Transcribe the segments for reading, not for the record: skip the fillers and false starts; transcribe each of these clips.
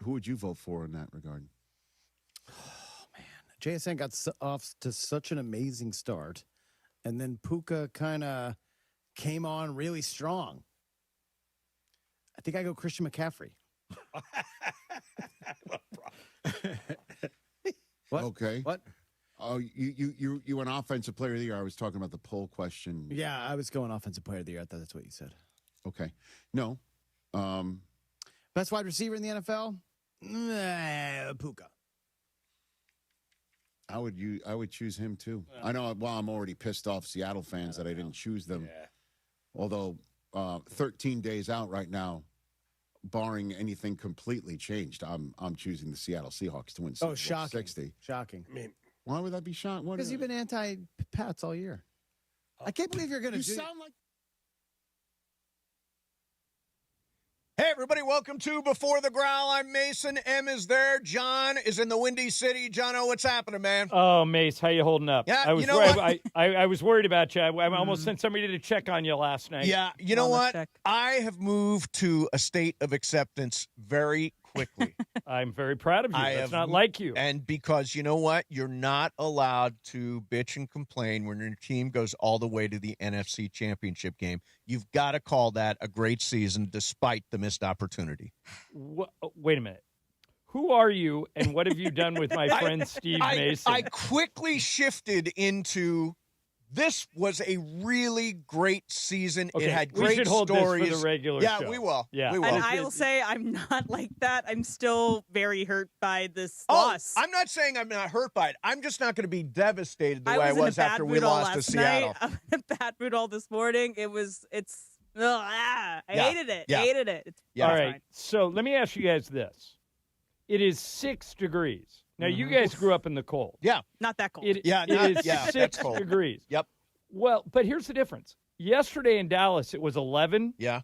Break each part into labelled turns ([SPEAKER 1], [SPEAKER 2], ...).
[SPEAKER 1] Who would you vote for in that regard?
[SPEAKER 2] Oh, man. JSN got off to such an amazing start, and then Puka kind of came on really strong. I think I go Christian McCaffrey. What?
[SPEAKER 1] Okay.
[SPEAKER 2] What?
[SPEAKER 1] Oh, you went offensive player of the year. I was talking about the poll question.
[SPEAKER 2] Yeah, I was going offensive player of the year. I thought that's what you said.
[SPEAKER 1] Okay. No.
[SPEAKER 2] Best wide receiver in the NFL? Puka.
[SPEAKER 1] I would choose him too. I know. Well, I'm already pissed off Seattle fans that I didn't choose them.
[SPEAKER 2] Yeah.
[SPEAKER 1] Although 13 days out right now, barring anything completely changed, I'm choosing the Seattle Seahawks to win.
[SPEAKER 2] Oh, shocking!
[SPEAKER 1] 60.
[SPEAKER 2] Shocking.
[SPEAKER 3] I mean,
[SPEAKER 1] why would that be shocking?
[SPEAKER 2] Because you've been anti-Pats all year. I can't believe you're going to
[SPEAKER 1] You
[SPEAKER 2] do.
[SPEAKER 1] sound like.
[SPEAKER 3] hey, everybody, welcome to Before the Growl. I'm Mason. M is there. John is in the Windy City. Jono, what's happening, man?
[SPEAKER 4] Oh, Mace, how you holding up?
[SPEAKER 3] Yeah,
[SPEAKER 4] I was
[SPEAKER 3] you know what?
[SPEAKER 4] I was worried about you. I almost sent somebody to check on you last night.
[SPEAKER 3] Yeah, you know
[SPEAKER 5] Well, let's
[SPEAKER 3] what?
[SPEAKER 5] check.
[SPEAKER 3] I have moved to a state of acceptance very quickly.
[SPEAKER 4] I'm very proud of you.
[SPEAKER 3] I
[SPEAKER 4] That's
[SPEAKER 3] have-
[SPEAKER 4] not like you.
[SPEAKER 3] And because you know what? You're not allowed to bitch and complain when your team goes all the way to the NFC Championship game. You've got to call that a great season despite the missed opportunity.
[SPEAKER 4] Wait a minute. Who are you, and what have you done with my friend Steve Mason?
[SPEAKER 3] I quickly shifted into this was a really great season.
[SPEAKER 4] Okay,
[SPEAKER 3] it had
[SPEAKER 4] we
[SPEAKER 3] great
[SPEAKER 4] should hold
[SPEAKER 3] stories.
[SPEAKER 4] this for the regular
[SPEAKER 3] yeah,
[SPEAKER 4] show.
[SPEAKER 3] we will.
[SPEAKER 4] Yeah.
[SPEAKER 3] we will.
[SPEAKER 5] And I will say I'm not like that. I'm still very hurt by this
[SPEAKER 3] Oh,
[SPEAKER 5] loss.
[SPEAKER 3] I'm not saying I'm not hurt by it. I'm just not going to be devastated the way I
[SPEAKER 5] was in
[SPEAKER 3] was
[SPEAKER 5] a bad
[SPEAKER 3] after we
[SPEAKER 5] mood all
[SPEAKER 3] lost to
[SPEAKER 5] last
[SPEAKER 3] Seattle.
[SPEAKER 5] night. I'm in a bad mood all this morning. I
[SPEAKER 3] Yeah.
[SPEAKER 5] hated it.
[SPEAKER 3] Yeah.
[SPEAKER 5] Hated it. It's
[SPEAKER 3] Yeah.
[SPEAKER 4] All
[SPEAKER 5] fine.
[SPEAKER 4] right. So let me ask you guys this. It is 6 degrees. Now, you guys grew up in the cold.
[SPEAKER 3] Yeah,
[SPEAKER 5] Not that cold.
[SPEAKER 4] It
[SPEAKER 3] Yeah,
[SPEAKER 4] is
[SPEAKER 3] that's
[SPEAKER 4] 6
[SPEAKER 3] cold.
[SPEAKER 4] degrees.
[SPEAKER 3] Yep.
[SPEAKER 4] Well, but here's the difference. Yesterday in Dallas, it was 11,
[SPEAKER 3] yeah,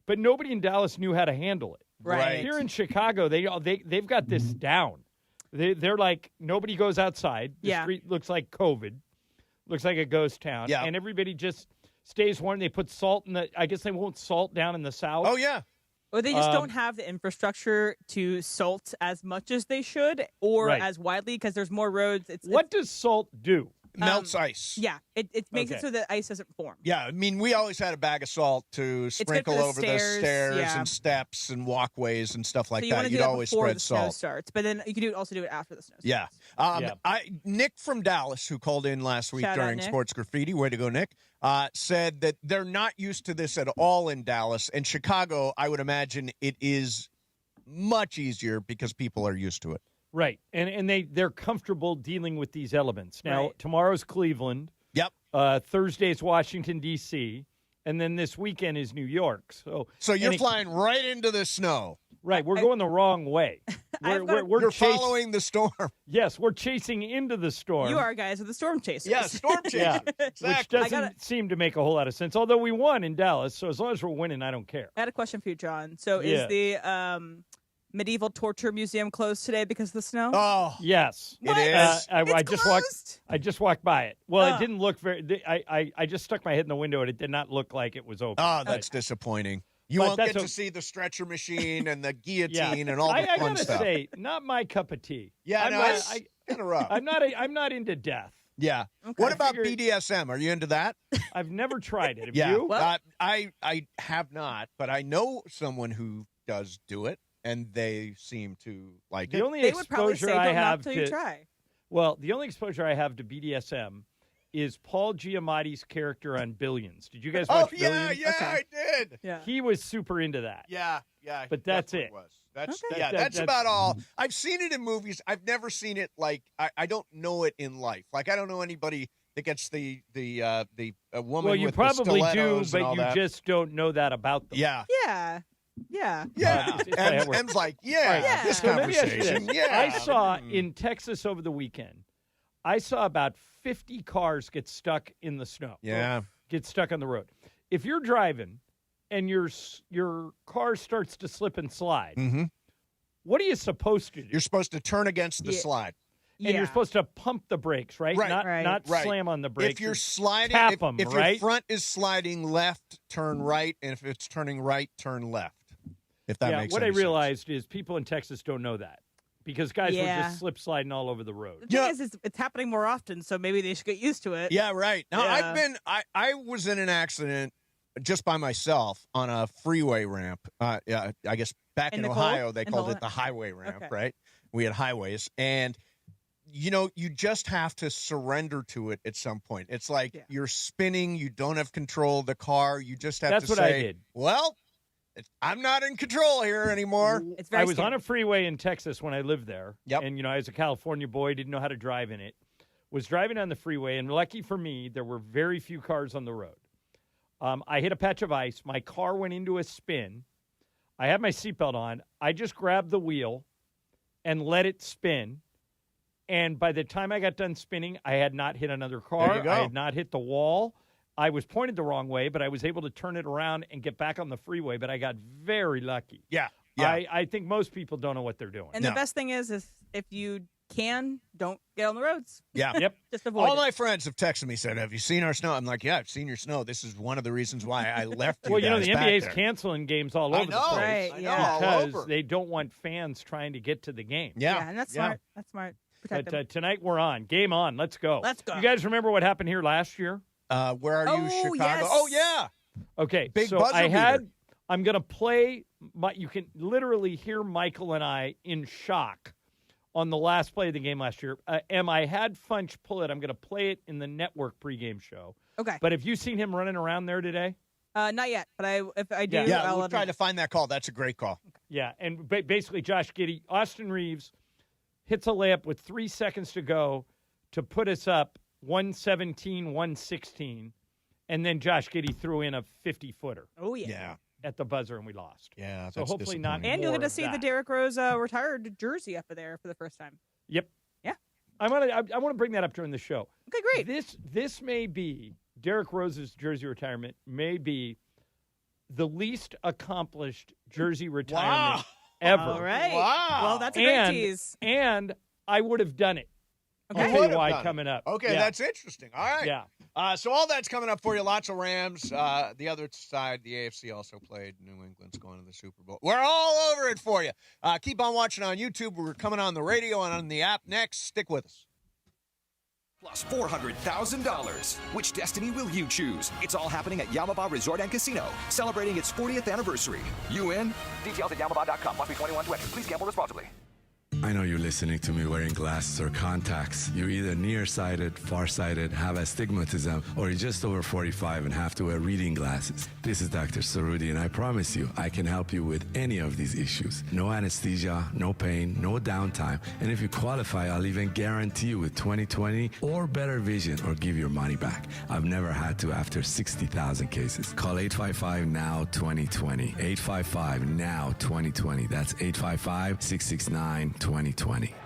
[SPEAKER 4] but nobody in Dallas knew how to handle it.
[SPEAKER 5] Right.
[SPEAKER 4] Here in Chicago, they've got this down. They're like, nobody goes outside. The
[SPEAKER 5] Yeah.
[SPEAKER 4] street looks like COVID. Looks like a ghost town.
[SPEAKER 3] Yeah.
[SPEAKER 4] And everybody just stays warm. They put salt in the, I guess they won't salt down in the south.
[SPEAKER 3] Oh yeah.
[SPEAKER 5] Or they just don't have the infrastructure to salt as much as they should or
[SPEAKER 4] Right.
[SPEAKER 5] as widely because there's more roads.
[SPEAKER 4] What does salt do?
[SPEAKER 3] Melts ice.
[SPEAKER 5] Yeah, it makes
[SPEAKER 4] Okay.
[SPEAKER 5] it so that ice doesn't form.
[SPEAKER 3] Yeah, I mean, we always had a bag of salt to
[SPEAKER 5] good
[SPEAKER 3] sprinkle
[SPEAKER 5] for the
[SPEAKER 3] over the
[SPEAKER 5] stairs,
[SPEAKER 3] stairs
[SPEAKER 5] yeah.
[SPEAKER 3] and steps and walkways and stuff like
[SPEAKER 5] So you
[SPEAKER 3] that.
[SPEAKER 5] want to do
[SPEAKER 3] You'd
[SPEAKER 5] that
[SPEAKER 3] always
[SPEAKER 5] before
[SPEAKER 3] spread
[SPEAKER 5] the snow
[SPEAKER 3] salt.
[SPEAKER 5] starts, but then you can also do it after the snow starts.
[SPEAKER 3] Yeah.
[SPEAKER 4] Yeah.
[SPEAKER 3] Nick from Dallas, who called in last week
[SPEAKER 5] Shout out,
[SPEAKER 3] during
[SPEAKER 5] Nick.
[SPEAKER 3] Sports Graffiti, way to go, Nick, said that they're not used to this at all in Dallas. And Chicago, I would imagine it is much easier because people are used to it.
[SPEAKER 4] Right. And they're comfortable dealing with these elements. Now,
[SPEAKER 5] Right.
[SPEAKER 4] tomorrow's Cleveland.
[SPEAKER 3] Yep.
[SPEAKER 4] Thursday's Washington, D.C., and then this weekend is New York.
[SPEAKER 3] So you're
[SPEAKER 4] and
[SPEAKER 3] flying right into the snow.
[SPEAKER 4] Right, we're going the wrong way. We're
[SPEAKER 3] You're
[SPEAKER 4] chasing,
[SPEAKER 3] following the storm.
[SPEAKER 4] Yes, we're chasing into the storm.
[SPEAKER 5] You are guys with the storm chasers.
[SPEAKER 3] Yeah, storm chaser.
[SPEAKER 4] Yeah, which
[SPEAKER 3] Exactly.
[SPEAKER 4] doesn't seem to make a whole lot of sense. Although we won in Dallas, so as long as we're winning, I don't care.
[SPEAKER 5] I had a question for you, John. So
[SPEAKER 4] Yeah.
[SPEAKER 5] is the medieval torture museum closed today because of the snow?
[SPEAKER 3] Oh,
[SPEAKER 4] Yes,
[SPEAKER 3] it is.
[SPEAKER 4] I
[SPEAKER 5] It's
[SPEAKER 4] just
[SPEAKER 5] closed?
[SPEAKER 4] I just walked by it. Well,
[SPEAKER 5] Oh.
[SPEAKER 4] it didn't look very. I just stuck my head in the window, and it did not look like it was open.
[SPEAKER 3] Oh, that's disappointing. You
[SPEAKER 4] But
[SPEAKER 3] won't
[SPEAKER 4] that's
[SPEAKER 3] get to see the stretcher machine and the guillotine and all the
[SPEAKER 4] I
[SPEAKER 3] fun
[SPEAKER 4] gotta
[SPEAKER 3] stuff.
[SPEAKER 4] say, not my cup of tea.
[SPEAKER 3] Yeah,
[SPEAKER 4] I'm
[SPEAKER 3] no,
[SPEAKER 4] not,
[SPEAKER 3] it's kind of rough.
[SPEAKER 4] I'm not into death.
[SPEAKER 3] Yeah.
[SPEAKER 5] Okay.
[SPEAKER 3] What about
[SPEAKER 4] figured-
[SPEAKER 3] BDSM? Are you into that?
[SPEAKER 4] I've never tried it. Have
[SPEAKER 3] Yeah.
[SPEAKER 4] you?
[SPEAKER 5] What?
[SPEAKER 3] I have not, but I know someone who does do it, and they seem to like
[SPEAKER 4] The
[SPEAKER 3] it.
[SPEAKER 4] only
[SPEAKER 5] They would probably
[SPEAKER 4] exposure
[SPEAKER 5] say
[SPEAKER 4] I
[SPEAKER 5] don't
[SPEAKER 4] have
[SPEAKER 5] knock till you
[SPEAKER 4] to
[SPEAKER 5] try.
[SPEAKER 4] well, the only exposure I have to BDSM is Paul Giamatti's character on Billions. Did you guys
[SPEAKER 3] Oh
[SPEAKER 4] watch
[SPEAKER 3] yeah,
[SPEAKER 4] Billions?
[SPEAKER 3] yeah,
[SPEAKER 5] Okay.
[SPEAKER 3] I did.
[SPEAKER 5] Yeah.
[SPEAKER 4] He was super into that.
[SPEAKER 3] Yeah.
[SPEAKER 4] But that's
[SPEAKER 3] what
[SPEAKER 4] it.
[SPEAKER 3] was. That's
[SPEAKER 5] Okay.
[SPEAKER 3] yeah.
[SPEAKER 4] That-
[SPEAKER 3] That's
[SPEAKER 4] that's-
[SPEAKER 3] about all. I've seen it in movies. I've never seen it like I don't know it in life. Like I don't know anybody that gets the woman.
[SPEAKER 4] Well, you
[SPEAKER 3] with
[SPEAKER 4] probably
[SPEAKER 3] the
[SPEAKER 4] do,
[SPEAKER 3] stilettos and
[SPEAKER 4] but
[SPEAKER 3] all
[SPEAKER 4] you
[SPEAKER 3] that.
[SPEAKER 4] just don't know that about them.
[SPEAKER 3] Yeah.
[SPEAKER 5] Yeah. Yeah.
[SPEAKER 3] Yeah.
[SPEAKER 4] it's how it works.
[SPEAKER 3] Em's like, yeah,
[SPEAKER 5] Yeah.
[SPEAKER 3] this
[SPEAKER 4] So let me ask you this.
[SPEAKER 3] conversation. Yeah.
[SPEAKER 4] I saw in Texas over the weekend, I saw about 50 cars get stuck in the snow.
[SPEAKER 3] Yeah.
[SPEAKER 4] Get stuck on the road. If you're driving and your car starts to slip and slide,
[SPEAKER 3] Mm-hmm.
[SPEAKER 4] what are you supposed to do?
[SPEAKER 3] You're supposed to turn against the
[SPEAKER 5] Yeah.
[SPEAKER 3] slide.
[SPEAKER 4] And you're
[SPEAKER 5] Yeah.
[SPEAKER 4] supposed to pump the brakes, right?
[SPEAKER 3] Right.
[SPEAKER 4] Not
[SPEAKER 5] Right.
[SPEAKER 4] not
[SPEAKER 3] Right.
[SPEAKER 4] slam on the brakes.
[SPEAKER 3] If you're sliding,
[SPEAKER 4] tap 'em,
[SPEAKER 3] if
[SPEAKER 4] right?
[SPEAKER 3] your front is sliding left, turn right, and if it's turning right, turn left. if that makes
[SPEAKER 4] what I
[SPEAKER 3] any
[SPEAKER 4] realized is people in Texas don't know that because guys were
[SPEAKER 5] Yeah.
[SPEAKER 4] just slip sliding all over the road.
[SPEAKER 5] The thing is, it's happening more often, so maybe they should get used to it.
[SPEAKER 3] Yeah, right. Now,
[SPEAKER 5] Yeah.
[SPEAKER 3] I was in an accident just by myself on a freeway ramp. I guess back in
[SPEAKER 5] Nicole?
[SPEAKER 3] Ohio, they
[SPEAKER 5] In
[SPEAKER 3] called
[SPEAKER 5] Ohio?
[SPEAKER 3] it the highway ramp,
[SPEAKER 5] Okay.
[SPEAKER 3] right? We had highways. And, you just have to surrender to it at some point. It's like you're spinning. You don't have control of the car. You just have
[SPEAKER 4] That's
[SPEAKER 3] to
[SPEAKER 4] what
[SPEAKER 3] say,
[SPEAKER 4] I did.
[SPEAKER 3] well, I'm not in control here anymore.
[SPEAKER 5] It's very
[SPEAKER 4] I was
[SPEAKER 5] scary.
[SPEAKER 4] on a freeway in Texas when I lived there.
[SPEAKER 3] Yep.
[SPEAKER 4] And, I was a California boy, didn't know how to drive in it. Was driving on the freeway, and lucky for me, there were very few cars on the road. I hit a patch of ice. My car went into a spin. I had my seatbelt on. I just grabbed the wheel and let it spin. And by the time I got done spinning, I had not hit another car.
[SPEAKER 3] There you go.
[SPEAKER 4] I had not hit the wall. I was pointed the wrong way, but I was able to turn it around and get back on the freeway. But I got very lucky.
[SPEAKER 3] Yeah.
[SPEAKER 4] I think most people don't know what they're doing.
[SPEAKER 5] And the best thing is if you don't get on the roads.
[SPEAKER 3] Yeah.
[SPEAKER 4] Yep.
[SPEAKER 5] Just avoid
[SPEAKER 3] All
[SPEAKER 5] it.
[SPEAKER 3] my friends have texted me, said, have you seen our snow? I'm like, yeah, I've seen your snow. This is one of the reasons why I left you
[SPEAKER 4] Well,
[SPEAKER 3] guys
[SPEAKER 4] the
[SPEAKER 3] back
[SPEAKER 4] NBA's
[SPEAKER 3] there.
[SPEAKER 4] canceling games all
[SPEAKER 3] I
[SPEAKER 4] over
[SPEAKER 3] know.
[SPEAKER 4] the place.
[SPEAKER 5] Right,
[SPEAKER 3] I know,
[SPEAKER 5] yeah.
[SPEAKER 3] all
[SPEAKER 4] Because
[SPEAKER 3] over.
[SPEAKER 4] they don't want fans trying to get to the game.
[SPEAKER 3] Yeah.
[SPEAKER 5] And that's smart. That's smart. Protect
[SPEAKER 4] But
[SPEAKER 5] them.
[SPEAKER 4] tonight we're on. Game on. Let's go.
[SPEAKER 5] Let's go.
[SPEAKER 4] You guys remember what happened here last year?
[SPEAKER 3] Where are you,
[SPEAKER 5] Oh,
[SPEAKER 3] Chicago?
[SPEAKER 5] yes.
[SPEAKER 3] Oh, yeah.
[SPEAKER 4] Okay.
[SPEAKER 3] Big
[SPEAKER 4] so
[SPEAKER 3] buzzer
[SPEAKER 4] I'm going to play. You can literally hear Michael and I in shock on the last play of the game last year. I had Funch pull it. I'm going to play it in the network pregame show.
[SPEAKER 5] Okay.
[SPEAKER 4] But have you seen him running around there today?
[SPEAKER 5] Not yet, but if I do,
[SPEAKER 3] Yeah,
[SPEAKER 5] I'll
[SPEAKER 3] we'll
[SPEAKER 5] let
[SPEAKER 3] try
[SPEAKER 5] you
[SPEAKER 3] to find that call. That's a great call.
[SPEAKER 4] Yeah, and basically Josh Giddey, Austin Reeves hits a layup with 3 seconds to go to put us up 117, 116, and then Josh Giddey threw in a 50-footer
[SPEAKER 5] know. Oh, yeah.
[SPEAKER 3] Yeah.
[SPEAKER 4] at the buzzer, and we lost.
[SPEAKER 3] Yeah,
[SPEAKER 4] So
[SPEAKER 3] that's
[SPEAKER 4] hopefully not
[SPEAKER 3] disappointing.
[SPEAKER 5] And you'll
[SPEAKER 4] more
[SPEAKER 5] get to
[SPEAKER 4] of
[SPEAKER 5] see the
[SPEAKER 4] that.
[SPEAKER 5] Derrick Rose retired jersey up there for the first time.
[SPEAKER 4] Yep.
[SPEAKER 5] Yeah.
[SPEAKER 4] I want to bring that up during the show.
[SPEAKER 5] Okay, great.
[SPEAKER 4] This may be Derrick Rose's jersey retirement may be the least accomplished jersey retirement ever.
[SPEAKER 5] All right.
[SPEAKER 3] Wow.
[SPEAKER 5] Well, that's a great tease.
[SPEAKER 4] And I would have done it.
[SPEAKER 5] Okay.
[SPEAKER 4] I'll
[SPEAKER 3] You
[SPEAKER 4] tell
[SPEAKER 3] would
[SPEAKER 4] you
[SPEAKER 3] have
[SPEAKER 4] why
[SPEAKER 3] done it.
[SPEAKER 4] coming up.
[SPEAKER 3] Okay,
[SPEAKER 4] Yeah.
[SPEAKER 3] that's interesting. All right.
[SPEAKER 4] Yeah.
[SPEAKER 3] So all that's coming up for you. Lots of Rams. The other side, the AFC also played. New England's going to the Super Bowl. We're all over it for you. Keep on watching on YouTube. We're coming on the radio and on the app next. Stick with us.
[SPEAKER 6] Plus $400,000. Which destiny will you choose? It's all happening at Yamaba Resort and Casino, celebrating its 40th anniversary. You in? Details at Yamaba.com. Must be 21/20. Please gamble responsibly.
[SPEAKER 7] I know you're listening to me wearing glasses or contacts. You're either nearsighted, farsighted, have astigmatism, or you're just over 45 and have to wear reading glasses. This is Dr. Sarudi, and I promise you, I can help you with any of these issues. No anesthesia, no pain, no downtime. And if you qualify, I'll even guarantee you with 20/20 or better vision or give your money back. I've never had to after 60,000 cases. Call 855-NOW-2020. 855-NOW-2020. That's 855-669-2020.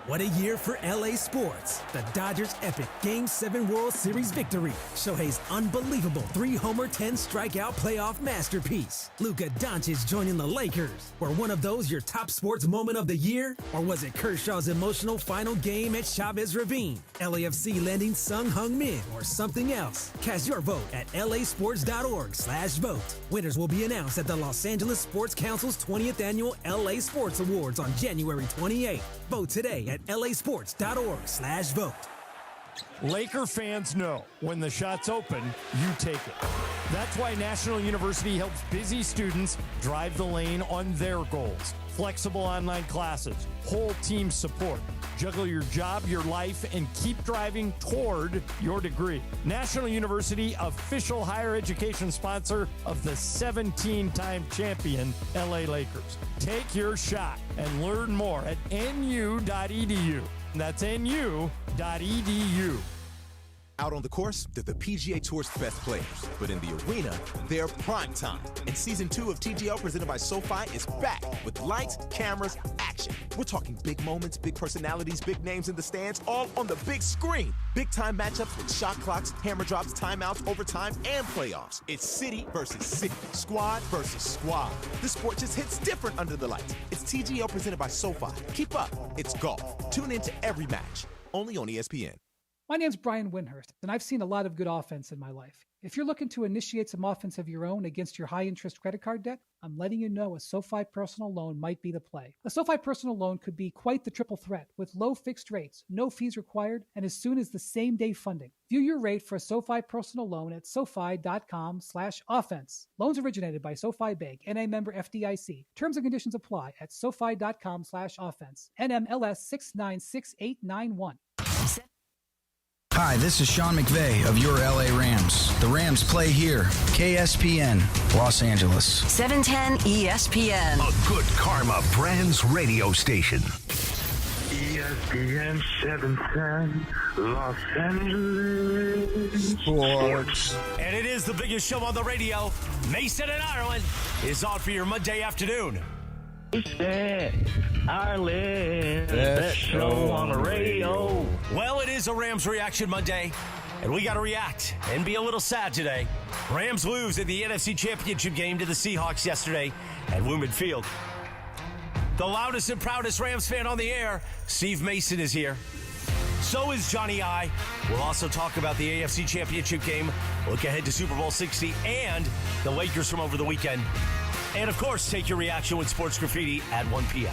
[SPEAKER 8] What a year for LA sports. The Dodgers' epic Game 7 World Series victory. Shohei's unbelievable 3-homer, 10-strikeout playoff masterpiece. Luka Dončić joining the Lakers. Were one of those your top sports moment of the year? Or was it Kershaw's emotional final game at Chavez Ravine? LAFC landing Sung Hung Min or something else? Cast your vote at lasports.org/vote. Winners will be announced at the Los Angeles Sports Council's 20th Annual LA Sports Awards on January 28th. Vote today at lasports.org/vote.
[SPEAKER 9] Laker fans know when the shot's open, you take it. That's why National University helps busy students drive the lane on their goals. Flexible online classes, whole team support. Juggle your job, your life, and keep driving toward your degree. National University, official higher education sponsor of the 17-time champion LA Lakers. Take your shot and learn more at nu.edu. That's nu.edu.
[SPEAKER 10] Out on the course, they're the PGA Tour's best players. But in the arena, they're prime time. And Season 2 of TGL presented by SoFi is back with lights, cameras, action. We're talking big moments, big personalities, big names in the stands, all on the big screen. Big time matchups with shot clocks, hammer drops, timeouts, overtime, and playoffs. It's city versus city, squad versus squad. The sport just hits different under the lights. It's TGL presented by SoFi. Keep up. It's golf. Tune into every match. Only on ESPN.
[SPEAKER 11] My name's Brian Windhurst, and I've seen a lot of good offense in my life. If you're looking to initiate some offense of your own against your high-interest credit card debt, I'm letting you know a SoFi personal loan might be the play. A SoFi personal loan could be quite the triple threat with low fixed rates, no fees required, and as soon as the same day funding. View your rate for a SoFi personal loan at SoFi.com/offense. Loans originated by SoFi Bank, NA member FDIC. Terms and conditions apply at SoFi.com/offense. NMLS 696891.
[SPEAKER 12] Hi, this is Sean McVay of your LA Rams. The Rams play here. KSPN, Los Angeles.
[SPEAKER 13] 710 ESPN.
[SPEAKER 14] A good karma brands radio station.
[SPEAKER 15] ESPN 710, Los Angeles.
[SPEAKER 9] Sports. And it is the biggest show on the radio. Mason and Ireland is on for your Monday afternoon.
[SPEAKER 15] Ireland, best show on the radio.
[SPEAKER 9] Well, it is a Rams Reaction Monday, and we got to react and be a little sad today. Rams lose in the NFC Championship game to the Seahawks yesterday at Lumen Field. The loudest and proudest Rams fan on the air, Steve Mason, is here. So is Johnny I. We'll also talk about the AFC Championship game, look ahead to Super Bowl 60, and the Lakers from over the weekend. And, of course, take your reaction with Sports Graffiti at 1 p.m.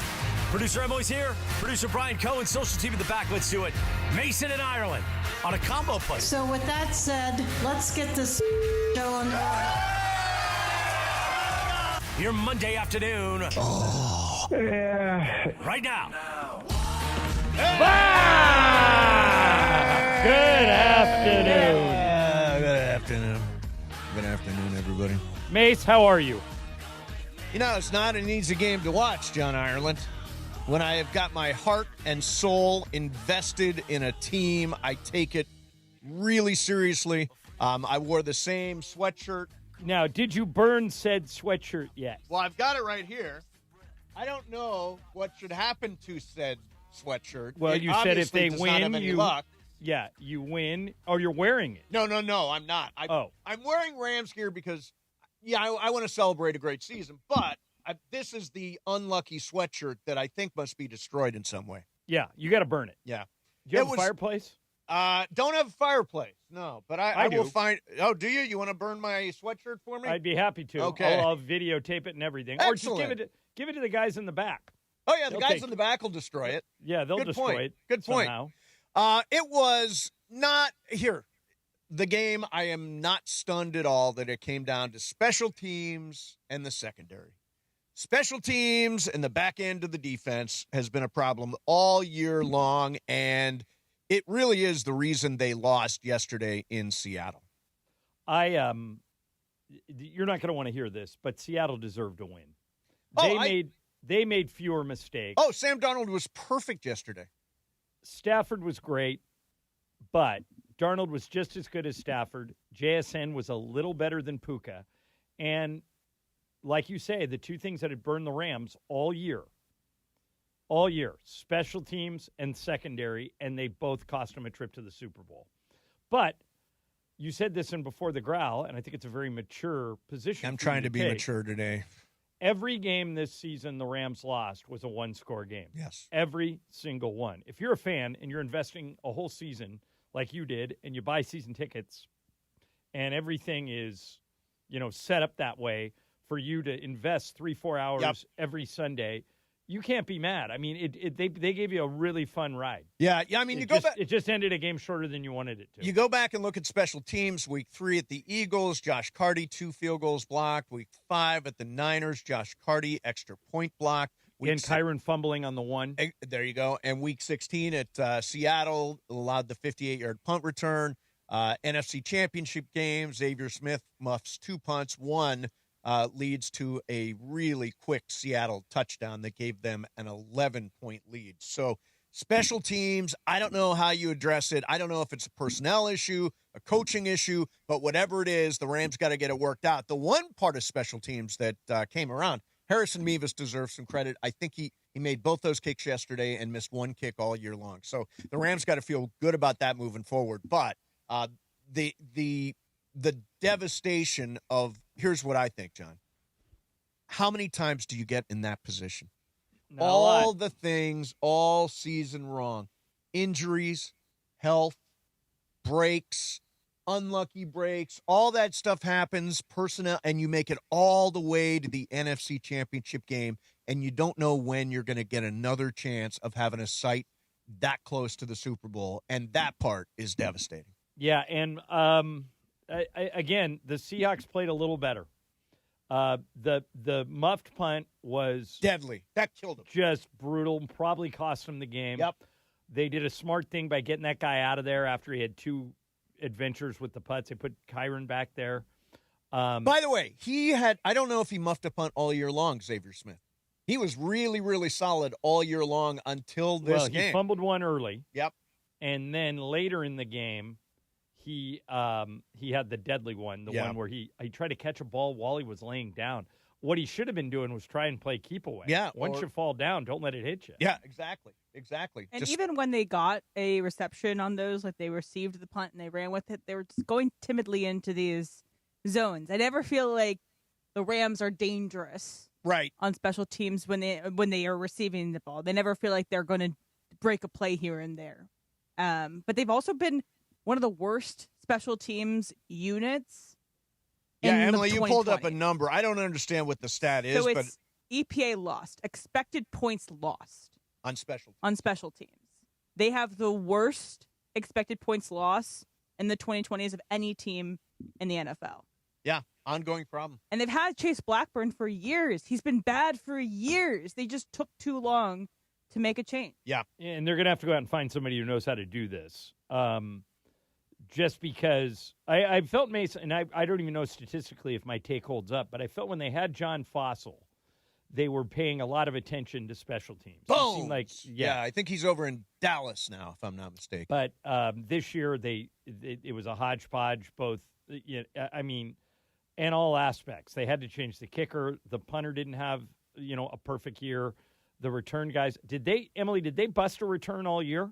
[SPEAKER 9] Producer Emily's here. Producer Brian Cohen, social team at the back. Let's do it. Mason and Ireland on a combo play.
[SPEAKER 16] So with that said, let's get this show on the road.
[SPEAKER 9] Your Monday afternoon.
[SPEAKER 15] Oh. Yeah.
[SPEAKER 9] Right now.
[SPEAKER 4] Good afternoon.
[SPEAKER 3] Good afternoon. Good afternoon, everybody.
[SPEAKER 4] Mace, how are you?
[SPEAKER 3] You know, it's not an easy game to watch, John Ireland. When I have got my heart and soul invested in a team, I take it really seriously. I wore the same sweatshirt.
[SPEAKER 4] Now, did you burn said sweatshirt yet?
[SPEAKER 3] Well, I've got it right here. I don't know what should happen to said sweatshirt.
[SPEAKER 4] Well,
[SPEAKER 3] it
[SPEAKER 4] you said if they
[SPEAKER 3] does
[SPEAKER 4] win,
[SPEAKER 3] not have any luck.
[SPEAKER 4] Yeah, you win. Oh, you're wearing it.
[SPEAKER 3] No, I'm not. I'm wearing Rams gear because, I want to celebrate a great season, but this is the unlucky sweatshirt that I think must be destroyed in some way.
[SPEAKER 4] Yeah, you got to burn it.
[SPEAKER 3] Yeah.
[SPEAKER 4] Do you have a fireplace?
[SPEAKER 3] Don't have a fireplace, no, but I will find. Oh, do you? You want to burn my sweatshirt for me?
[SPEAKER 4] I'd be happy to.
[SPEAKER 3] Okay.
[SPEAKER 4] I'll videotape it and everything.
[SPEAKER 3] Excellent.
[SPEAKER 4] Or just give it to the guys in the back.
[SPEAKER 3] Oh, yeah, the guys in the back will destroy it.
[SPEAKER 4] Yeah, they'll destroy it.
[SPEAKER 3] Good point.
[SPEAKER 4] Somehow.
[SPEAKER 3] It was not here. The game, I am not stunned at all that it came down to special teams and the secondary. Special teams and the back end of the defense has been a problem all year long, and it really is the reason they lost yesterday in Seattle.
[SPEAKER 4] You're not going to want to hear this, but Seattle deserved to win. They made fewer mistakes.
[SPEAKER 3] Oh, Sam Darnold was perfect yesterday.
[SPEAKER 4] Stafford was great, but Darnold was just as good as Stafford. JSN was a little better than Puka. And like you say, the two things that had burned the Rams all year, special teams and secondary, and they both cost them a trip to the Super Bowl. But you said this in Before the Growl, and I think it's a very mature position.
[SPEAKER 3] I'm trying to be mature today.
[SPEAKER 4] Every game this season the Rams lost was a one-score game.
[SPEAKER 3] Yes.
[SPEAKER 4] Every single one. If you're a fan and you're investing a whole season like you did, and you buy season tickets, and everything is, set up that way for you to invest 3-4 hours every Sunday, you can't be mad. I mean, they gave you a really fun ride.
[SPEAKER 3] Yeah. I mean,
[SPEAKER 4] It just ended a game shorter than you wanted it to.
[SPEAKER 3] You go back and look at special teams. Week 3 at the Eagles, Josh Carty, 2 field goals blocked. Week 5 at the Niners, Josh Carty, extra point blocked.
[SPEAKER 4] And Kyron fumbling on the one.
[SPEAKER 3] There you go. And week 16 at Seattle allowed the 58-yard punt return. NFC Championship game, Xavier Smith muffs 2 punts. One leads to a really quick Seattle touchdown that gave them an 11-point lead. So special teams, I don't know how you address it. I don't know if it's a personnel issue, a coaching issue, but whatever it is, the Rams got to get it worked out. The one part of special teams that came around, Harrison Mevis deserves some credit. I think he made both those kicks yesterday and missed one kick all year long. So the Rams got to feel good about that moving forward. But the devastation of, here's what I think, John. How many times do you get in that position? All the things all season wrong. Injuries, health, breaks, unlucky breaks, all that stuff happens, personnel, and you make it all the way to the NFC Championship game, and you don't know when you're going to get another chance of having a site that close to the Super Bowl, and that part is devastating.
[SPEAKER 4] Yeah, and again, the Seahawks played a little better. The muffed punt was
[SPEAKER 3] deadly. That killed him.
[SPEAKER 4] Just brutal. Probably cost him the game.
[SPEAKER 3] Yep.
[SPEAKER 4] They did a smart thing by getting that guy out of there after he had 2 adventures with the putts. They put Kyron back there.
[SPEAKER 3] By the way, I don't know if he muffed a punt all year long, Xavier Smith. He was really, really solid all year long until this game.
[SPEAKER 4] He fumbled one early.
[SPEAKER 3] Yep.
[SPEAKER 4] And then later in the game, he had the deadly one, the one where he tried to catch a ball while he was laying down. What he should have been doing was try and play keep away.
[SPEAKER 3] Yeah.
[SPEAKER 4] Once you fall down, don't let it hit you.
[SPEAKER 3] Yeah, exactly.
[SPEAKER 5] And even when they got a reception on those, like they received the punt and they ran with it, they were just going timidly into these zones. I never feel like the Rams are dangerous,
[SPEAKER 3] right,
[SPEAKER 5] on special teams when they are receiving the ball. They never feel like they're going to break a play here and there. But they've also been one of the worst special teams units.
[SPEAKER 3] Yeah, Emily, you pulled up a number. I don't understand what the stat is,
[SPEAKER 5] so
[SPEAKER 3] but
[SPEAKER 5] it's EPA lost, expected points lost
[SPEAKER 3] on special
[SPEAKER 5] teams. They have the worst expected points loss in the 2020s of any team in the NFL.
[SPEAKER 3] Yeah, ongoing problem.
[SPEAKER 5] And they've had Chase Blackburn for years. He's been bad for years. They just took too long to make a change.
[SPEAKER 3] Yeah.
[SPEAKER 4] And they're going to have to go out and find somebody who knows how to do this. Just because I felt Mason, and I don't even know statistically if my take holds up, but I felt when they had John Fossil, they were paying a lot of attention to special teams.
[SPEAKER 3] Boom!
[SPEAKER 4] Yeah,
[SPEAKER 3] I think he's over in Dallas now, if I'm not mistaken.
[SPEAKER 4] But this year, it was a hodgepodge, both, in all aspects. They had to change the kicker. The punter didn't have, a perfect year. The return guys, did they bust a return all year?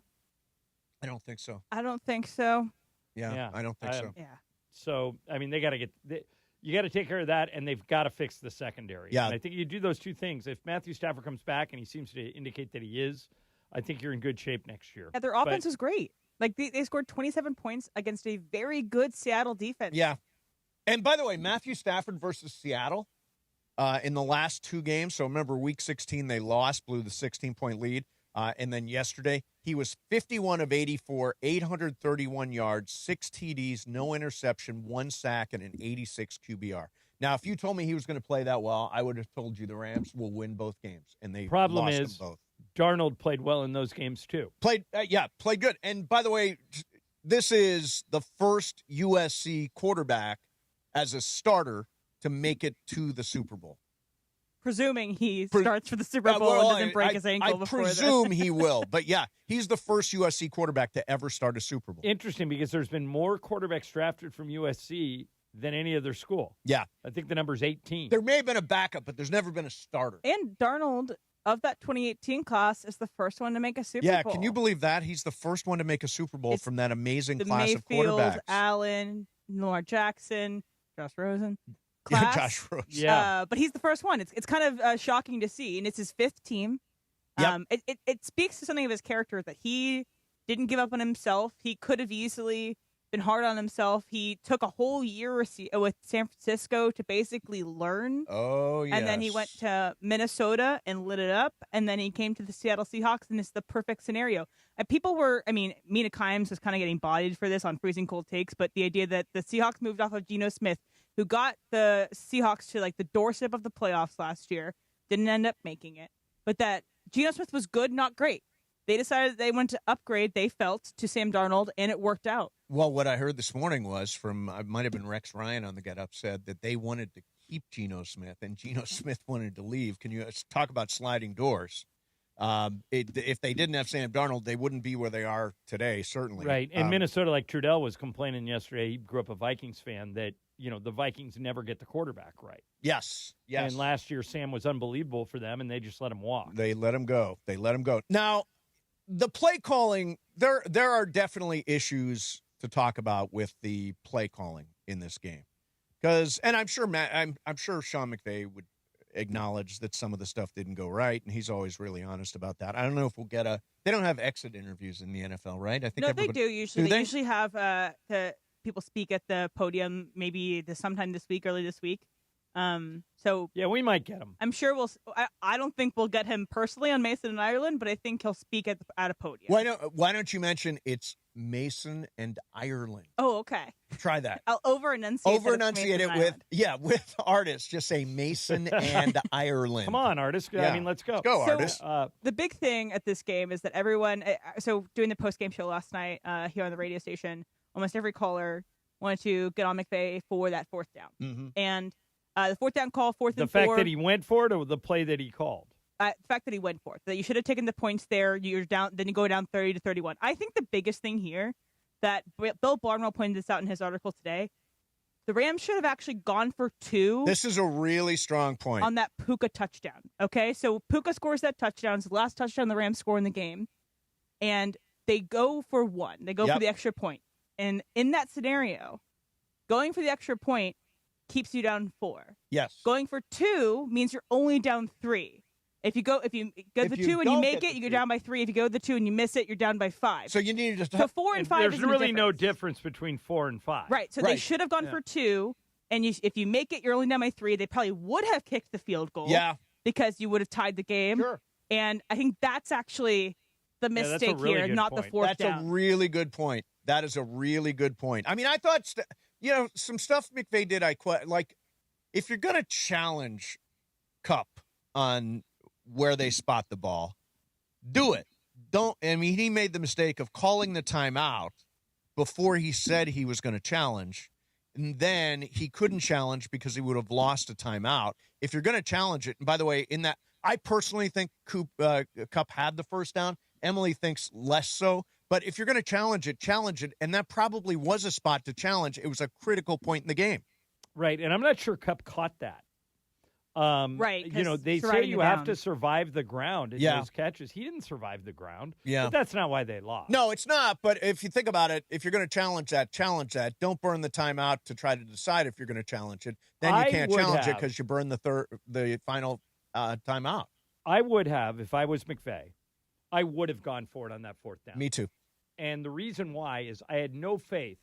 [SPEAKER 3] I don't think so.
[SPEAKER 5] I don't think so.
[SPEAKER 3] Yeah. I don't think so.
[SPEAKER 5] Yeah.
[SPEAKER 4] So, they got to you got to take care of that, and they've got to fix the secondary.
[SPEAKER 3] Yeah.
[SPEAKER 4] And I think you do those two things. If Matthew Stafford comes back, and he seems to indicate that he is, I think you're in good shape next year.
[SPEAKER 5] Yeah, their offense is great. Like, they scored 27 points against a very good Seattle defense.
[SPEAKER 3] Yeah. And by the way, Matthew Stafford versus Seattle in the last 2 games. So remember, Week 16, they lost, blew the 16-point lead. And then yesterday, he was 51 of 84, 831 yards, 6 TDs, no interception, 1 sack, and an 86 QBR. Now, if you told me he was going to play that well, I would have told you the Rams will win both games, and they
[SPEAKER 4] Problem
[SPEAKER 3] lost
[SPEAKER 4] is,
[SPEAKER 3] them both.
[SPEAKER 4] Darnold played well in those games too.
[SPEAKER 3] Played good. And by the way, this is the first USC quarterback as a starter to make it to the Super Bowl.
[SPEAKER 5] Presuming he starts for the Super Bowl and doesn't break his ankle
[SPEAKER 3] I
[SPEAKER 5] before
[SPEAKER 3] presume he will. But, yeah, he's the first USC quarterback to ever start a Super Bowl.
[SPEAKER 4] Interesting, because there's been more quarterbacks drafted from USC than any other school.
[SPEAKER 3] Yeah.
[SPEAKER 4] I think the number's 18.
[SPEAKER 3] There may have been a backup, but there's never been a starter.
[SPEAKER 5] And Darnold, of that 2018 class, is the first one to make a Super Bowl.
[SPEAKER 3] Yeah, can you believe that? He's the first one to make a Super Bowl from that amazing class
[SPEAKER 5] Mayfield,
[SPEAKER 3] of quarterbacks.
[SPEAKER 5] Allen, Lamar Jackson, Josh Rosen.
[SPEAKER 3] Yeah, Josh Rose.
[SPEAKER 5] Yeah, but he's the first one. It's kind of shocking to see, and it's his 5th team.
[SPEAKER 3] Yep.
[SPEAKER 5] It speaks to something of his character that he didn't give up on himself. He could have easily been hard on himself. He took a whole year with San Francisco to basically learn.
[SPEAKER 3] Oh, yes.
[SPEAKER 5] And then he went to Minnesota and lit it up, and then he came to the Seattle Seahawks, and it's the perfect scenario. And people were, Mina Kimes was kind of getting bodied for this on Freezing Cold Takes, but the idea that the Seahawks moved off of Geno Smith, who got the Seahawks to the doorstep of the playoffs last year, didn't end up making it. But that Geno Smith was good, not great. They decided they wanted to upgrade, they felt, to Sam Darnold, and it worked out.
[SPEAKER 3] Well, what I heard this morning was from, it might have been Rex Ryan on the Get Up, said that they wanted to keep Geno Smith, and Geno Smith wanted to leave. Can you talk about sliding doors? If they didn't have Sam Darnold, they wouldn't be where they are today, certainly.
[SPEAKER 4] Right. In Minnesota, like Trudell was complaining yesterday, he grew up a Vikings fan, that the Vikings never get the quarterback right.
[SPEAKER 3] Yes.
[SPEAKER 4] And last year, Sam was unbelievable for them, and they just let him walk.
[SPEAKER 3] They let him go. Now, the play calling, there are definitely issues to talk about with the play calling in this game. And I'm sure I'm sure Sean McVay would acknowledge that some of the stuff didn't go right, and he's always really honest about that. I don't know if we'll get they don't have exit interviews in the NFL, right? I think
[SPEAKER 5] they do usually. They usually have the people speak at the podium maybe sometime this week, early this week. So
[SPEAKER 4] yeah, we might get him.
[SPEAKER 5] I'm sure I don't think we'll get him personally on Mason and Ireland, but I think he'll speak at a podium.
[SPEAKER 3] Why don't you mention it's Mason and Ireland?
[SPEAKER 5] Oh, okay.
[SPEAKER 3] Try that.
[SPEAKER 5] I'll over-enunciate
[SPEAKER 3] it with artists. Just say Mason and Ireland.
[SPEAKER 4] Come on, artists. Yeah. I mean, let's go.
[SPEAKER 3] Let's go, artists.
[SPEAKER 5] The big thing at this game is that everyone. So doing the post-game show last night here on the radio station, almost every caller wanted to get on McVay for that fourth down, and the fourth down call, fourth and 4.
[SPEAKER 4] The fact that he went for it, or the play that he called.
[SPEAKER 5] The fact that he went for it, that you should have taken the points there. You're down, then you go down 30-31. I think the biggest thing here that Bill Barnwell pointed this out in his article today, the Rams should have actually gone for 2.
[SPEAKER 3] This is a really strong point
[SPEAKER 5] on that Puka touchdown. Okay, so Puka scores that touchdown. It's the last touchdown the Rams score in the game, and they go for 1. They go for the extra point, and in that scenario, going for the extra point keeps you down 4.
[SPEAKER 3] Yes.
[SPEAKER 5] Going for 2 means you're only down 3. If you go the 2 and you make it, you go down by 3. If you go the 2 and you miss it, you're down by 5.
[SPEAKER 3] So you need to.
[SPEAKER 5] So 4 and 5.
[SPEAKER 4] There's really no difference between 4 and 5.
[SPEAKER 5] Right. So they should have gone for 2, and if you make it, you're only down by 3. They probably would have kicked the field goal.
[SPEAKER 3] Yeah.
[SPEAKER 5] Because you would have tied the game.
[SPEAKER 3] Sure.
[SPEAKER 5] And I think that's actually the mistake here, not the fourth down.
[SPEAKER 3] That's a really good point. That is a really good point. I mean, I thought some stuff McVay did. If you're going to challenge Kupp on where they spot the ball, do it. He made the mistake of calling the timeout before he said he was going to challenge, and then he couldn't challenge because he would have lost a timeout. If you're going to challenge it, and by the way, I personally think Kupp had the first down. Emily thinks less so. But if you're going to challenge it, and that probably was a spot to challenge. It was a critical point in the game.
[SPEAKER 4] Right, and I'm not sure Kupp caught that.
[SPEAKER 5] Right.
[SPEAKER 4] They say you have to survive the ground in those catches. He didn't survive the ground.
[SPEAKER 3] Yeah.
[SPEAKER 4] But that's not why they lost.
[SPEAKER 3] No, it's not. But if you think about it, if you're going to challenge that. Don't burn the timeout to try to decide if you're going to challenge it. Then you can't challenge it because you burn the final timeout.
[SPEAKER 4] I would have, if I was McVay, I would have gone for it on that fourth down.
[SPEAKER 3] Me too.
[SPEAKER 4] And the reason why is I had no faith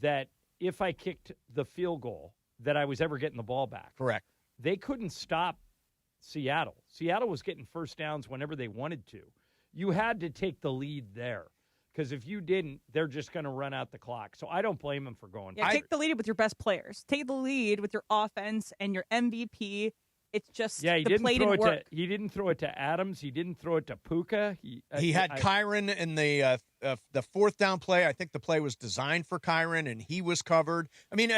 [SPEAKER 4] that if I kicked the field goal that I was ever getting the ball back.
[SPEAKER 3] Correct.
[SPEAKER 4] They couldn't stop Seattle. Seattle was getting first downs whenever they wanted to. You had to take the lead there because if you didn't, they're just going to run out the clock. So I don't blame them for going.
[SPEAKER 5] Yeah, take the lead with your best players. Take the lead with your offense and your MVP. It's just
[SPEAKER 4] he
[SPEAKER 5] didn't work.
[SPEAKER 4] He didn't throw it to Adams. He didn't throw it to Puka.
[SPEAKER 3] He had Kyron in the fourth down play. I think the play was designed for Kyron, and he was covered. I mean,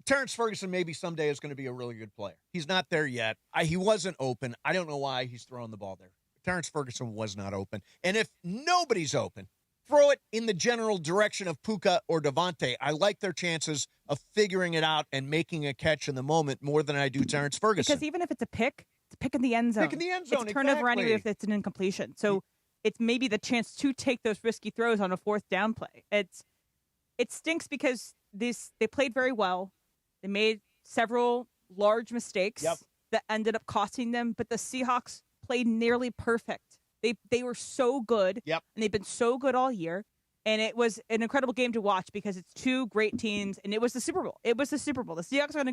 [SPEAKER 3] Terrence Ferguson maybe someday is going to be a really good player. He's not there yet. He wasn't open. I don't know why he's throwing the ball there. Terrence Ferguson was not open. And if nobody's open, throw it in the general direction of Puka or Devontae. I like their chances of figuring it out and making a catch in the moment more than I do Terrence Ferguson.
[SPEAKER 5] Because even if it's a pick in the end zone.
[SPEAKER 3] Pick in the end zone,
[SPEAKER 5] it's a turnover anyway if it's an incompletion. So it's maybe the chance to take those risky throws on a fourth down play. It stinks because they played very well. They made several large mistakes that ended up costing them, but the Seahawks played nearly perfect. They were so good, and they've been so good all year, and it was an incredible game to watch because it's two great teams, and it was the Super Bowl. The Seahawks are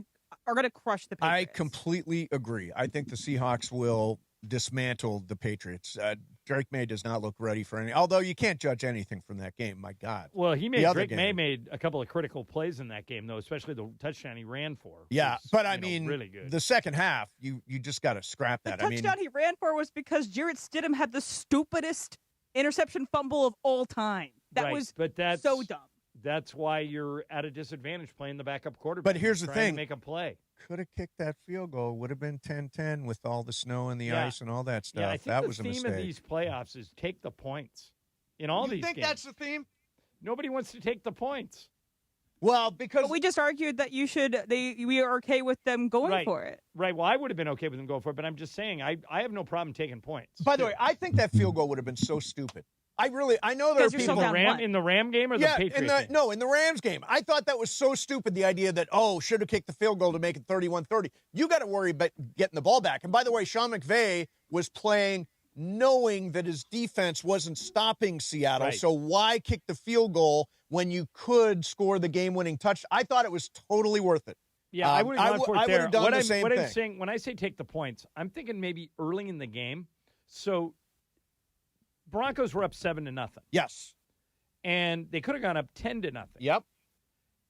[SPEAKER 5] going to crush the Patriots.
[SPEAKER 3] I completely agree. I think the Seahawks will dismantle the Patriots. Drake May does not look ready for any. Although you can't judge anything from that game. My God.
[SPEAKER 4] Well, Drake May made a couple of critical plays in that game, though, especially the touchdown he ran for.
[SPEAKER 3] Yeah, but I mean,
[SPEAKER 4] really good.
[SPEAKER 3] The second half, you just got to scrap that.
[SPEAKER 5] The touchdown he ran for was because Jarrett Stidham had the stupidest interception fumble of all time. That was so dumb.
[SPEAKER 4] That's why you're at a disadvantage playing the backup quarterback.
[SPEAKER 3] But here's the thing:
[SPEAKER 4] to make a play.
[SPEAKER 3] Could have kicked that field goal. Would have been 10-10 with all the snow and the ice and all that stuff.
[SPEAKER 4] Yeah, I think
[SPEAKER 3] that was a
[SPEAKER 4] mistake. The theme of these playoffs is take the points in all these games.
[SPEAKER 3] You think that's the theme?
[SPEAKER 4] Nobody wants to take the points.
[SPEAKER 3] Well, because
[SPEAKER 5] we just argued that we are okay with them going for it.
[SPEAKER 4] Right. Well, I would have been okay with them going for it, but I'm just saying I have no problem taking points.
[SPEAKER 3] By the way, I think that field goal would have been so stupid. I know there are people
[SPEAKER 4] in the Ram game or the Patriots game?
[SPEAKER 3] No, in the Rams game. I thought that was so stupid, the idea that, should have kicked the field goal to make it 31-30. You got to worry about getting the ball back. And by the way, Sean McVay was playing knowing that his defense wasn't stopping Seattle.
[SPEAKER 4] Right.
[SPEAKER 3] So why kick the field goal when you could score the game-winning touchdown? I thought it was totally worth it.
[SPEAKER 4] Yeah, I would have gone for it there.
[SPEAKER 3] Done
[SPEAKER 4] what
[SPEAKER 3] the
[SPEAKER 4] I'm,
[SPEAKER 3] same
[SPEAKER 4] what
[SPEAKER 3] thing.
[SPEAKER 4] I'm saying, when I say take the points, I'm thinking maybe early in the game. So Broncos were up 7-0.
[SPEAKER 3] Yes.
[SPEAKER 4] And they could have gone up 10-0.
[SPEAKER 3] Yep.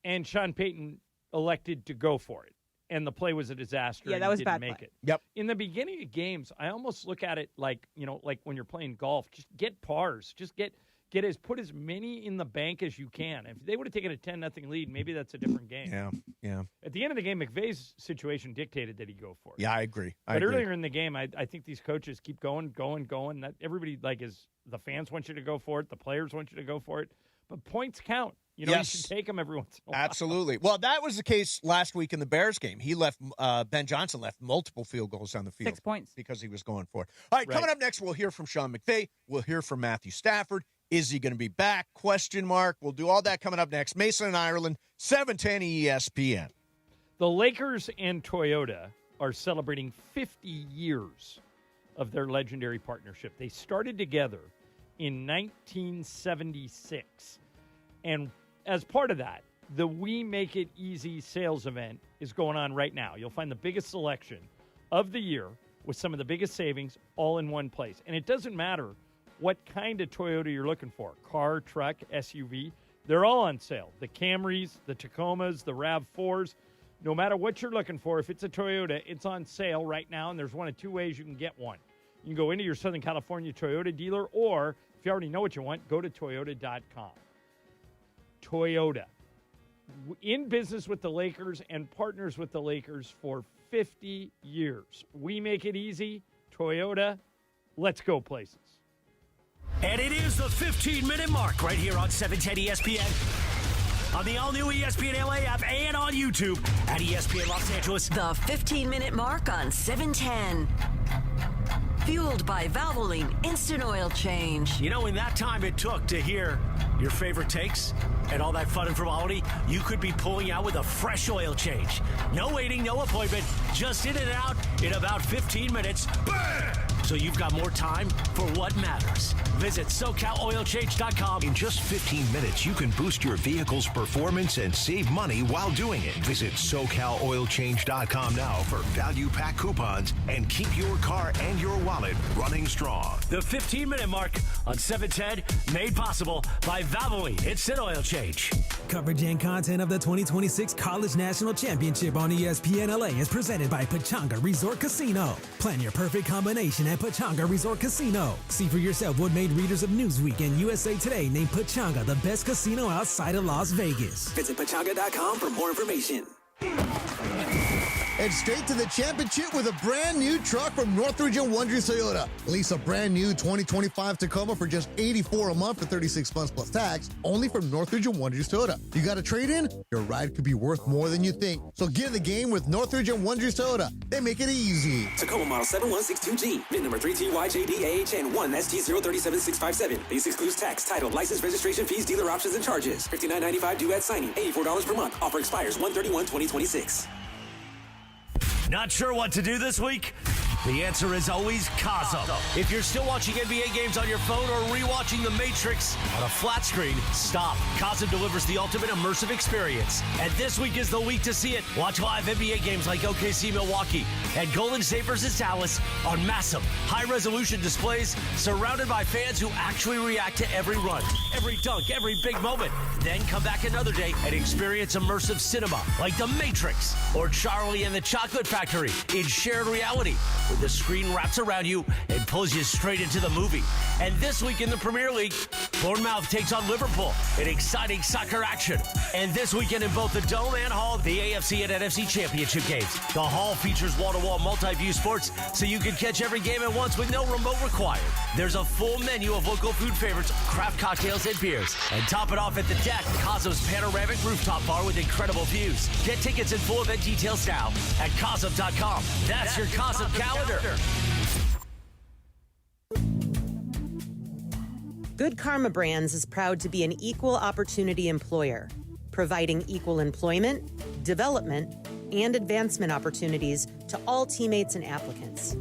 [SPEAKER 4] And Sean Payton elected to go for it. And the play was a disaster.
[SPEAKER 5] Yeah,
[SPEAKER 4] and
[SPEAKER 5] that
[SPEAKER 4] he
[SPEAKER 5] was
[SPEAKER 4] didn't
[SPEAKER 5] bad
[SPEAKER 4] make
[SPEAKER 5] play.
[SPEAKER 4] it.
[SPEAKER 3] Yep.
[SPEAKER 4] In the beginning of games, I almost look at it like, like when you're playing golf, just get pars. Just put as many in the bank as you can. If they would have taken a 10-0 lead, maybe that's a different game.
[SPEAKER 3] Yeah.
[SPEAKER 4] At the end of the game, McVay's situation dictated that he go for it.
[SPEAKER 3] Yeah, I agree.
[SPEAKER 4] But earlier in the game, I think these coaches keep going. That everybody the fans want you to go for it, the players want you to go for it, but points count. You
[SPEAKER 3] Yes.
[SPEAKER 4] should take them every once in a while.
[SPEAKER 3] Absolutely. Well, that was the case last week in the Bears game. He left Ben Johnson left multiple field goals on the field.
[SPEAKER 5] 6 points.
[SPEAKER 3] Because he was going for it. All right, coming up next, we'll hear from Sean McVay. We'll hear from Matthew Stafford. Is he going to be back? Question mark. We'll do all that coming up next. Mason and Ireland, 710 ESPN.
[SPEAKER 4] The Lakers and Toyota are celebrating 50 years of their legendary partnership. They started together in 1976. And as part of that, the We Make It Easy sales event is going on right now. You'll find the biggest selection of the year with some of the biggest savings all in one place. And it doesn't matter what kind of Toyota you're looking for, car, truck, SUV, they're all on sale. The Camrys, the Tacomas, the RAV4s, no matter what you're looking for, if it's a Toyota, it's on sale right now, and there's one of two ways you can get one. You can go into your Southern California Toyota dealer, or if you already know what you want, go to Toyota.com. Toyota, in business with the Lakers and partners with the Lakers for 50 years. We make it easy. Toyota, let's go places.
[SPEAKER 15] And it is the 15-minute mark right here on 710 ESPN. On the all-new ESPN LA app and on YouTube at ESPN Los Angeles.
[SPEAKER 13] The 15-minute mark on 710. Fueled by Valvoline Instant Oil Change.
[SPEAKER 15] You know, in that time it took to hear your favorite takes and all that fun and frivolity, you could be pulling out with a fresh oil change. No waiting, no appointment, just in and out in about 15 minutes. Bam! So you've got more time for what matters. Visit SoCalOilChange.com.
[SPEAKER 14] In just 15 minutes, you can boost your vehicle's performance and save money while doing it. Visit SoCalOilChange.com now for value pack coupons and keep your car and your wallet running strong.
[SPEAKER 15] The 15-minute mark on 710, made possible by Valvoline Instant Oil Change.
[SPEAKER 8] Coverage and content of the 2026 College National Championship on ESPN LA is presented by Pechanga Resort Casino. Plan your perfect combination at Pechanga Resort Casino. See for yourself what made readers of Newsweek and USA Today named Pechanga the best casino outside of Las Vegas. Visit Pechanga.com for more information.
[SPEAKER 17] Head straight to the championship with a brand new truck from Northridge and Wonders Toyota. Lease a brand new 2025 Tacoma for just $84 a month for 36 months plus tax, only from Northridge and Wonders Toyota. You got a trade-in? Your ride could be worth more than you think. So get in the game with Northridge and Wonders Toyota. They make it easy.
[SPEAKER 8] Tacoma Model 7162G. VIN number 3TYJDAHN 1ST037657. This excludes tax, title, license, registration fees, dealer options, and charges. $59.95 due at signing. $84 per month. Offer expires 1/31/2026.
[SPEAKER 15] Not sure what to do this week? The answer is always Kazam. If you're still watching NBA games on your phone or rewatching The Matrix on a flat screen, stop. Kazam delivers the ultimate immersive experience. And this week is the week to see it. Watch live NBA games like OKC Milwaukee and Golden State versus Dallas on massive, high-resolution displays surrounded by fans who actually react to every run, every dunk, every big moment. Then come back another day and experience immersive cinema like The Matrix or Charlie and the Chocolate Factory in shared reality, where the screen wraps around you and pulls you straight into the movie. And this week in the Premier League, Bournemouth takes on Liverpool in exciting soccer action. And this weekend in both the Dome and Hall, the AFC and NFC Championship games. The Hall features wall-to-wall multi-view sports, so you can catch every game at once with no remote required. There's a full menu of local food favorites, craft cocktails, and beers. And top it off at the deck, Kazam's panoramic rooftop bar with incredible views. Get tickets and full event details now at Kazam.com. That's your Kazam calendar.
[SPEAKER 18] Good Karma Brands is proud to be an equal opportunity employer, providing equal employment, development, and advancement opportunities to all teammates and applicants.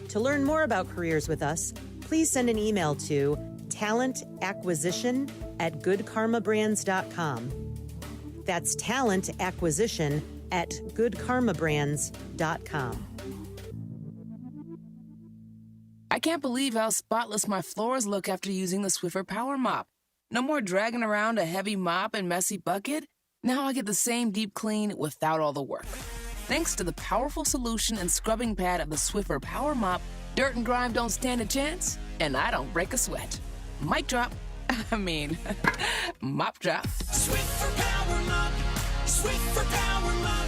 [SPEAKER 18] To learn more about careers with us, please send an email to talentacquisition@goodkarmabrands.com. That's talentacquisition@goodkarmabrands.com.
[SPEAKER 19] I can't believe how spotless my floors look after using the Swiffer Power Mop. No more dragging around a heavy mop and messy bucket. Now I get the same deep clean without all the work. Thanks to the powerful solution and scrubbing pad of the Swiffer Power Mop, dirt and grime don't stand a chance, and I don't break a sweat. Mic drop. Mop drop.
[SPEAKER 20] Swiffer Power Mop. Swiffer Power Mop.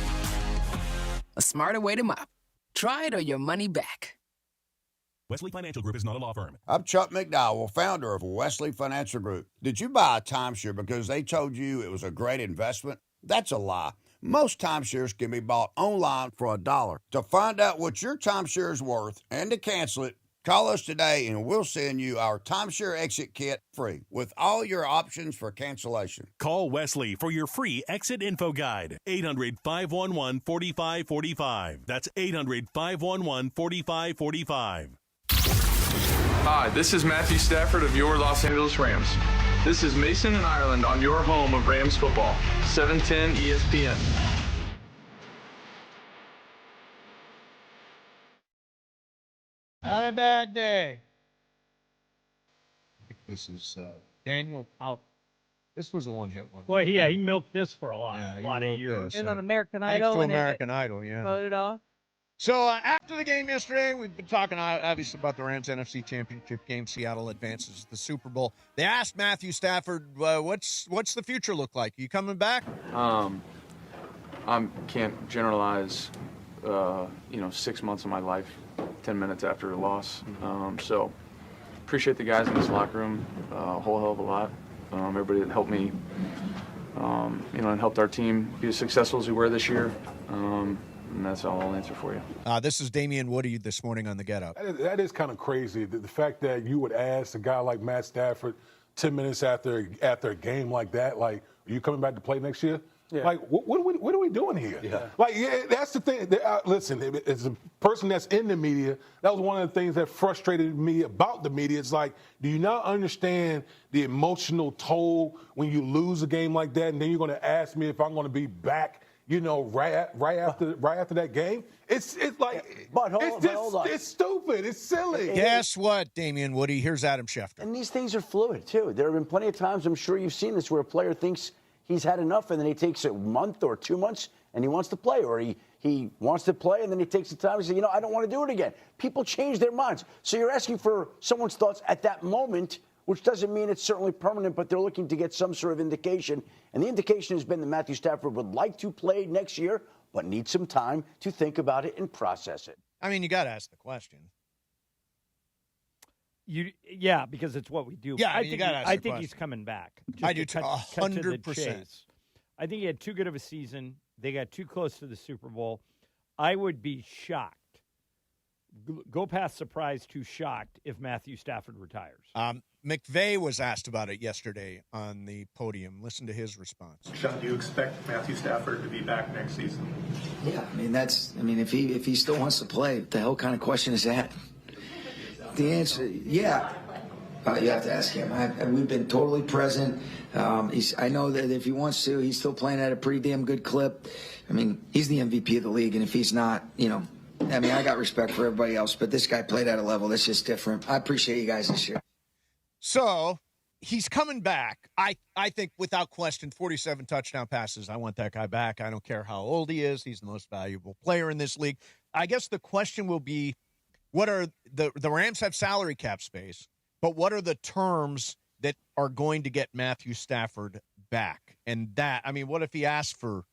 [SPEAKER 19] A smarter way to mop. Try it or your money back.
[SPEAKER 21] Wesley Financial Group is not a law firm.
[SPEAKER 22] I'm Chuck McDowell, founder of Wesley Financial Group. Did you buy a timeshare because they told you it was a great investment? That's a lie. Most timeshares can be bought online for $1. To find out what your timeshare is worth and to cancel it, call us today and we'll send you our timeshare exit kit free with all your options for cancellation.
[SPEAKER 21] Call Wesley for your free exit info guide. 800-511-4545. That's 800-511-4545.
[SPEAKER 23] Hi, this is Matthew Stafford of your Los Angeles Rams. This is Mason in Ireland on your home of Rams football, 710 ESPN.
[SPEAKER 3] Not a bad day. This is Daniel Powell. This was a one-hit one.
[SPEAKER 4] Boy, yeah, he milked this for a lot of years.
[SPEAKER 5] And on American
[SPEAKER 3] Thanks
[SPEAKER 5] Idol.
[SPEAKER 3] to
[SPEAKER 5] and
[SPEAKER 3] American Idol, yeah.
[SPEAKER 5] Voted off.
[SPEAKER 3] So after the game yesterday, we've been talking obviously about the Rams NFC Championship game. Seattle advances to the Super Bowl. They asked Matthew Stafford, "What's the future look like? Are you coming back?"
[SPEAKER 23] I can't generalize, 6 months of my life, 10 minutes after a loss. So appreciate the guys in this locker room a whole hell of a lot. Everybody that helped me, and helped our team be as successful as we were this year. And that's all I'll answer for you.
[SPEAKER 3] This is Damian Woody this morning on the Get Up.
[SPEAKER 24] That is kind of crazy. The fact that you would ask a guy like Matt Stafford 10 minutes after a game like that, like, are you coming back to play next year? Yeah. Like, what are we doing here? Yeah. Like, that's the thing. Listen, as a person that's in the media, that was one of the things that frustrated me about the media. It's like, do you not understand the emotional toll when you lose a game like that, and then you're going to ask me if I'm going to be back, right after that game? It's like, but hold on. It's stupid. It's silly.
[SPEAKER 3] Guess what, Damian Woody? Here's Adam Schefter.
[SPEAKER 25] And these things are fluid, too. There have been plenty of times, I'm sure you've seen this, where a player thinks he's had enough, and then he takes a month or 2 months, and he wants to play, or he wants to play, and then he takes the time and says, I don't want to do it again. People change their minds. So you're asking for someone's thoughts at that moment, which doesn't mean it's certainly permanent, but they're looking to get some sort of indication. And the indication has been that Matthew Stafford would like to play next year, but needs some time to think about it and process it.
[SPEAKER 3] I mean, you got to ask the question.
[SPEAKER 4] Yeah, because it's what we do.
[SPEAKER 3] Yeah,
[SPEAKER 4] I think he's coming back.
[SPEAKER 3] I do too, 100%.
[SPEAKER 4] I think he had too good of a season. They got too close to the Super Bowl. I would be shocked. Go past surprised to shocked if Matthew Stafford retires.
[SPEAKER 3] McVay was asked about it yesterday on the podium. Listen to his response.
[SPEAKER 26] Sean, do you expect Matthew Stafford to be back next season?
[SPEAKER 12] Yeah, if he still wants to play, what the hell kind of question is that? The answer, yeah. You have to ask him. We've been totally present. I know that if he wants to, he's still playing at a pretty damn good clip. He's the MVP of the league, and if he's not, I got respect for everybody else, but this guy played at a level that's just different. I appreciate you guys this year.
[SPEAKER 3] So he's coming back. I think without question, 47 touchdown passes. I want that guy back. I don't care how old he is. He's the most valuable player in this league. I guess the question will be, what are the Rams have salary cap space, but what are the terms that are going to get Matthew Stafford back? And what if he asks for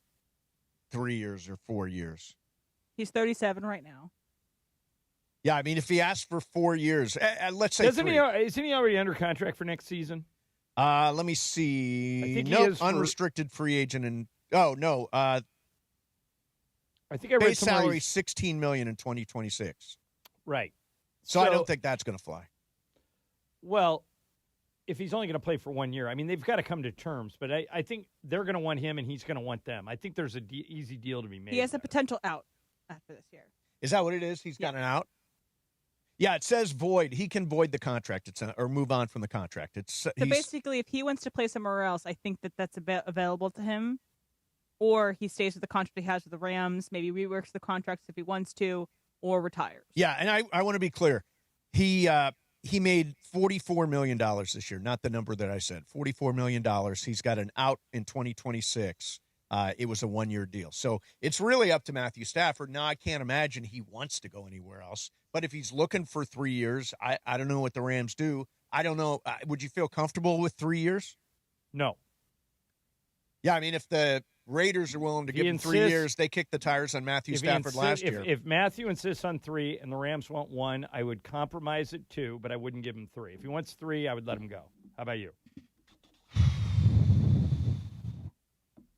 [SPEAKER 3] 3 years or 4 years?
[SPEAKER 5] He's 37 right now.
[SPEAKER 3] Yeah, if he asks for 4 years, let's say
[SPEAKER 4] isn't he already under contract for next season?
[SPEAKER 3] Let me see.
[SPEAKER 4] I think
[SPEAKER 3] nope,
[SPEAKER 4] he is
[SPEAKER 3] unrestricted free agent, and I
[SPEAKER 4] think I read
[SPEAKER 3] base salary $16 million in 2026.
[SPEAKER 4] Right.
[SPEAKER 3] So I don't think that's going to fly.
[SPEAKER 4] Well, if he's only going to play for 1 year, they've got to come to terms. But I think they're going to want him, and he's going to want them. I think there's an easy deal to be made.
[SPEAKER 5] He has a potential out after this year.
[SPEAKER 3] Is that what it is? He's got an out? Yeah, it says void. He can void the contract or move on from the contract.
[SPEAKER 5] So basically, if he wants to play somewhere else, I think that's available to him. Or he stays with the contract he has with the Rams, maybe reworks the contracts if he wants to, or retires.
[SPEAKER 3] Yeah, and I want to be clear. He made $44 million this year, not the number that I said. $44 million. He's got an out in 2026. It was a one-year deal. So it's really up to Matthew Stafford. Now, I can't imagine he wants to go anywhere else. But if he's looking for 3 years, I don't know what the Rams do. I don't know. Would you feel comfortable with 3 years?
[SPEAKER 4] No.
[SPEAKER 3] Yeah, I mean, if the Raiders are willing to give him 3 years, they kicked the tires on Matthew Stafford last year.
[SPEAKER 4] If Matthew insists on 3 and the Rams want 1, I would compromise at 2, but I wouldn't give him 3. If he wants 3, I would let him go. How about you?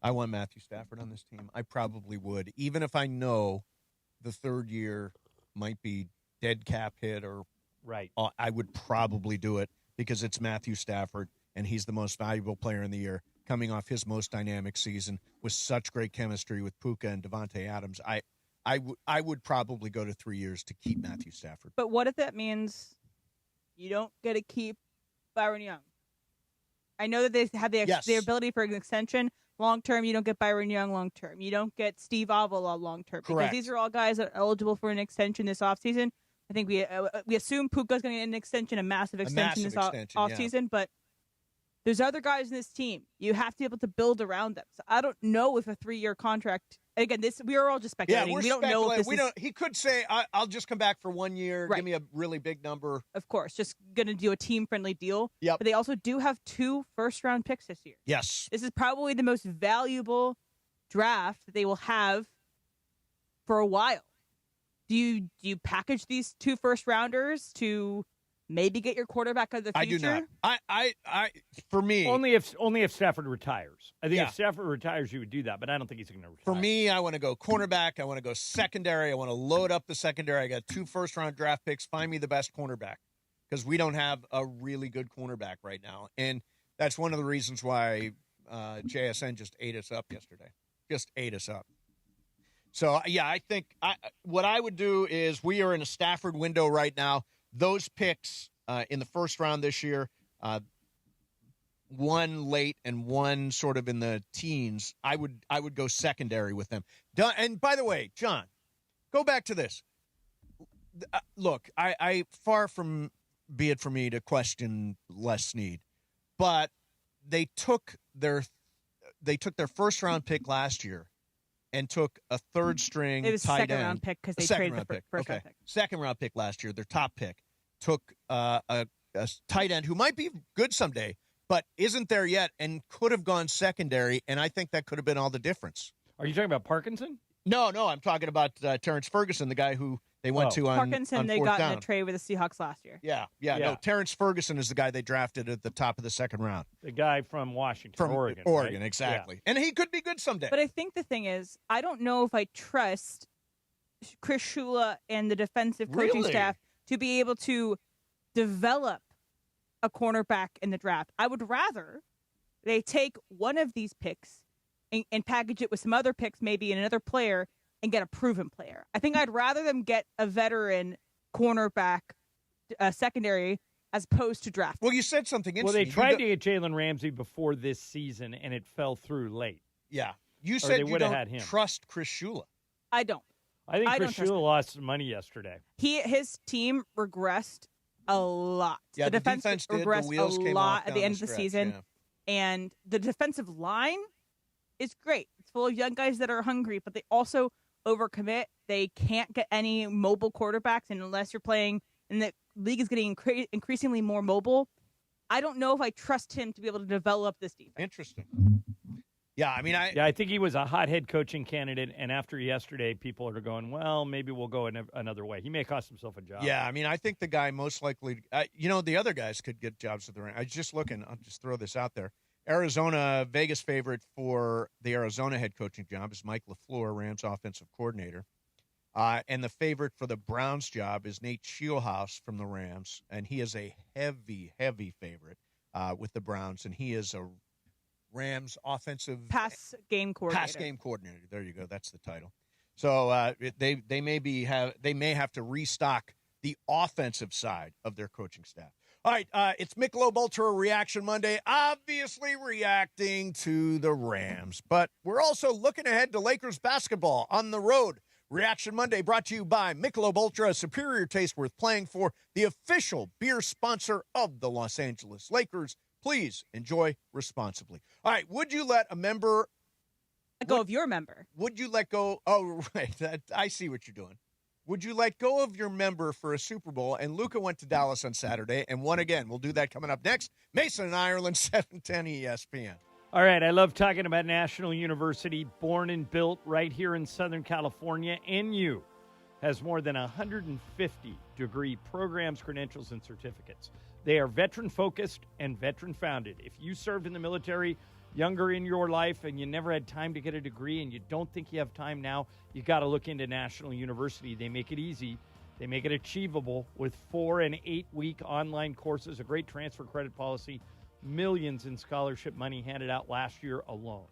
[SPEAKER 3] I want Matthew Stafford on this team. I probably would, even if I know the third year might be dead cap hit or
[SPEAKER 4] right.
[SPEAKER 3] I would probably do it because it's Matthew Stafford, and he's the most valuable player in the year, coming off his most dynamic season with such great chemistry with Puka and Devontae Adams. I would probably go to 3 years to keep Matthew Stafford.
[SPEAKER 5] But what if that means you don't get to keep Byron Young? I know that they have the ability for an extension. Long-term, you don't get Byron Young long-term. You don't get Steve Avila long-term.
[SPEAKER 3] Correct.
[SPEAKER 5] Because these are all guys that are eligible for an extension this offseason. I think we assume Puka's going to get an extension, a massive extension this offseason. Yeah. But there's other guys in this team. You have to be able to build around them. So I don't know if a 3-year contract. Again, we are all just speculating.
[SPEAKER 3] Yeah,
[SPEAKER 5] we don't know if this
[SPEAKER 3] He could say, "I'll just come back for 1 year. Right. Give me a really big number."
[SPEAKER 5] Of course, just going to do a team-friendly deal.
[SPEAKER 3] Yep.
[SPEAKER 5] But they also do have 2 first-round picks this year.
[SPEAKER 3] Yes.
[SPEAKER 5] This is probably the most valuable draft that they will have for a while. Do you package these 2 first-rounders to maybe get your quarterback of the future?
[SPEAKER 3] I do not. I for me,
[SPEAKER 4] only if Stafford retires. I think if Stafford retires, you would do that, but I don't think he's going to retire.
[SPEAKER 3] For me, I want to go cornerback. I want to go secondary. I want to load up the secondary. I got 2 first-round draft picks. Find me the best cornerback because we don't have a really good cornerback right now, and that's one of the reasons why JSN just ate us up yesterday. Just ate us up. So, yeah, I think what I would do is we are in a Stafford window right now. Those picks in the first round this year, one late and one sort of in the teens, I would go secondary with them. And by the way, John, go back to this. Look, I far from be it for me to question Les Snead, but they took their first round pick last year and took a third string tight end.
[SPEAKER 5] It was a second round pick because they traded the first round pick.
[SPEAKER 3] Second round pick last year, their top pick, took a tight end who might be good someday, but isn't there yet and could have gone secondary, and I think that could have been all the difference.
[SPEAKER 4] Are you talking about Parkinson?
[SPEAKER 3] No, I'm talking about Terrence Ferguson, the guy who they went to on
[SPEAKER 5] Parkinson. They got in a trade with the Seahawks last year.
[SPEAKER 3] Yeah. No, Terrence Ferguson is the guy they drafted at the top of the second round.
[SPEAKER 4] The guy from Washington,
[SPEAKER 3] from
[SPEAKER 4] Oregon, right?
[SPEAKER 3] Exactly.
[SPEAKER 4] Yeah.
[SPEAKER 3] And he could be good someday.
[SPEAKER 5] But I think the thing is, I don't know if I trust Chris Shula and the defensive coaching staff to be able to develop a cornerback in the draft. I would rather they take one of these picks and package it with some other picks, maybe and another player, and get a proven player. I think I'd rather them get a veteran cornerback secondary as opposed to draft.
[SPEAKER 3] Well, you said something interesting.
[SPEAKER 4] Well, they tried to get Jalen Ramsey before this season, and it fell through late.
[SPEAKER 3] Yeah. You said you don't trust Chris Shula.
[SPEAKER 5] I don't.
[SPEAKER 4] I think Chris Shula lost some money yesterday.
[SPEAKER 5] His team regressed a lot.
[SPEAKER 3] Yeah, the defense did.
[SPEAKER 5] Regressed
[SPEAKER 3] the wheels
[SPEAKER 5] a
[SPEAKER 3] came
[SPEAKER 5] lot
[SPEAKER 3] off
[SPEAKER 5] at the end of the season.
[SPEAKER 3] Yeah.
[SPEAKER 5] And the defensive line is great. It's full of young guys that are hungry, but they also overcommit. They can't get any mobile quarterbacks, and unless you're playing, and the league is getting increasingly more mobile, I don't know if I trust him to be able to develop this defense.
[SPEAKER 3] Interesting. Yeah, I mean,
[SPEAKER 4] I think he was a hot head coaching candidate, and after yesterday, people are going, well, maybe we'll go another way. He may cost himself a job.
[SPEAKER 3] Yeah, I mean, I think the guy most likely, the other guys could get jobs at the rank. I was just looking, I'll just throw this out there. Arizona, Vegas favorite for the Arizona head coaching job is Mike LaFleur, Rams offensive coordinator. And the favorite for the Browns job is Nate Scheelhaase from the Rams, and he is a heavy, heavy favorite with the Browns, and he is a Rams offensive
[SPEAKER 5] pass game coordinator.
[SPEAKER 3] There you go. That's the title. So they may have to restock the offensive side of their coaching staff. All right, it's Michelob Ultra Reaction Monday, obviously reacting to the Rams. But we're also looking ahead to Lakers basketball on the road. Reaction Monday brought to you by Michelob Ultra, a superior taste worth playing for, the official beer sponsor of the Los Angeles Lakers. Please enjoy responsibly. All right, would you let a member...
[SPEAKER 5] Let go of your member.
[SPEAKER 3] Would you let go... Oh, right, I see what you're doing. Would you let go of your member for a Super Bowl? And Luka went to Dallas on Saturday and won again. We'll do that coming up next. Mason and Ireland, 710 ESPN.
[SPEAKER 4] All right, I love talking about National University, born and built right here in Southern California. NU has more than 150 degree programs, credentials, and certificates. They are veteran-focused and veteran-founded. If you served in the military younger in your life and you never had time to get a degree and you don't think you have time now, you got to look into National University. They make it easy. They make it achievable with 4 and 8 week online courses, a great transfer credit policy, millions in scholarship money handed out last year alone.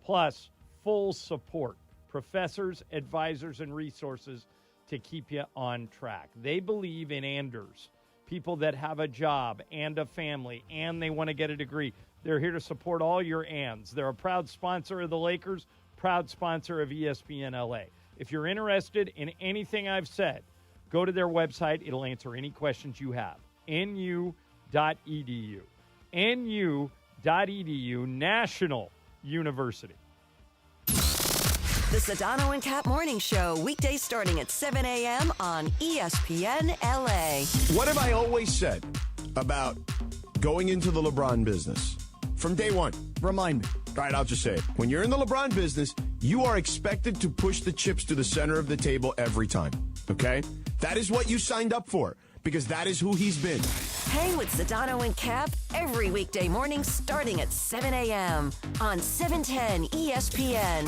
[SPEAKER 4] Plus, full support, professors, advisors, and resources to keep you on track. They believe in Anders, people that have a job and a family and they want to get a degree. They're here to support all your ands. They're a proud sponsor of the Lakers, proud sponsor of ESPN LA. If you're interested in anything I've said, go to their website. It'll answer any questions you have. nu.edu. nu.edu, National University.
[SPEAKER 13] The Sedano and Cap Morning Show, weekdays starting at 7 a.m. on ESPN LA.
[SPEAKER 1] What have I always said about going into the LeBron business? From day one, remind me. All right, I'll just say it. When you're in the LeBron business, you are expected to push the chips to the center of the table every time, okay? That is what you signed up for, because that is who he's been.
[SPEAKER 13] Hang with Sedano and Cap every weekday morning starting at 7 a.m. on 710 ESPN.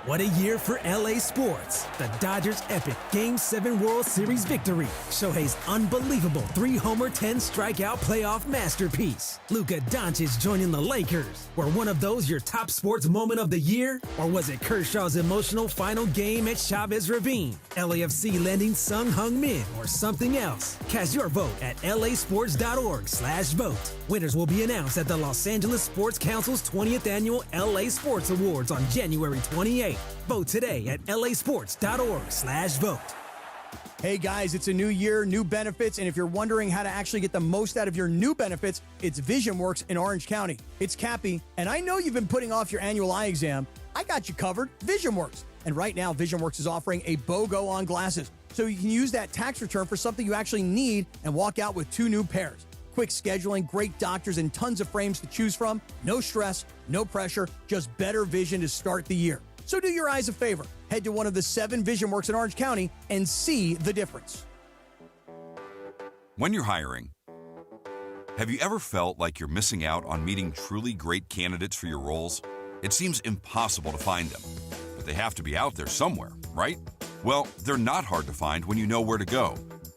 [SPEAKER 8] What a year for LA sports. The Dodgers' epic Game 7 World Series victory. Shohei's unbelievable 3-homer, 10-strikeout playoff masterpiece. Luka Dončić joining the Lakers. Were one of those your top sports moment of the year? Or was it Kershaw's emotional final game at Chavez Ravine? LAFC landing Sung Hung Min or something else? Cast your vote at lasports.org/vote. Winners will be announced at the Los Angeles Sports Council's 20th Annual LA Sports Awards on January 28th. Vote today at lasports.org/vote.
[SPEAKER 2] Hey guys, it's a new year, new benefits, and if you're wondering how to actually get the most out of your new benefits, it's VisionWorks in Orange County. It's Cappy, and I know you've been putting off your annual eye exam. I got you covered, VisionWorks. And right now, VisionWorks is offering a BOGO on glasses, so you can use that tax return for something you actually need and walk out with 2 new pairs. Quick scheduling, great doctors, and tons of frames to choose from. No stress, no pressure, just better vision to start the year. So do your eyes a favor. Head to one of the 7 VisionWorks in Orange County and see the difference.
[SPEAKER 6] When you're hiring, have you ever felt like you're missing out on meeting truly great candidates for your roles? It seems impossible to find them, but they have to be out there somewhere, right? Well, they're not hard to find when you know where to go,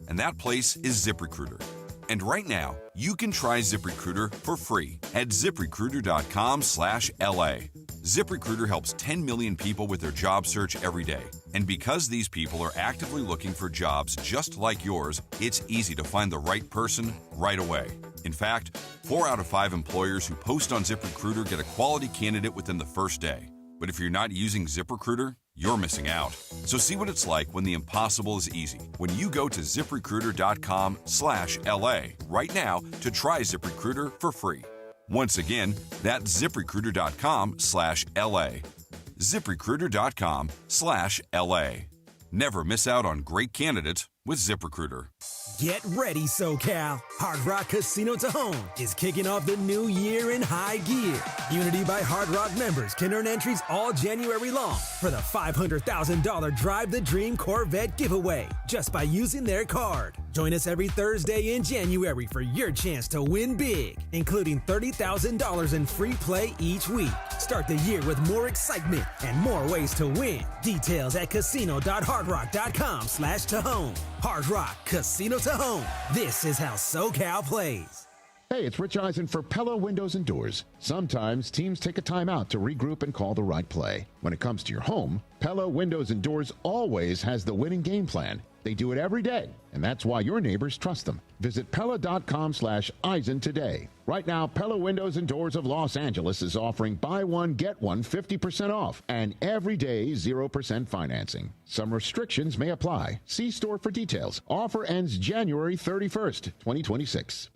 [SPEAKER 6] and that place is ZipRecruiter. And right now, you can try ZipRecruiter for free at ZipRecruiter.com/LA. ZipRecruiter helps 10 million people with their job search every day. And because these people are actively looking for jobs just like yours, it's easy to find the right person right away. In fact, 4 out of 5 employers who post on ZipRecruiter get a quality candidate within the first day. But if you're not using ZipRecruiter, you're missing out. So see what it's like when the impossible is easy. When you go to ZipRecruiter.com/LA right now to try ZipRecruiter for free. Once again, that's ZipRecruiter.com/LA. ZipRecruiter.com/LA. Never miss out on great candidates with ZipRecruiter.
[SPEAKER 8] Get ready, SoCal. Hard Rock Casino Tejon is kicking off the new year in high gear. Unity by Hard Rock members can earn entries all January long for the $500,000 Drive the Dream Corvette giveaway just by using their card. Join us every Thursday in January for your chance to win big, including $30,000 in free play each week. Start the year with more excitement and more ways to win. Details at casino.hardrock.com/Tejon. Hard Rock Casino Tejon. This is how SoCal plays.
[SPEAKER 7] Hey, it's Rich Eisen for Pella Windows and Doors. Sometimes teams take a timeout to regroup and call the right play. When it comes to your home, Pella Windows and Doors always has the winning game plan. They do it every day, and that's why your neighbors trust them. Visit Pella.com/Eisen today. Right now, Pella Windows and Doors of Los Angeles is offering buy one, get one 50% off and every day 0% financing. Some restrictions may apply. See store for details. Offer ends January 31st, 2026.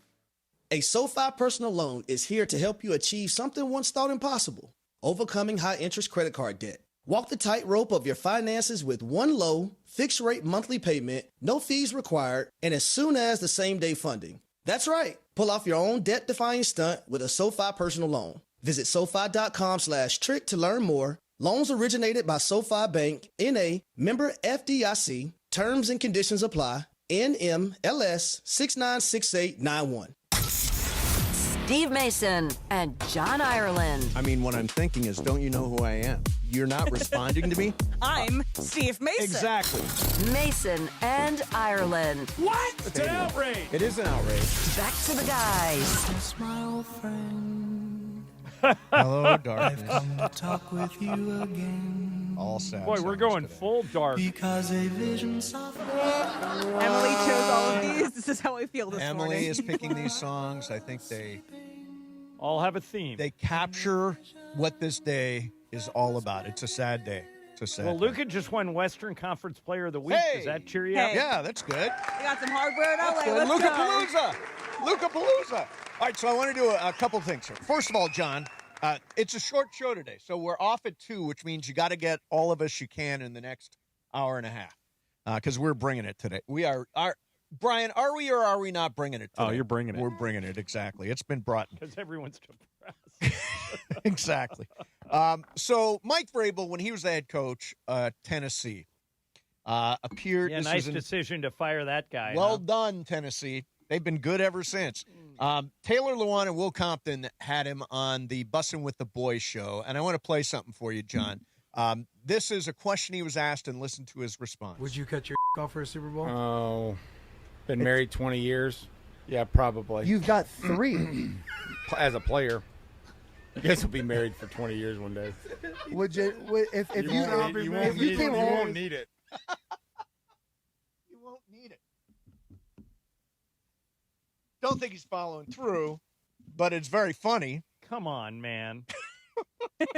[SPEAKER 9] A SoFi personal loan is here to help you achieve something once thought impossible: overcoming high-interest credit card debt. Walk the tightrope of your finances with one low, fixed-rate monthly payment, no fees required, and as soon as the same-day funding. That's right. Pull off your own debt-defying stunt with a SoFi personal loan. Visit SoFi.com/trick to learn more. Loans originated by SoFi Bank, N.A., member FDIC. Terms and conditions apply. NMLS 696891.
[SPEAKER 13] Steve Mason and John Ireland.
[SPEAKER 3] I mean, what I'm thinking is, don't you know who I am? You're not responding to me?
[SPEAKER 5] I'm Steve Mason.
[SPEAKER 3] Exactly.
[SPEAKER 13] Mason and Ireland.
[SPEAKER 5] What?
[SPEAKER 4] It's an outrage.
[SPEAKER 3] It is an outrage.
[SPEAKER 13] Back to the guys.
[SPEAKER 20] It's my old friend.
[SPEAKER 3] Hello, darkness.
[SPEAKER 20] I've come to talk with you again.
[SPEAKER 3] All sad.
[SPEAKER 4] Boy, we're going full dark.
[SPEAKER 20] Because a vision softly.
[SPEAKER 5] Emily chose all of these. This is how I feel this morning.
[SPEAKER 3] Emily is picking these songs. I think they
[SPEAKER 4] all have a theme.
[SPEAKER 3] They capture what this day is all about. It's a sad day. It's a sad day.
[SPEAKER 4] Luka just won Western Conference Player of the Week.
[SPEAKER 3] Hey!
[SPEAKER 4] Does that cheer you
[SPEAKER 5] Hey.
[SPEAKER 4] up?
[SPEAKER 3] Yeah, that's good.
[SPEAKER 5] We got some hardware in LA.
[SPEAKER 3] Good.
[SPEAKER 5] Let's
[SPEAKER 3] Luka
[SPEAKER 5] go.
[SPEAKER 3] Palooza. Luka Palooza. All right, so I want to do a couple things here. First of all, John, it's a short show today, so we're off at 2, which means you got to get all of us you can in the next hour and a half, because we're bringing it today. We are Brian, are we or are we not bringing it today?
[SPEAKER 10] Oh, you're bringing it.
[SPEAKER 3] We're bringing it, exactly. It's been brought.
[SPEAKER 4] Because everyone's depressed.
[SPEAKER 3] Exactly. So Mike Vrabel, when he was the head coach, Tennessee, appeared.
[SPEAKER 4] Yeah, nice decision to fire that guy.
[SPEAKER 3] Well done, Tennessee. They've been good ever since. Taylor Lewan and Will Compton had him on the Bussin' with the Boys show, and I want to play something for you, John. This is a question he was asked, and listen to his response.
[SPEAKER 11] Would you cut your off for a Super Bowl?
[SPEAKER 10] Oh, been married 20 years. Yeah, probably.
[SPEAKER 14] You've got 3.
[SPEAKER 10] As a player. I guess I'll be married for 20 years one day.
[SPEAKER 14] Would you? If you came
[SPEAKER 10] you
[SPEAKER 14] home,
[SPEAKER 10] won't need it.
[SPEAKER 3] You won't need it. Don't think he's following through, but it's very funny.
[SPEAKER 4] Come on, man.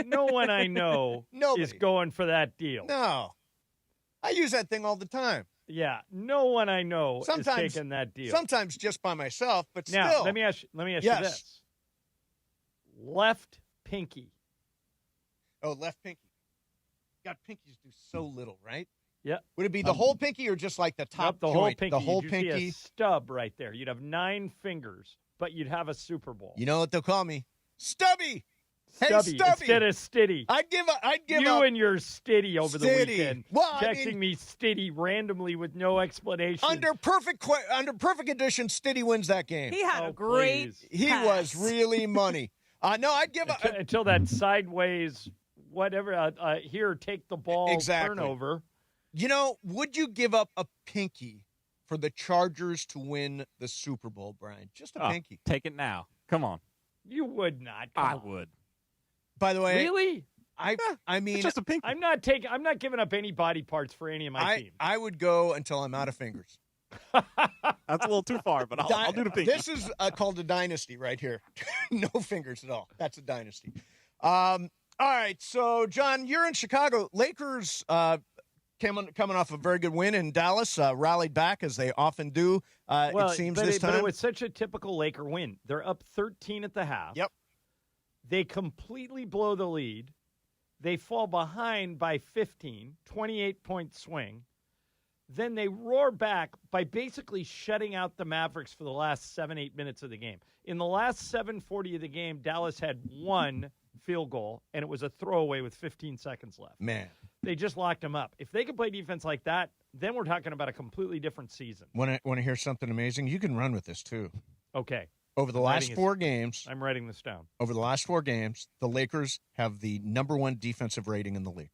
[SPEAKER 4] No one I know
[SPEAKER 3] Nobody.
[SPEAKER 4] is going for that deal.
[SPEAKER 3] No. I use that thing all the time.
[SPEAKER 4] Yeah, no one I know is taking that deal.
[SPEAKER 3] Sometimes just by myself, but
[SPEAKER 4] now,
[SPEAKER 3] still.
[SPEAKER 4] let me ask
[SPEAKER 3] Yes.
[SPEAKER 4] you this. Left pinky.
[SPEAKER 3] Oh, left pinky. God, pinkies do so little, right?
[SPEAKER 4] Yeah.
[SPEAKER 3] Would it be the whole pinky or just like the top
[SPEAKER 4] Nope, the
[SPEAKER 3] joint?
[SPEAKER 4] whole pinky.
[SPEAKER 3] The whole
[SPEAKER 4] You'd see
[SPEAKER 3] pinky.
[SPEAKER 4] a stub right there. You'd have 9 fingers, but you'd have a Super Bowl.
[SPEAKER 3] You know what they'll call me? Stubby. Hey,
[SPEAKER 4] Stubby
[SPEAKER 3] Stubby.
[SPEAKER 4] instead of Stiddy.
[SPEAKER 3] I'd give
[SPEAKER 4] you
[SPEAKER 3] up.
[SPEAKER 4] and your Stiddy over the
[SPEAKER 3] Stiddy.
[SPEAKER 4] weekend.
[SPEAKER 3] Well,
[SPEAKER 4] texting me Stiddy randomly with no explanation.
[SPEAKER 3] Under perfect conditions, Stiddy wins that game.
[SPEAKER 5] He had a great
[SPEAKER 3] He was really money. No, I'd give up.
[SPEAKER 4] Until that sideways, whatever, here, take the ball
[SPEAKER 3] Exactly.
[SPEAKER 4] turnover.
[SPEAKER 3] You know, would you give up a pinky for the Chargers to win the Super Bowl, Brian? Just a pinky.
[SPEAKER 10] Take it now. Come on.
[SPEAKER 4] You would not.
[SPEAKER 10] I would.
[SPEAKER 3] By the way,
[SPEAKER 4] Really?
[SPEAKER 3] I mean,
[SPEAKER 10] It's just a pinky.
[SPEAKER 4] I'm not giving up any body parts for any of my team.
[SPEAKER 3] I would go until I'm out of fingers.
[SPEAKER 10] That's a little too far, but I'll do the pinky.
[SPEAKER 3] This is called a dynasty right here. No fingers at all. That's a dynasty. All right, so John, you're in Chicago. Lakers coming off a very good win in Dallas, rallied back as they often do. It seems this time.
[SPEAKER 4] But it was such a typical Laker win. They're up 13 at the half.
[SPEAKER 3] Yep.
[SPEAKER 4] They completely blow the lead. They fall behind by 15, 28-point swing. Then they roar back by basically shutting out the Mavericks for the last 7-8 minutes of the game. In the last 7:40 of the game, Dallas had 1 field goal, and it was a throwaway with 15 seconds left.
[SPEAKER 3] Man.
[SPEAKER 4] They just locked them up. If they could play defense like that, then we're talking about a completely different season.
[SPEAKER 3] Want to hear something amazing? You can run with this, too.
[SPEAKER 4] Okay.
[SPEAKER 3] Over the last 4 games.
[SPEAKER 4] I'm writing this down.
[SPEAKER 3] Over the last 4 games, the Lakers have the #1 defensive rating in the league.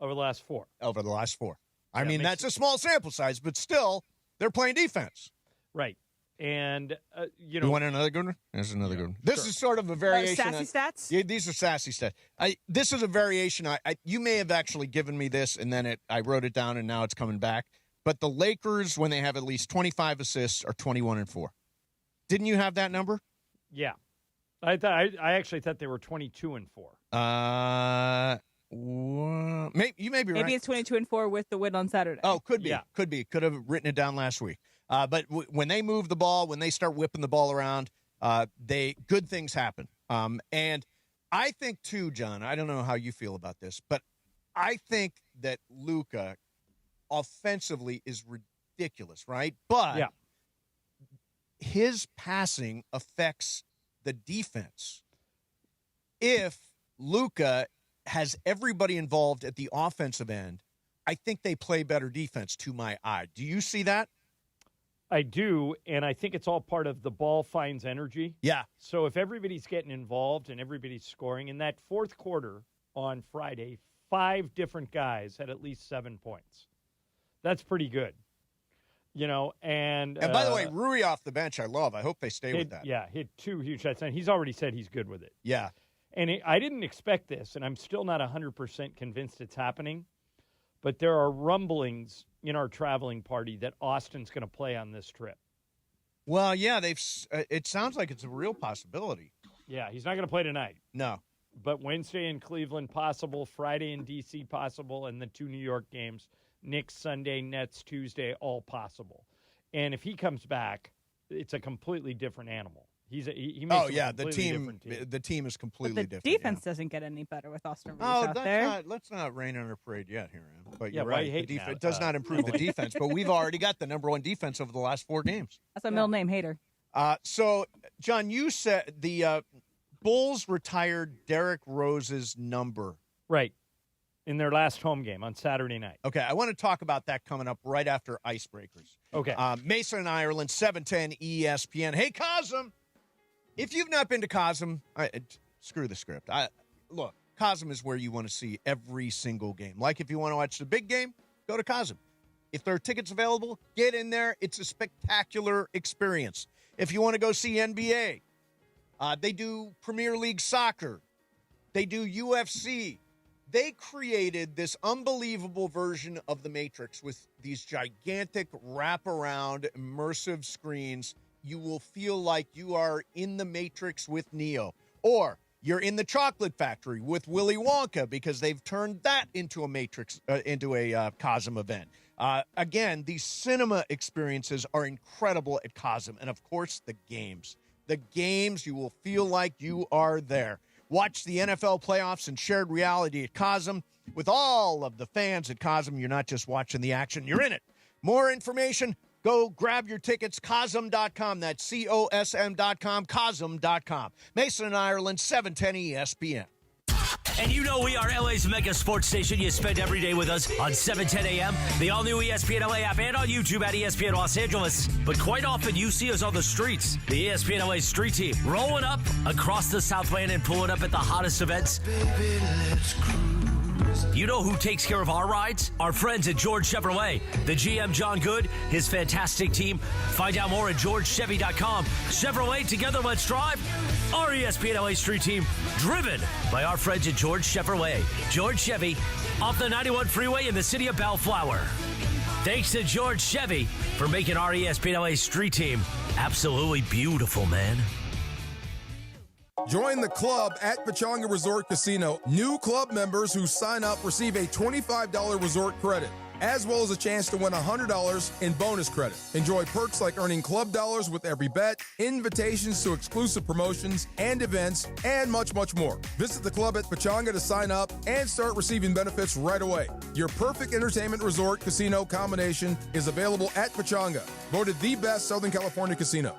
[SPEAKER 4] Over the last 4.
[SPEAKER 3] Over the last 4. I
[SPEAKER 4] Yeah,
[SPEAKER 3] mean, that's a small sample size, but still, they're playing defense.
[SPEAKER 4] Right. And,
[SPEAKER 3] You want another good one? There's another good one. This is sort of a variation.
[SPEAKER 5] Sassy stats?
[SPEAKER 3] Yeah, these are sassy stats. This is a variation. You may have actually given me this, and then I wrote it down, and now it's coming back. But the Lakers, when they have at least 25 assists, are 21-4. Didn't you have that number?
[SPEAKER 4] Yeah. I actually thought they were 22-4.
[SPEAKER 3] You may be right.
[SPEAKER 5] Maybe it's 22-4 with the win on Saturday.
[SPEAKER 3] Oh, could be.
[SPEAKER 4] Yeah.
[SPEAKER 3] Could be. Could have written it down last week. But when they move the ball, when they start whipping the ball around, good things happen. And I think, too, John, I don't know how you feel about this, but I think that Luka offensively is ridiculous, right? But his passing affects the defense. If Luka has everybody involved at the offensive end, I think they play better defense to my eye. Do you see that?
[SPEAKER 4] I do, and I think it's all part of the ball finds energy.
[SPEAKER 3] Yeah.
[SPEAKER 4] So if everybody's getting involved and everybody's scoring, in that fourth quarter on Friday, 5 different guys had at least 7 points. That's pretty good. And
[SPEAKER 3] by the way, Rui off the bench, I love. I hope they stay with that.
[SPEAKER 4] Yeah, hit 2 huge shots, and he's already said he's good with it.
[SPEAKER 3] Yeah.
[SPEAKER 4] And I didn't expect this, and I'm still not 100% convinced it's happening, but there are rumblings in our traveling party that Austin's going to play on this trip.
[SPEAKER 3] Well, yeah, it sounds like it's a real possibility.
[SPEAKER 4] Yeah, he's not going to play tonight.
[SPEAKER 3] No.
[SPEAKER 4] But Wednesday in Cleveland possible, Friday in D.C. possible, and the 2 New York games, Knicks Sunday, Nets Tuesday, all possible. And if he comes back, it's a completely different animal. He makes the
[SPEAKER 3] team is completely
[SPEAKER 5] but the
[SPEAKER 3] different.
[SPEAKER 5] Defense doesn't get any better with Austin Reeves out there.
[SPEAKER 3] Let's not rain on our parade yet here, Em. But
[SPEAKER 4] Yeah,
[SPEAKER 3] you're
[SPEAKER 4] why
[SPEAKER 3] right.
[SPEAKER 4] you hating that,
[SPEAKER 3] It does not improve the defense, but we've already got the number 1 defense over the last 4 games.
[SPEAKER 5] That's a middle name, Hater.
[SPEAKER 3] So, John, you said the Bulls retired Derrick Rose's number.
[SPEAKER 4] Right. In their last home game on Saturday night.
[SPEAKER 3] Okay, I want to talk about that coming up right after Icebreakers.
[SPEAKER 4] Okay.
[SPEAKER 3] Mason and Ireland, 710 ESPN. Hey, Cosm, if you've not been to Cosm, screw the script. Look, Cosm is where you want to see every single game. Like if you want to watch the big game, go to Cosm. If there are tickets available, get in there. It's a spectacular experience. If you want to go see NBA, they do Premier League soccer. They do UFC. They created this unbelievable version of the Matrix with these gigantic wraparound immersive screens. You will feel like you are in the Matrix with Neo, or you're in the Chocolate Factory with Willy Wonka because they've turned that into a Matrix, into a Cosm event. Again, these cinema experiences are incredible at Cosm, and of course, the games. The games, you will feel like you are there. Watch the NFL playoffs in shared reality at Cosm. With all of the fans at Cosm, you're not just watching the action, you're in it. More information, go grab your tickets, Cosm.com. That's COSM.com, Cosm.com. Mason and Ireland, 710 ESPN.
[SPEAKER 15] And you know we are LA's mega sports station. You spend every day with us on 710 a.m., the all-new ESPN LA app, and on YouTube at ESPN Los Angeles. But quite often you see us on the streets. The ESPN LA street team rolling up across the Southland and pulling up at the hottest events. Baby, let's cruise. You know who takes care of our rides? Our friends at George Chevrolet. The GM, John Good, his fantastic team. Find out more at GeorgeChevy.com. Chevrolet, together let's drive. Our ESPN LA street team, driven by our friends at George Chevrolet. George Chevy, off the 91 freeway in the city of Bellflower. Thanks to George Chevy for making our ESPN LA street team absolutely beautiful, man.
[SPEAKER 16] Join the club at Pechanga Resort Casino. New club members who sign up receive a $25 resort credit, as well as a chance to win $100 in bonus credit. Enjoy perks like earning club dollars with every bet, invitations to exclusive promotions and events, and much, much more. Visit the club at Pechanga to sign up and start receiving benefits right away. Your perfect entertainment resort casino combination is available at Pechanga, voted the best Southern California casino.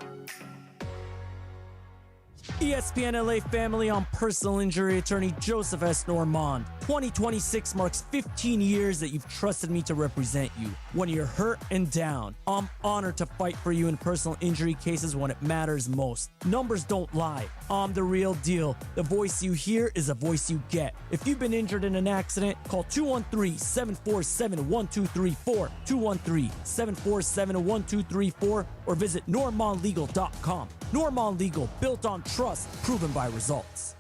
[SPEAKER 17] ESPN LA family, I'm personal injury attorney Joseph S. Normand. 2026 marks 15 years that you've trusted me to represent you. When you're hurt and down, I'm honored to fight for you in personal injury cases when it matters most. Numbers don't lie. I'm the real deal. The voice you hear is a voice you get. If you've been injured in an accident, call 213-747-1234, 213-747-1234, or visit normandlegal.com. Normand Legal, built on trust, proven by results.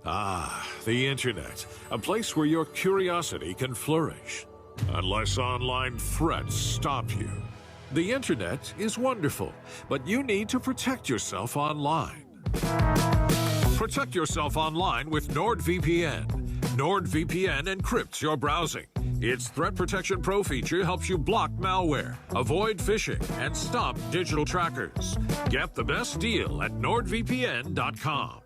[SPEAKER 18] Ah, the internet, a place where your curiosity can flourish. unless online threats stop you. The internet is wonderful, but you need to protect yourself online. Protect yourself online with NordVPN. NordVPN encrypts your browsing. Its Threat Protection Pro feature helps you block malware, avoid phishing, and stop digital trackers. Get the best deal at NordVPN.com.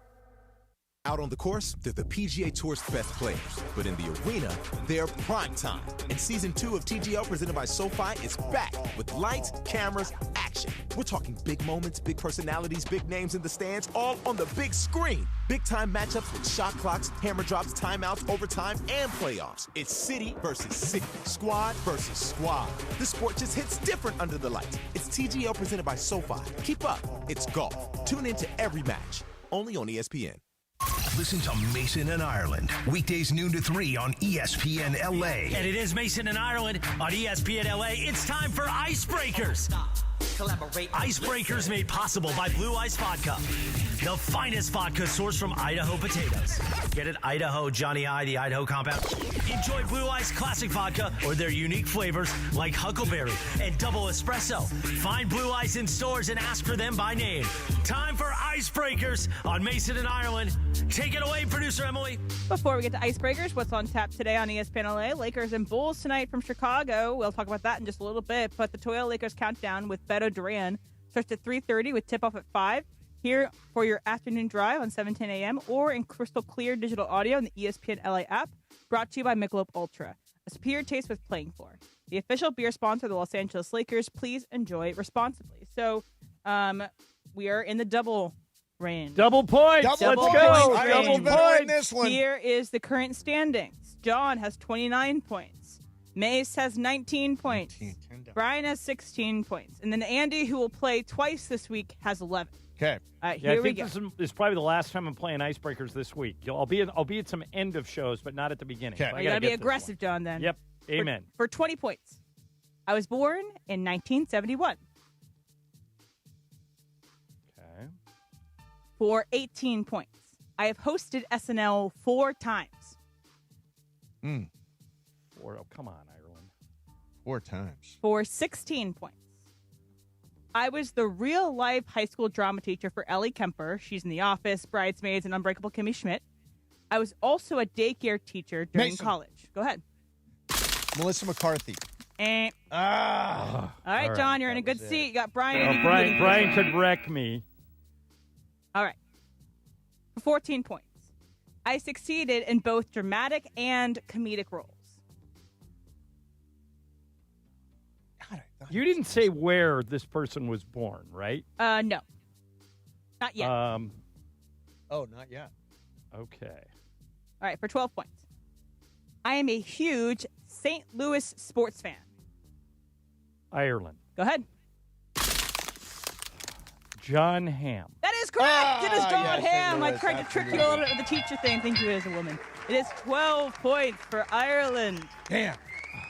[SPEAKER 19] Out on the course, they're the PGA Tour's best players. But in the arena, they're prime time. And Season 2 of TGL presented by SoFi is back with lights, cameras, action. We're talking big moments, big personalities, big names in the stands, all on the big screen. Big-time matchups with shot clocks, hammer drops, timeouts, overtime, and playoffs. It's city versus city, squad versus squad. The sport just hits different under the lights. It's TGL presented by SoFi. Keep up. It's golf. Tune into every match. Only on ESPN.
[SPEAKER 21] Listen to Mason and Ireland, weekdays noon to 3 on ESPN LA.
[SPEAKER 15] And it is Mason and Ireland on ESPN LA. It's time for Icebreakers. Icebreakers made possible by Blue Ice Vodka, the finest vodka sourced from Idaho potatoes. Get it? Idaho, Johnny I, the Idaho compound. Enjoy Blue Ice Classic Vodka or their unique flavors like Huckleberry and Double Espresso. Find Blue Ice in stores and ask for them by name. Time for Icebreakers on Mason and Ireland. Take it away, producer Emily.
[SPEAKER 5] Before we get to Icebreakers, what's on tap today on ESPN LA? Lakers and Bulls tonight from Chicago. We'll talk about that in just a little bit. But the Toyota Lakers countdown with Beto Duran starts at 3:30 with tip-off at 5. Here for your afternoon drive on 7:10 a.m. or in crystal clear digital audio in the ESPN LA app. Brought to you by Michelob Ultra. A superior taste with playing for. The official beer sponsor of the Los Angeles Lakers. Please enjoy responsibly. So we are in the double range.
[SPEAKER 4] Double points.
[SPEAKER 5] Let's
[SPEAKER 4] go.
[SPEAKER 5] I
[SPEAKER 4] Double
[SPEAKER 5] points.
[SPEAKER 3] This one.
[SPEAKER 5] Here is the current standings. John has 29 points. Mace has 19 points. Brian has 16 points. And then Andy, who will play twice this week, has 11.
[SPEAKER 3] Okay.
[SPEAKER 5] All right,
[SPEAKER 4] Yeah,
[SPEAKER 5] here
[SPEAKER 4] I
[SPEAKER 5] we
[SPEAKER 4] think
[SPEAKER 5] go.
[SPEAKER 4] this is probably the last time I'm playing Icebreakers this week. I'll be at some end of shows, but not at the beginning.
[SPEAKER 3] Okay.
[SPEAKER 4] So I
[SPEAKER 5] You
[SPEAKER 4] gotta
[SPEAKER 5] got to be
[SPEAKER 4] get this
[SPEAKER 5] aggressive, John, then.
[SPEAKER 4] Yep. Amen.
[SPEAKER 5] For 20 points. I was born in 1971.
[SPEAKER 4] Okay.
[SPEAKER 5] For 18 points. I have hosted SNL 4 times.
[SPEAKER 4] Oh, come on, Ireland.
[SPEAKER 3] 4 times.
[SPEAKER 5] For 16 points. I was the real-life high school drama teacher for Ellie Kemper. She's in The Office, Bridesmaids, and Unbreakable Kimmy Schmidt. I was also a daycare teacher during college. Go ahead.
[SPEAKER 3] Melissa McCarthy.
[SPEAKER 5] All right, John, you're in a good seat. You got Brian.
[SPEAKER 4] Brian could wreck me.
[SPEAKER 5] All right. For 14 points. I succeeded in both dramatic and comedic roles.
[SPEAKER 4] You didn't say where this person was born, right?
[SPEAKER 5] No. Not yet.
[SPEAKER 3] Oh, not yet.
[SPEAKER 4] Okay.
[SPEAKER 5] All right, for 12 points. I am a huge St. Louis sports fan.
[SPEAKER 4] Ireland.
[SPEAKER 5] Go ahead.
[SPEAKER 4] John Hamm.
[SPEAKER 5] That is correct. It is John
[SPEAKER 3] yes,
[SPEAKER 5] Hamm.
[SPEAKER 3] it
[SPEAKER 5] I
[SPEAKER 3] is.
[SPEAKER 5] tried to trick you a little bit with the teacher thing. Thank you as a woman. It is 12 points for Ireland.
[SPEAKER 3] Damn.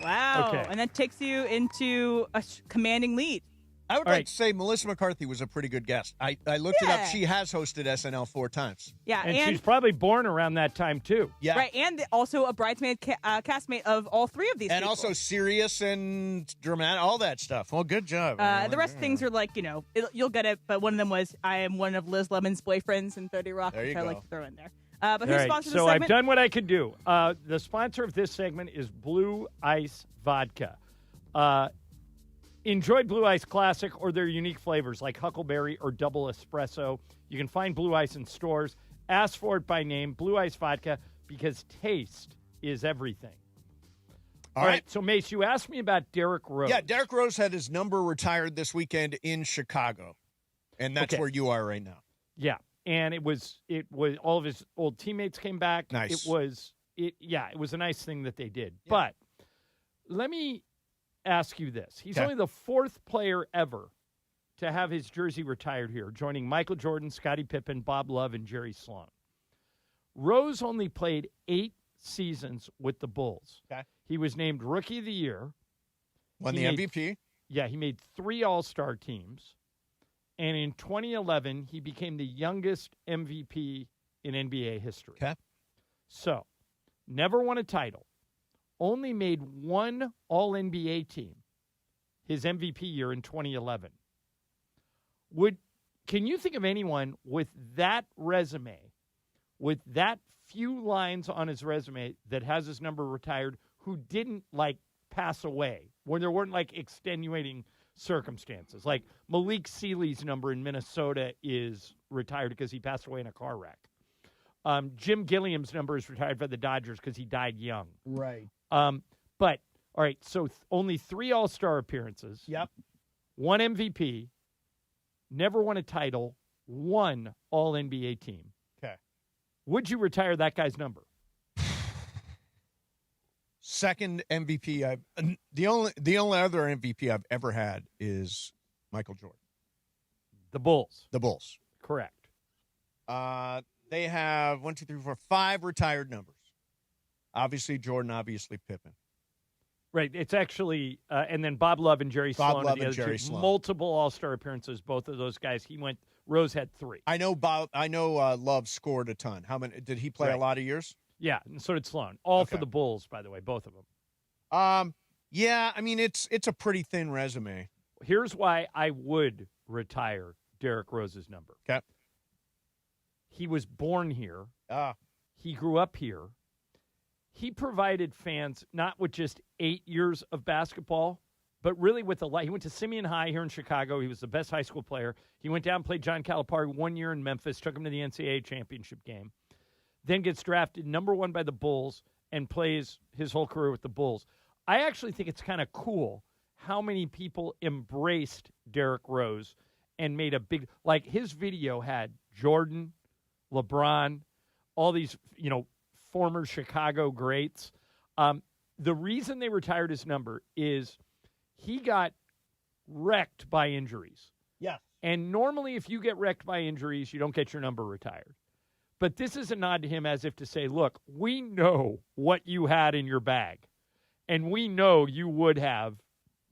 [SPEAKER 5] Wow.
[SPEAKER 4] Okay.
[SPEAKER 5] And that takes you into a commanding lead.
[SPEAKER 3] I would like to say Melissa McCarthy was a pretty good guest. I looked it up.
[SPEAKER 5] Yeah.
[SPEAKER 3] She has hosted SNL 4 times.
[SPEAKER 5] Yeah,
[SPEAKER 4] And she's probably born around that time, too.
[SPEAKER 3] Yeah.
[SPEAKER 5] Right, and also a bridesmaid castmate of all 3 of these
[SPEAKER 3] And
[SPEAKER 5] people.
[SPEAKER 3] also serious and dramatic, all that stuff. Well, good job.
[SPEAKER 5] The rest of things are like, you'll get it, but one of them was I am one of Liz Lemon's boyfriends in 30 Rock,
[SPEAKER 3] There you
[SPEAKER 5] which I
[SPEAKER 3] go.
[SPEAKER 5] like to throw in there. But who
[SPEAKER 4] All right,
[SPEAKER 5] sponsors
[SPEAKER 4] so
[SPEAKER 5] the segment?
[SPEAKER 4] I've done what I could do. The sponsor of this segment is Blue Ice Vodka. Enjoy Blue Ice Classic or their unique flavors like Huckleberry or Double Espresso. You can find Blue Ice in stores. Ask for it by name, Blue Ice Vodka, because taste is everything. All right. So, Mace, you asked me about Derrick Rose.
[SPEAKER 3] Yeah, Derrick Rose had his number retired this weekend in Chicago, and that's where you are right now.
[SPEAKER 4] Yeah, and it was all of his old teammates came back.
[SPEAKER 3] Nice.
[SPEAKER 4] It was a nice thing that they did. Yeah. But let me ask you this. He's only the 4th player ever to have his jersey retired here, joining Michael Jordan, Scottie Pippen, Bob Love, and Jerry Sloan. Rose only played 8 seasons with the Bulls.
[SPEAKER 3] Okay.
[SPEAKER 4] He was named Rookie of the Year.
[SPEAKER 3] Won the MVP.
[SPEAKER 4] Yeah, he made 3 All-Star teams. And in 2011, he became the youngest MVP in NBA history.
[SPEAKER 3] Okay.
[SPEAKER 4] So, never won a title. only made one All-NBA team his MVP year in 2011. Can you think of anyone with that resume, with that few lines on his resume that has his number retired, who didn't, like, pass away, when there weren't, like, extenuating circumstances? Like, Malik Sealy's number in Minnesota is retired because he passed away in a car wreck. Jim Gilliam's number is retired by the Dodgers because he died young.
[SPEAKER 2] Right.
[SPEAKER 4] But, all right, so only 3 All-Star appearances.
[SPEAKER 2] Yep.
[SPEAKER 4] 1 MVP. Never won a title. 1 All-NBA team.
[SPEAKER 3] Okay.
[SPEAKER 4] Would you retire that guy's number?
[SPEAKER 3] Second MVP. The only other MVP I've ever had is Michael Jordan.
[SPEAKER 4] The Bulls.
[SPEAKER 3] The Bulls.
[SPEAKER 4] Correct.
[SPEAKER 3] They have 1, 2, 3, 4, 5 retired numbers. Obviously Jordan, obviously Pippen.
[SPEAKER 4] Right. It's actually, and then Bob Love and Jerry Sloan.
[SPEAKER 3] Love
[SPEAKER 4] the
[SPEAKER 3] and
[SPEAKER 4] other
[SPEAKER 3] Jerry
[SPEAKER 4] two.
[SPEAKER 3] Sloan.
[SPEAKER 4] Multiple All-Star appearances, both of those guys. Rose had 3.
[SPEAKER 3] I know Love scored a ton. How many did he play? A lot of years?
[SPEAKER 4] Yeah, and so did Sloan. All for the Bulls, by the way, both of them.
[SPEAKER 3] Yeah, I mean it's a pretty thin resume.
[SPEAKER 4] Here's why I would retire Derrick Rose's number.
[SPEAKER 3] Okay.
[SPEAKER 4] He was born here. He grew up here. He provided fans not with just 8 years of basketball, but really with a lot. He went to Simeon High here in Chicago. He was the best high school player. He went down and played John Calipari 1 year in Memphis, took him to the NCAA championship game, then gets drafted number 1 by the Bulls and plays his whole career with the Bulls. I actually think it's kind of cool how many people embraced Derrick Rose and made a big, like his video had Jordan, LeBron, all these, former Chicago greats. The reason they retired his number is he got wrecked by injuries.
[SPEAKER 2] Yeah.
[SPEAKER 4] And normally if you get wrecked by injuries, you don't get your number retired. But this is a nod to him as if to say, look, we know what you had in your bag. And we know you would have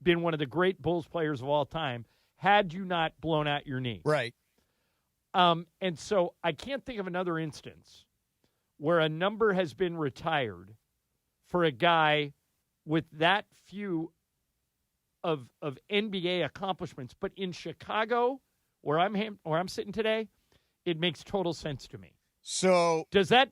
[SPEAKER 4] been one of the great Bulls players of all time had you not blown out your knee.
[SPEAKER 3] Right.
[SPEAKER 4] And so I can't think of another instance where a number has been retired for a guy with that few of NBA accomplishments. But in Chicago, where I'm sitting today, it makes total sense to me.
[SPEAKER 3] So
[SPEAKER 4] does that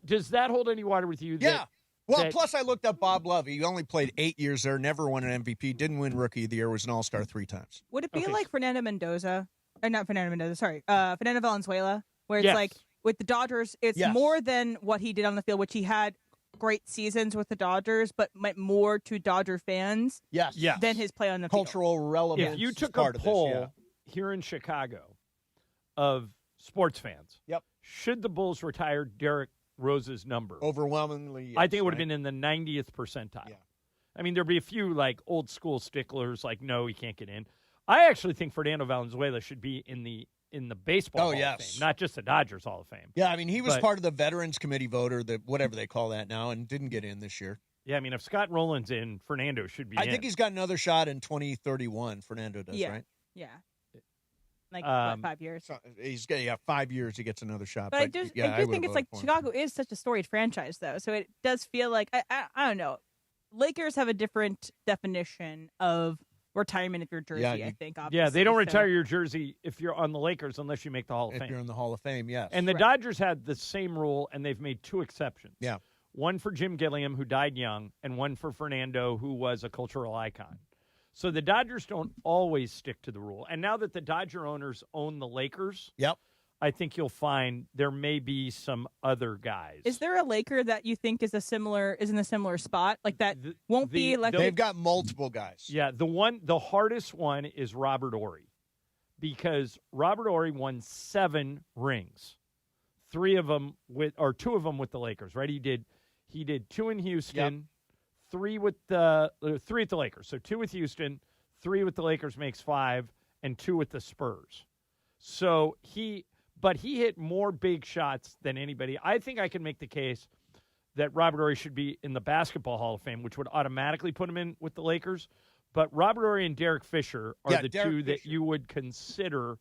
[SPEAKER 4] hold any water with you?
[SPEAKER 3] Yeah. Plus I looked up Bob Love. He only played 8 years there, never won an MVP, didn't win Rookie of the Year, was an All-Star 3 times.
[SPEAKER 5] Would it be like Fernando Mendoza? Or not Fernando Mendoza, sorry. Fernando Valenzuela, where it's like with the Dodgers, it's more than what he did on the field, which he had great seasons with the Dodgers, but meant more to Dodger fans than his play on the
[SPEAKER 3] Cultural relevance.
[SPEAKER 4] If you took a poll here in Chicago of sports fans, should the Bulls retire Derrick Rose's number?
[SPEAKER 3] Overwhelmingly, yes,
[SPEAKER 4] I think it would have been in the 90th percentile. Yeah. I mean, there'd be a few like old school sticklers like, no, he can't get in. I actually think Fernando Valenzuela should be in the baseball Hall of Fame, not just the Dodgers Hall of Fame.
[SPEAKER 3] Yeah, I mean, he was part of the Veterans Committee voter, whatever they call that now, and didn't get in this year.
[SPEAKER 4] Yeah, I mean, if Scott Rowland's in, Fernando should be in.
[SPEAKER 3] I think he's got another shot in 2031, Fernando does, right?
[SPEAKER 5] Yeah. Like, 5 years?
[SPEAKER 3] So he's got 5 years, he gets another shot.
[SPEAKER 5] But I do think it's like Chicago is such a storied franchise, though. So it does feel like, I don't know. Lakers have a different definition of retirement of your jersey, I think, obviously.
[SPEAKER 4] Yeah, they don't retire your jersey if you're on the Lakers unless you make the Hall of Fame.
[SPEAKER 3] If you're in the Hall of Fame, yes.
[SPEAKER 4] And the Dodgers had the same rule, and they've made 2 exceptions.
[SPEAKER 3] Yeah.
[SPEAKER 4] One for Jim Gilliam, who died young, and one for Fernando, who was a cultural icon. So the Dodgers don't always stick to the rule. And now that the Dodger owners own the Lakers, I think you'll find there may be some other guys.
[SPEAKER 5] Is there a Laker that you think is in a similar spot? Like that won't be elected?
[SPEAKER 3] They've got multiple guys.
[SPEAKER 4] Yeah, the hardest one is Robert Horry, because Robert Horry won 7 rings. 2 of them with the Lakers, right? He did 2 in Houston, 3 with the 3 at the Lakers. So 2 with Houston, 3 with the Lakers makes 5, and 2 with the Spurs. So he hit more big shots than anybody. I think I can make the case that Robert Horry should be in the Basketball Hall of Fame, which would automatically put him in with the Lakers. But Robert Horry and Derek Fisher are the two that you would consider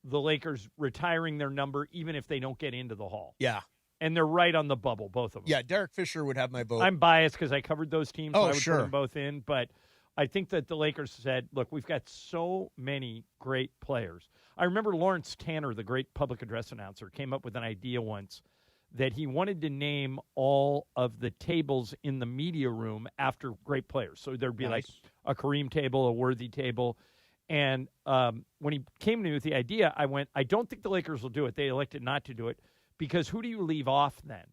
[SPEAKER 4] the Lakers retiring their number, even if they don't get into the Hall.
[SPEAKER 3] Yeah.
[SPEAKER 4] And they're right on the bubble, both of them.
[SPEAKER 3] Yeah, Derek Fisher would have my vote.
[SPEAKER 4] I'm biased because I covered those teams, so I would
[SPEAKER 3] sure.
[SPEAKER 4] put them both in. But I think that the Lakers said, look, we've got so many great players. I remember Lawrence Tanner, the great public address announcer, came up with an idea once that he wanted to name all of the tables in the media room after great players. So there'd be like a Kareem table, a Worthy table. And when he came to me with the idea, I went, I don't think the Lakers will do it. They elected not to do it. Because who do you leave off then?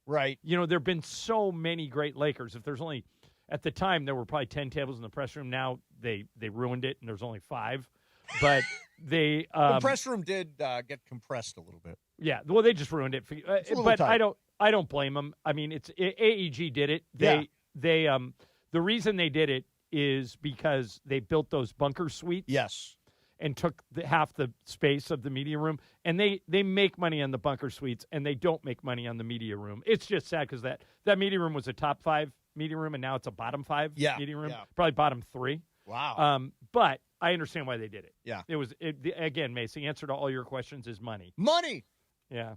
[SPEAKER 3] Right.
[SPEAKER 4] You know, there have been so many great Lakers. If there's only, at the time, there were probably 10 tables in the press room. Now they ruined it, and there's only 5. But they
[SPEAKER 3] the press room did get compressed a little bit.
[SPEAKER 4] Yeah, well, they just ruined it. But
[SPEAKER 3] tight.
[SPEAKER 4] I don't blame them. I mean, AEG did it. The reason they did it is because they built those bunker suites.
[SPEAKER 3] Yes.
[SPEAKER 4] And took half the space of the media room. And they make money on the bunker suites, and they don't make money on the media room. It's just sad because that media room was a top 5 media room, and now it's a bottom 5 media room. Yeah. Probably bottom 3.
[SPEAKER 3] Wow.
[SPEAKER 4] But I understand why they did it.
[SPEAKER 3] Yeah.
[SPEAKER 4] Again, Mace, the answer to all your questions is money.
[SPEAKER 3] Money!
[SPEAKER 4] Yeah.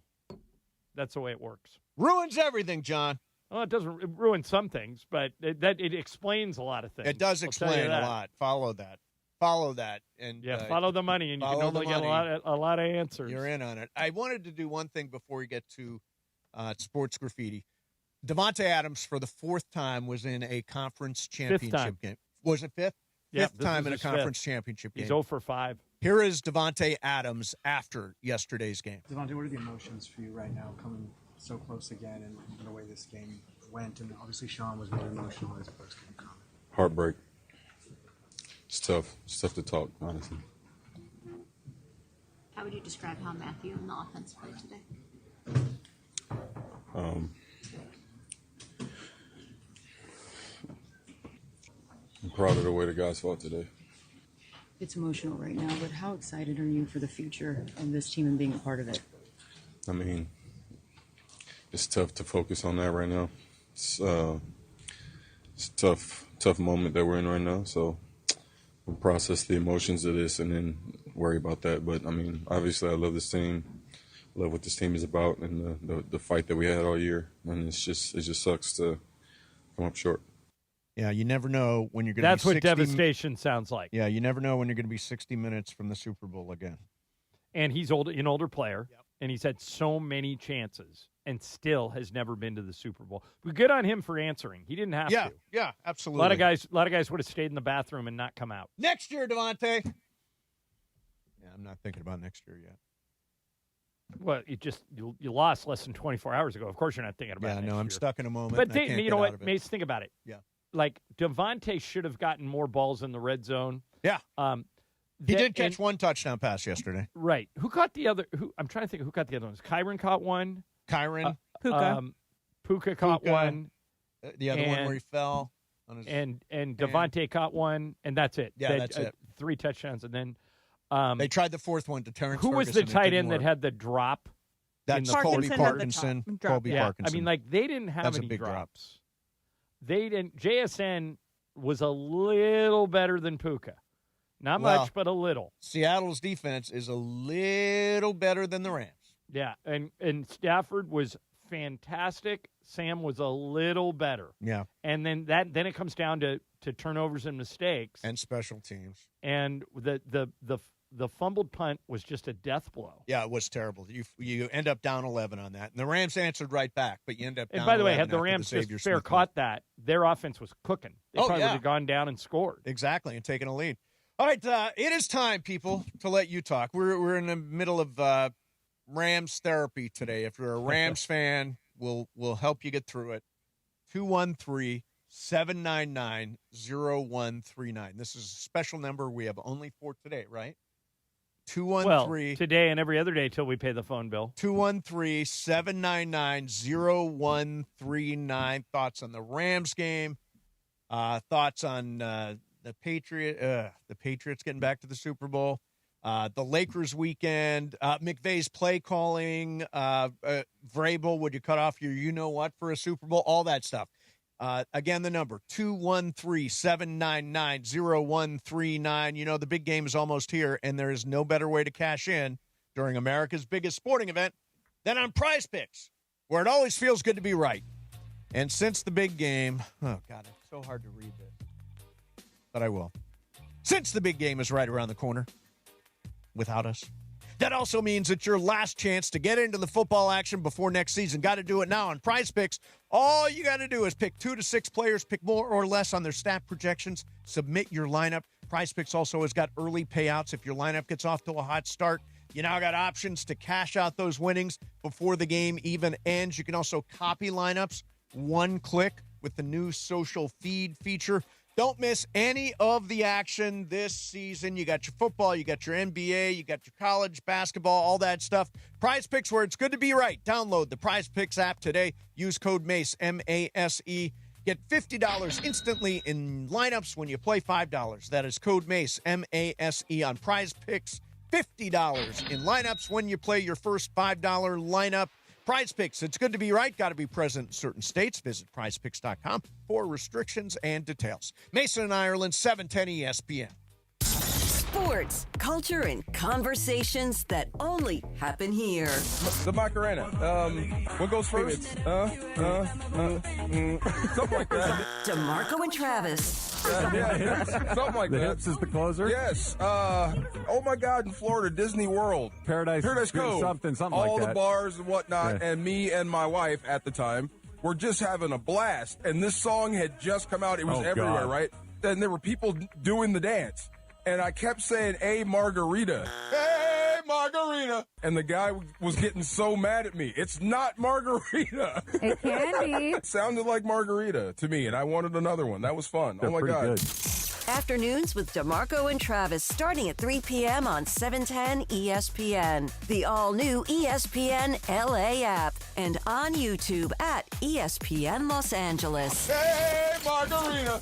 [SPEAKER 4] That's the way it works.
[SPEAKER 3] Ruins everything, John.
[SPEAKER 4] Well, it doesn't ruin some things, but it explains a lot of things.
[SPEAKER 3] It does explain a lot. Follow that, and
[SPEAKER 4] follow the money, and you can normally get a lot of answers.
[SPEAKER 3] You're in on it. I wanted to do one thing before we get to sports graffiti. Devontae Adams, for the 4th time, was in a conference championship game. Was it 5th?
[SPEAKER 4] Yeah,
[SPEAKER 3] 5th time in a conference championship game.
[SPEAKER 4] He's 0 for 5.
[SPEAKER 3] Here is Devontae Adams after yesterday's game.
[SPEAKER 11] Devontae, what are the emotions for you right now, coming so close again, and the way this game went? And obviously, Sean was very emotional in his post-game comment.
[SPEAKER 12] Heartbreak. It's tough. It's tough to talk, honestly.
[SPEAKER 22] How would you describe how Matthew and the offense played today?
[SPEAKER 12] I'm proud of the way the guys fought today.
[SPEAKER 23] It's emotional right now, but how excited are you for the future of this team and being a part of it?
[SPEAKER 12] I mean, it's tough to focus on that right now. It's a tough moment that we're in right now, so we'll process the emotions of this and then worry about that. But, I mean, obviously I love this team, love what this team is about, and the fight that we had all year. And it just sucks to come up short.
[SPEAKER 3] Yeah, you never know when you're going to be
[SPEAKER 4] That's what devastation sounds like.
[SPEAKER 3] Yeah, you never know when you're going to be 60 minutes from the Super Bowl again.
[SPEAKER 4] And he's an older player, and he's had so many chances and still has never been to the Super Bowl. But good on him for answering. He didn't have to.
[SPEAKER 3] Yeah, absolutely.
[SPEAKER 4] A lot of guys would have stayed in the bathroom and not come out.
[SPEAKER 3] Next year, Devontae. Yeah, I'm not thinking about next year yet.
[SPEAKER 4] Well, you lost less than 24 hours ago. Of course you're not thinking about it next year.
[SPEAKER 3] I'm stuck in a moment.
[SPEAKER 4] But
[SPEAKER 3] I can't
[SPEAKER 4] you know
[SPEAKER 3] get
[SPEAKER 4] what,
[SPEAKER 3] out of it.
[SPEAKER 4] Mace, think about it.
[SPEAKER 3] Yeah.
[SPEAKER 4] Like, Devontae should have gotten more balls in the red zone.
[SPEAKER 3] Yeah. He did catch one touchdown pass yesterday.
[SPEAKER 4] Right. Who caught the other? I'm trying to think who caught the other ones. Kyron caught one.
[SPEAKER 5] Puka.
[SPEAKER 4] Puka caught one.
[SPEAKER 3] The other one where he fell. On his
[SPEAKER 4] and Devontae caught one, and that's it.
[SPEAKER 3] Yeah, that's it.
[SPEAKER 4] 3 touchdowns, and then
[SPEAKER 3] they tried the 4th one to Terrence
[SPEAKER 4] who
[SPEAKER 3] Ferguson.
[SPEAKER 4] was the tight end that had the drop?
[SPEAKER 3] That's Colby Parkinson. Colby Parkinson.
[SPEAKER 4] I mean, like, they didn't have
[SPEAKER 3] That's
[SPEAKER 4] any
[SPEAKER 3] a big
[SPEAKER 4] drops. They didn't. JSN was a little better than Puka. Not much, but a little.
[SPEAKER 3] Seattle's defense is a little better than the Rams.
[SPEAKER 4] Yeah, and Stafford was fantastic. Sam was a little better.
[SPEAKER 3] Yeah.
[SPEAKER 4] And then it comes down to turnovers and mistakes.
[SPEAKER 3] And special teams.
[SPEAKER 4] And the fumbled punt was just a death blow.
[SPEAKER 3] Yeah, it was terrible. You end up down 11 on that. And the Rams answered right back, but you end up down 11.
[SPEAKER 4] And by the way, had the Rams just fair caught that, their offense was cooking. They probably would have gone down and scored.
[SPEAKER 3] Exactly, and taken a lead. All right, it is time, people, to let you talk. We're in the middle of Rams therapy today. If you're a Rams fan, we'll help you get through it. 213-799-0139. This is a special number we have only for today, right? 213
[SPEAKER 4] today and every other day till we pay the phone bill.
[SPEAKER 3] 213-799-0139. Thoughts on the Rams game? Thoughts on the Patriots getting back to the Super Bowl? The Lakers weekend, McVay's play calling, Vrabel, would you cut off your you-know-what for a Super Bowl? All that stuff. Again, the number, 213-799-0139. You know, the big game is almost here, and there is no better way to cash in during America's biggest sporting event than on Prize Picks. where it always feels good to be right. And since the big game, oh, God, it's so hard to read this, but I will. Since the big game is right around the corner, without us, that also means it's your last chance to get into the football action before next season. Got to do it now on Prize Picks. All you got to do is pick 2 to 6 players, pick more or less on their stat projections, submit your lineup. Prize Picks also has got early payouts. If your lineup gets off to a hot start, you now got options to cash out those winnings before the game even ends. You can also copy lineups one click with the new social feed feature. Don't miss any of the action this season. You got your football, you got your NBA, you got your college basketball, all that stuff. Prize Picks, where it's good to be right. Download the Prize Picks app today. Use code MACE, M-A-S-E. Get $50 instantly in lineups when you play $5. That is code MACE, M-A-S-E, on Prize Picks. $50 in lineups when you play your first $5 lineup. Prize Picks, it's good to be right. Got to be present in certain states. Visit prizepicks.com for restrictions and details. Mason and Ireland, 710 ESPN.
[SPEAKER 13] Sports, culture, and conversations that only happen here.
[SPEAKER 16] The Macarena. What goes first? Something like that.
[SPEAKER 13] DeMarco and Travis.
[SPEAKER 16] Something like that.
[SPEAKER 1] The Hips is the closer?
[SPEAKER 16] Yes. Oh, my God, in Florida, Disney World.
[SPEAKER 1] Paradise Cove. Something
[SPEAKER 16] all
[SPEAKER 1] like that.
[SPEAKER 16] All the bars and whatnot,
[SPEAKER 1] Yeah.
[SPEAKER 16] and me and my wife at the time were just having a blast. And this song had just come out. It was everywhere,
[SPEAKER 1] God.
[SPEAKER 16] right? And there were people doing the dance. And I kept saying, "Hey, margarita. Hey, margarita." And the guy was getting so mad at me. It's not margarita.
[SPEAKER 6] It can be.
[SPEAKER 16] It sounded like margarita to me, and I wanted another one. That was fun.
[SPEAKER 1] They're
[SPEAKER 16] oh, my
[SPEAKER 1] pretty
[SPEAKER 16] God.
[SPEAKER 1] good.
[SPEAKER 13] Afternoons with DeMarco and Travis starting at 3 p.m. on 710 ESPN. The all-new ESPN LA app and on YouTube at ESPN Los Angeles.
[SPEAKER 16] Hey, margarita.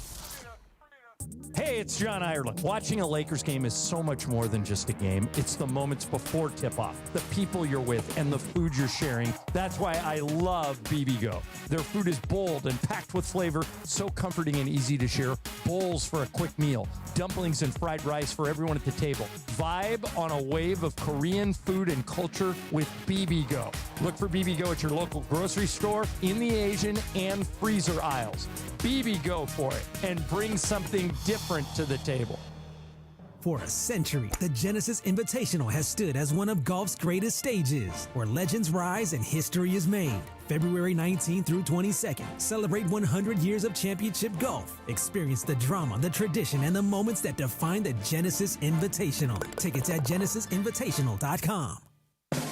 [SPEAKER 4] Hey, it's John Ireland. Watching a Lakers game is so much more than just a game. It's the moments before tip-off, the people you're with, and the food you're sharing. That's why I love BB-Go. Their food is bold and packed with flavor, so comforting and easy to share. Bowls for a quick meal, dumplings and fried rice for everyone at the table. Vibe on a wave of Korean food and culture with BB-Go. Look for BB-Go at your local grocery store, in the Asian and freezer aisles. BB-Go for it, and bring something different to the table.
[SPEAKER 8] For a century, the Genesis Invitational has stood as one of golf's greatest stages, where legends rise and history is made. February 19th through 22nd, celebrate 100 years of championship golf. Experience the drama, the tradition, and the moments that define the Genesis Invitational. Tickets at genesisinvitational.com.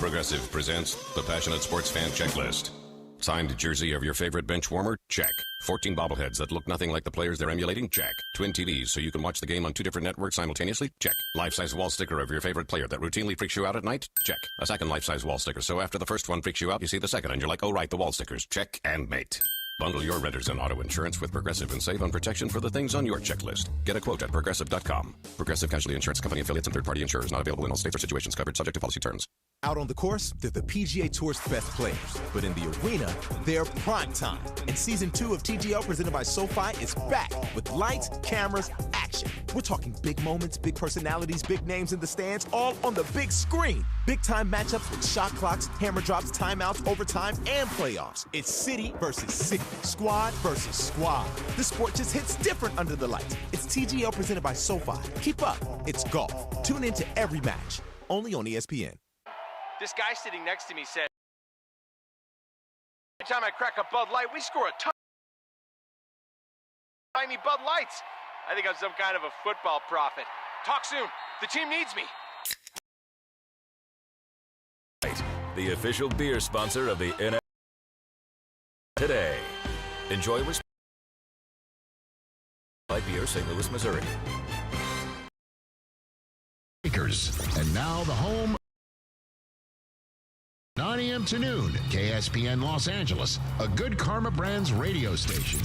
[SPEAKER 24] Progressive presents the Passionate Sports Fan Checklist. Signed jersey of your favorite bench warmer? Check. 14 bobbleheads that look nothing like the players they're emulating? Check. Twin TVs so you can watch the game on 2 different networks simultaneously? Check. Life-size wall sticker of your favorite player that routinely freaks you out at night? Check. A second life-size wall sticker so after the first one freaks you out, you see the second and you're like, oh right, the wall stickers. Check and mate. Bundle your renters and auto insurance with Progressive and save on protection for the things on your checklist. Get a quote at Progressive.com. Progressive Casualty Insurance Company affiliates and third-party insurers not available in all states or situations covered subject to policy terms.
[SPEAKER 19] Out on the course, they're the PGA Tour's best players. But in the arena, they're prime time. And Season 2 of TGL presented by SoFi is back with lights, cameras, action. We're talking big moments, big personalities, big names in the stands, all on the big screen. Big-time matchups with shot clocks, hammer drops, timeouts, overtime, and playoffs. It's city versus city, squad versus squad. The sport just hits different under the lights. It's TGL presented by SoFi. Keep up. It's golf. Tune into every match. Only on ESPN.
[SPEAKER 25] This guy sitting next to me said, every time I crack a Bud Light, we score a ton. Buy me Bud Lights. I think I'm some kind of a football prophet. Talk soon. The team needs me.
[SPEAKER 26] The official beer sponsor of the NFL today. Enjoy Light Beer, St. Louis, Missouri.
[SPEAKER 7] Lakers. And now the home. 9 a.m. to noon, KSPN Los Angeles, a Good Karma Brands radio station.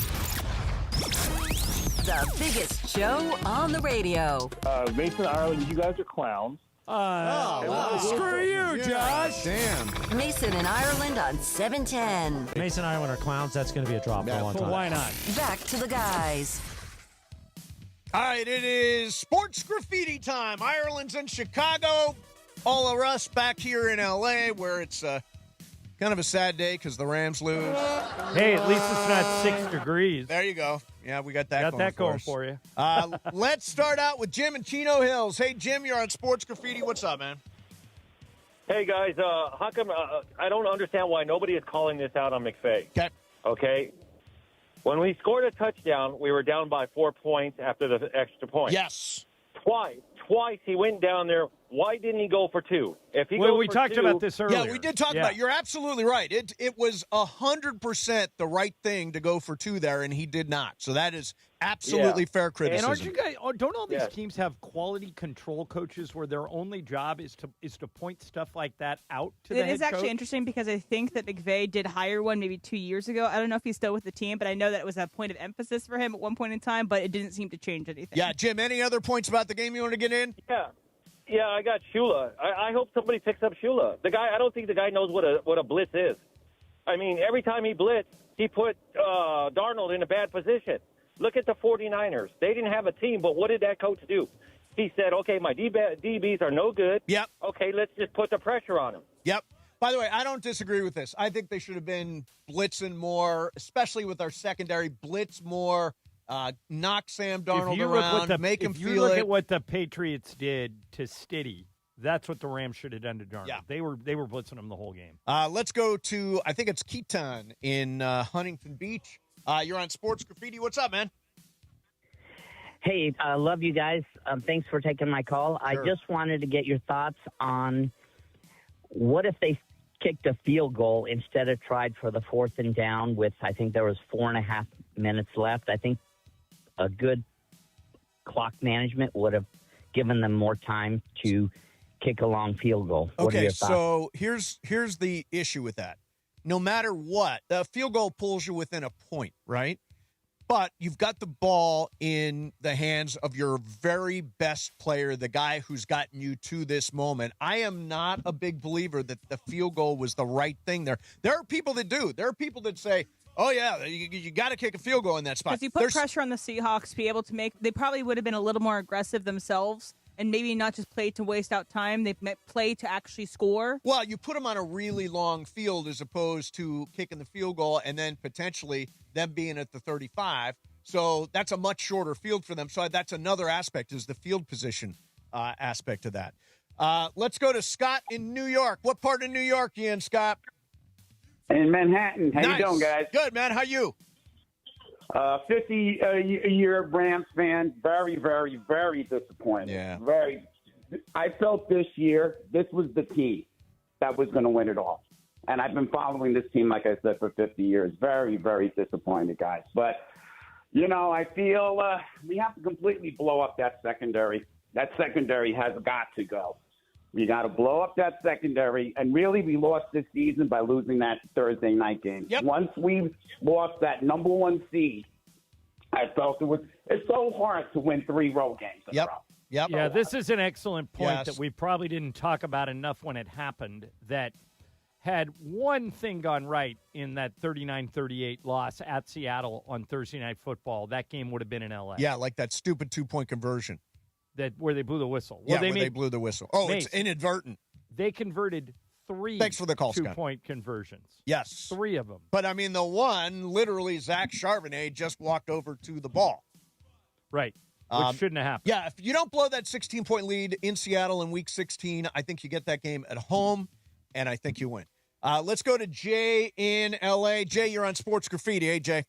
[SPEAKER 13] The biggest show on the radio.
[SPEAKER 27] Mason, Ireland, you guys are clowns.
[SPEAKER 4] Screw you, Josh.
[SPEAKER 3] Damn.
[SPEAKER 13] Mason and Ireland on 710.
[SPEAKER 28] Mason and Ireland are clowns. That's going to be a drop for a long time.
[SPEAKER 4] Why not?
[SPEAKER 13] Back to the guys.
[SPEAKER 3] All right, it is sports graffiti time. Ireland's in Chicago. All of us back here in L.A., where it's Kind of a sad day because the Rams lose.
[SPEAKER 4] Hey, at least it's not 6 degrees.
[SPEAKER 3] There you go. Yeah, we got that
[SPEAKER 4] going for you.
[SPEAKER 3] Let's start out with Jim in Chino Hills. Hey, Jim, you're on Sports Graffiti. What's up, man?
[SPEAKER 6] Hey, guys. How come I don't understand why nobody is calling this out on McVay? Okay. When we scored a touchdown, we were down by 4 points after the extra point.
[SPEAKER 3] Yes.
[SPEAKER 6] Twice he went down there. Why didn't he go for 2? If he
[SPEAKER 4] we talked about this earlier.
[SPEAKER 3] Yeah, we did talk about it. You're absolutely right. It was 100% the right thing to go for 2 there, and he did not. So that is absolutely fair criticism.
[SPEAKER 4] And aren't you guys? Don't all these teams have quality control coaches where their only job is to point stuff like that out to the head coach?
[SPEAKER 5] It is actually interesting because I think that McVay did hire one maybe 2 years ago. I don't know if he's still with the team, but I know that it was a point of emphasis for him at one point in time, but it didn't seem to change anything.
[SPEAKER 3] Yeah, Jim, any other points about the game you want to get in?
[SPEAKER 6] Yeah, I got Shula. I hope somebody picks up Shula. The guy, I don't think the guy knows what a blitz is. I mean, every time he blitzed, he put Darnold in a bad position. Look at the 49ers. They didn't have a team, but what did that coach do? He said, okay, my DBs are no good.
[SPEAKER 3] Yep.
[SPEAKER 6] Okay, let's just put the pressure on them.
[SPEAKER 3] Yep. By the way, I don't disagree with this. I think they should have been blitzing more, especially with our secondary. Blitz more. Knock Sam Darnold around, make him feel it.
[SPEAKER 4] If you look at what the Patriots did to Stiddy, that's what the Rams should have done to Darnold.
[SPEAKER 3] Yeah.
[SPEAKER 4] They were blitzing him the whole game.
[SPEAKER 3] Let's go to, I think it's Keaton in Huntington Beach. You're on Sports Graffiti. What's up, man?
[SPEAKER 9] Hey, I love you guys. Thanks for taking my call.
[SPEAKER 3] Sure.
[SPEAKER 9] I just wanted to get your thoughts on what if they kicked a field goal instead of tried for the 4th and down with, I think there was 4.5 minutes left. I think a good clock management would have given them more time to kick a long field goal.
[SPEAKER 3] Okay, so here's the issue with that. No matter what, the field goal pulls you within a point, right? But you've got the ball in the hands of your very best player, the guy who's gotten you to this moment. I am not a big believer that the field goal was the right thing there. There are people that do. There are people that say, oh, yeah, you got to kick a field goal in that spot.
[SPEAKER 5] Because you put pressure on the Seahawks to be able to make – they probably would have been a little more aggressive themselves and maybe not just play to waste out time. They play to actually score.
[SPEAKER 3] Well, you put them on a really long field as opposed to kicking the field goal and then potentially them being at the 35. So that's a much shorter field for them. So that's another aspect is the field position aspect of that. Let's go to Scott in New York. What part of New York are you in, Scott?
[SPEAKER 10] In Manhattan. How
[SPEAKER 3] Nice.
[SPEAKER 10] you doing, guys?
[SPEAKER 3] Good, man. How you?
[SPEAKER 10] 50-year Rams fan. Very, very, very disappointed.
[SPEAKER 3] Yeah.
[SPEAKER 10] Very. I felt this year this was the team that was going to win it all. And I've been following this team, like I said, for 50 years. Very, very disappointed, guys. But, you know, I feel we have to completely blow up that secondary. That secondary has got to go. We got to blow up that secondary. And really, we lost this season by losing that Thursday night game.
[SPEAKER 3] Yep.
[SPEAKER 10] Once we lost that number 1 seed, I felt it's so hard to win 3 road games in a row.
[SPEAKER 3] Yep.
[SPEAKER 4] Yeah, this is an excellent point
[SPEAKER 3] Yes.
[SPEAKER 4] that we probably didn't talk about enough when it happened, that had one thing gone right in that 39-38 loss at Seattle on Thursday Night Football, that game would have been in L.A.
[SPEAKER 3] Yeah, like that stupid 2-point conversion.
[SPEAKER 4] Where they blew the whistle.
[SPEAKER 3] Well, they blew the whistle. Oh,
[SPEAKER 4] Mace,
[SPEAKER 3] it's inadvertent.
[SPEAKER 4] They converted 3
[SPEAKER 3] Thanks for the call, Scott.
[SPEAKER 4] 2-point conversions.
[SPEAKER 3] Yes.
[SPEAKER 4] 3 of them.
[SPEAKER 3] But, I mean, the one, literally, Zach Charbonnet just walked over to the ball.
[SPEAKER 4] Right. Which shouldn't have happened.
[SPEAKER 3] Yeah, if you don't blow that 16-point lead in Seattle in Week 16, I think you get that game at home, and I think you win. Let's go to Jay in L.A. Jay, you're on Sports Graffiti. Hey, Jay.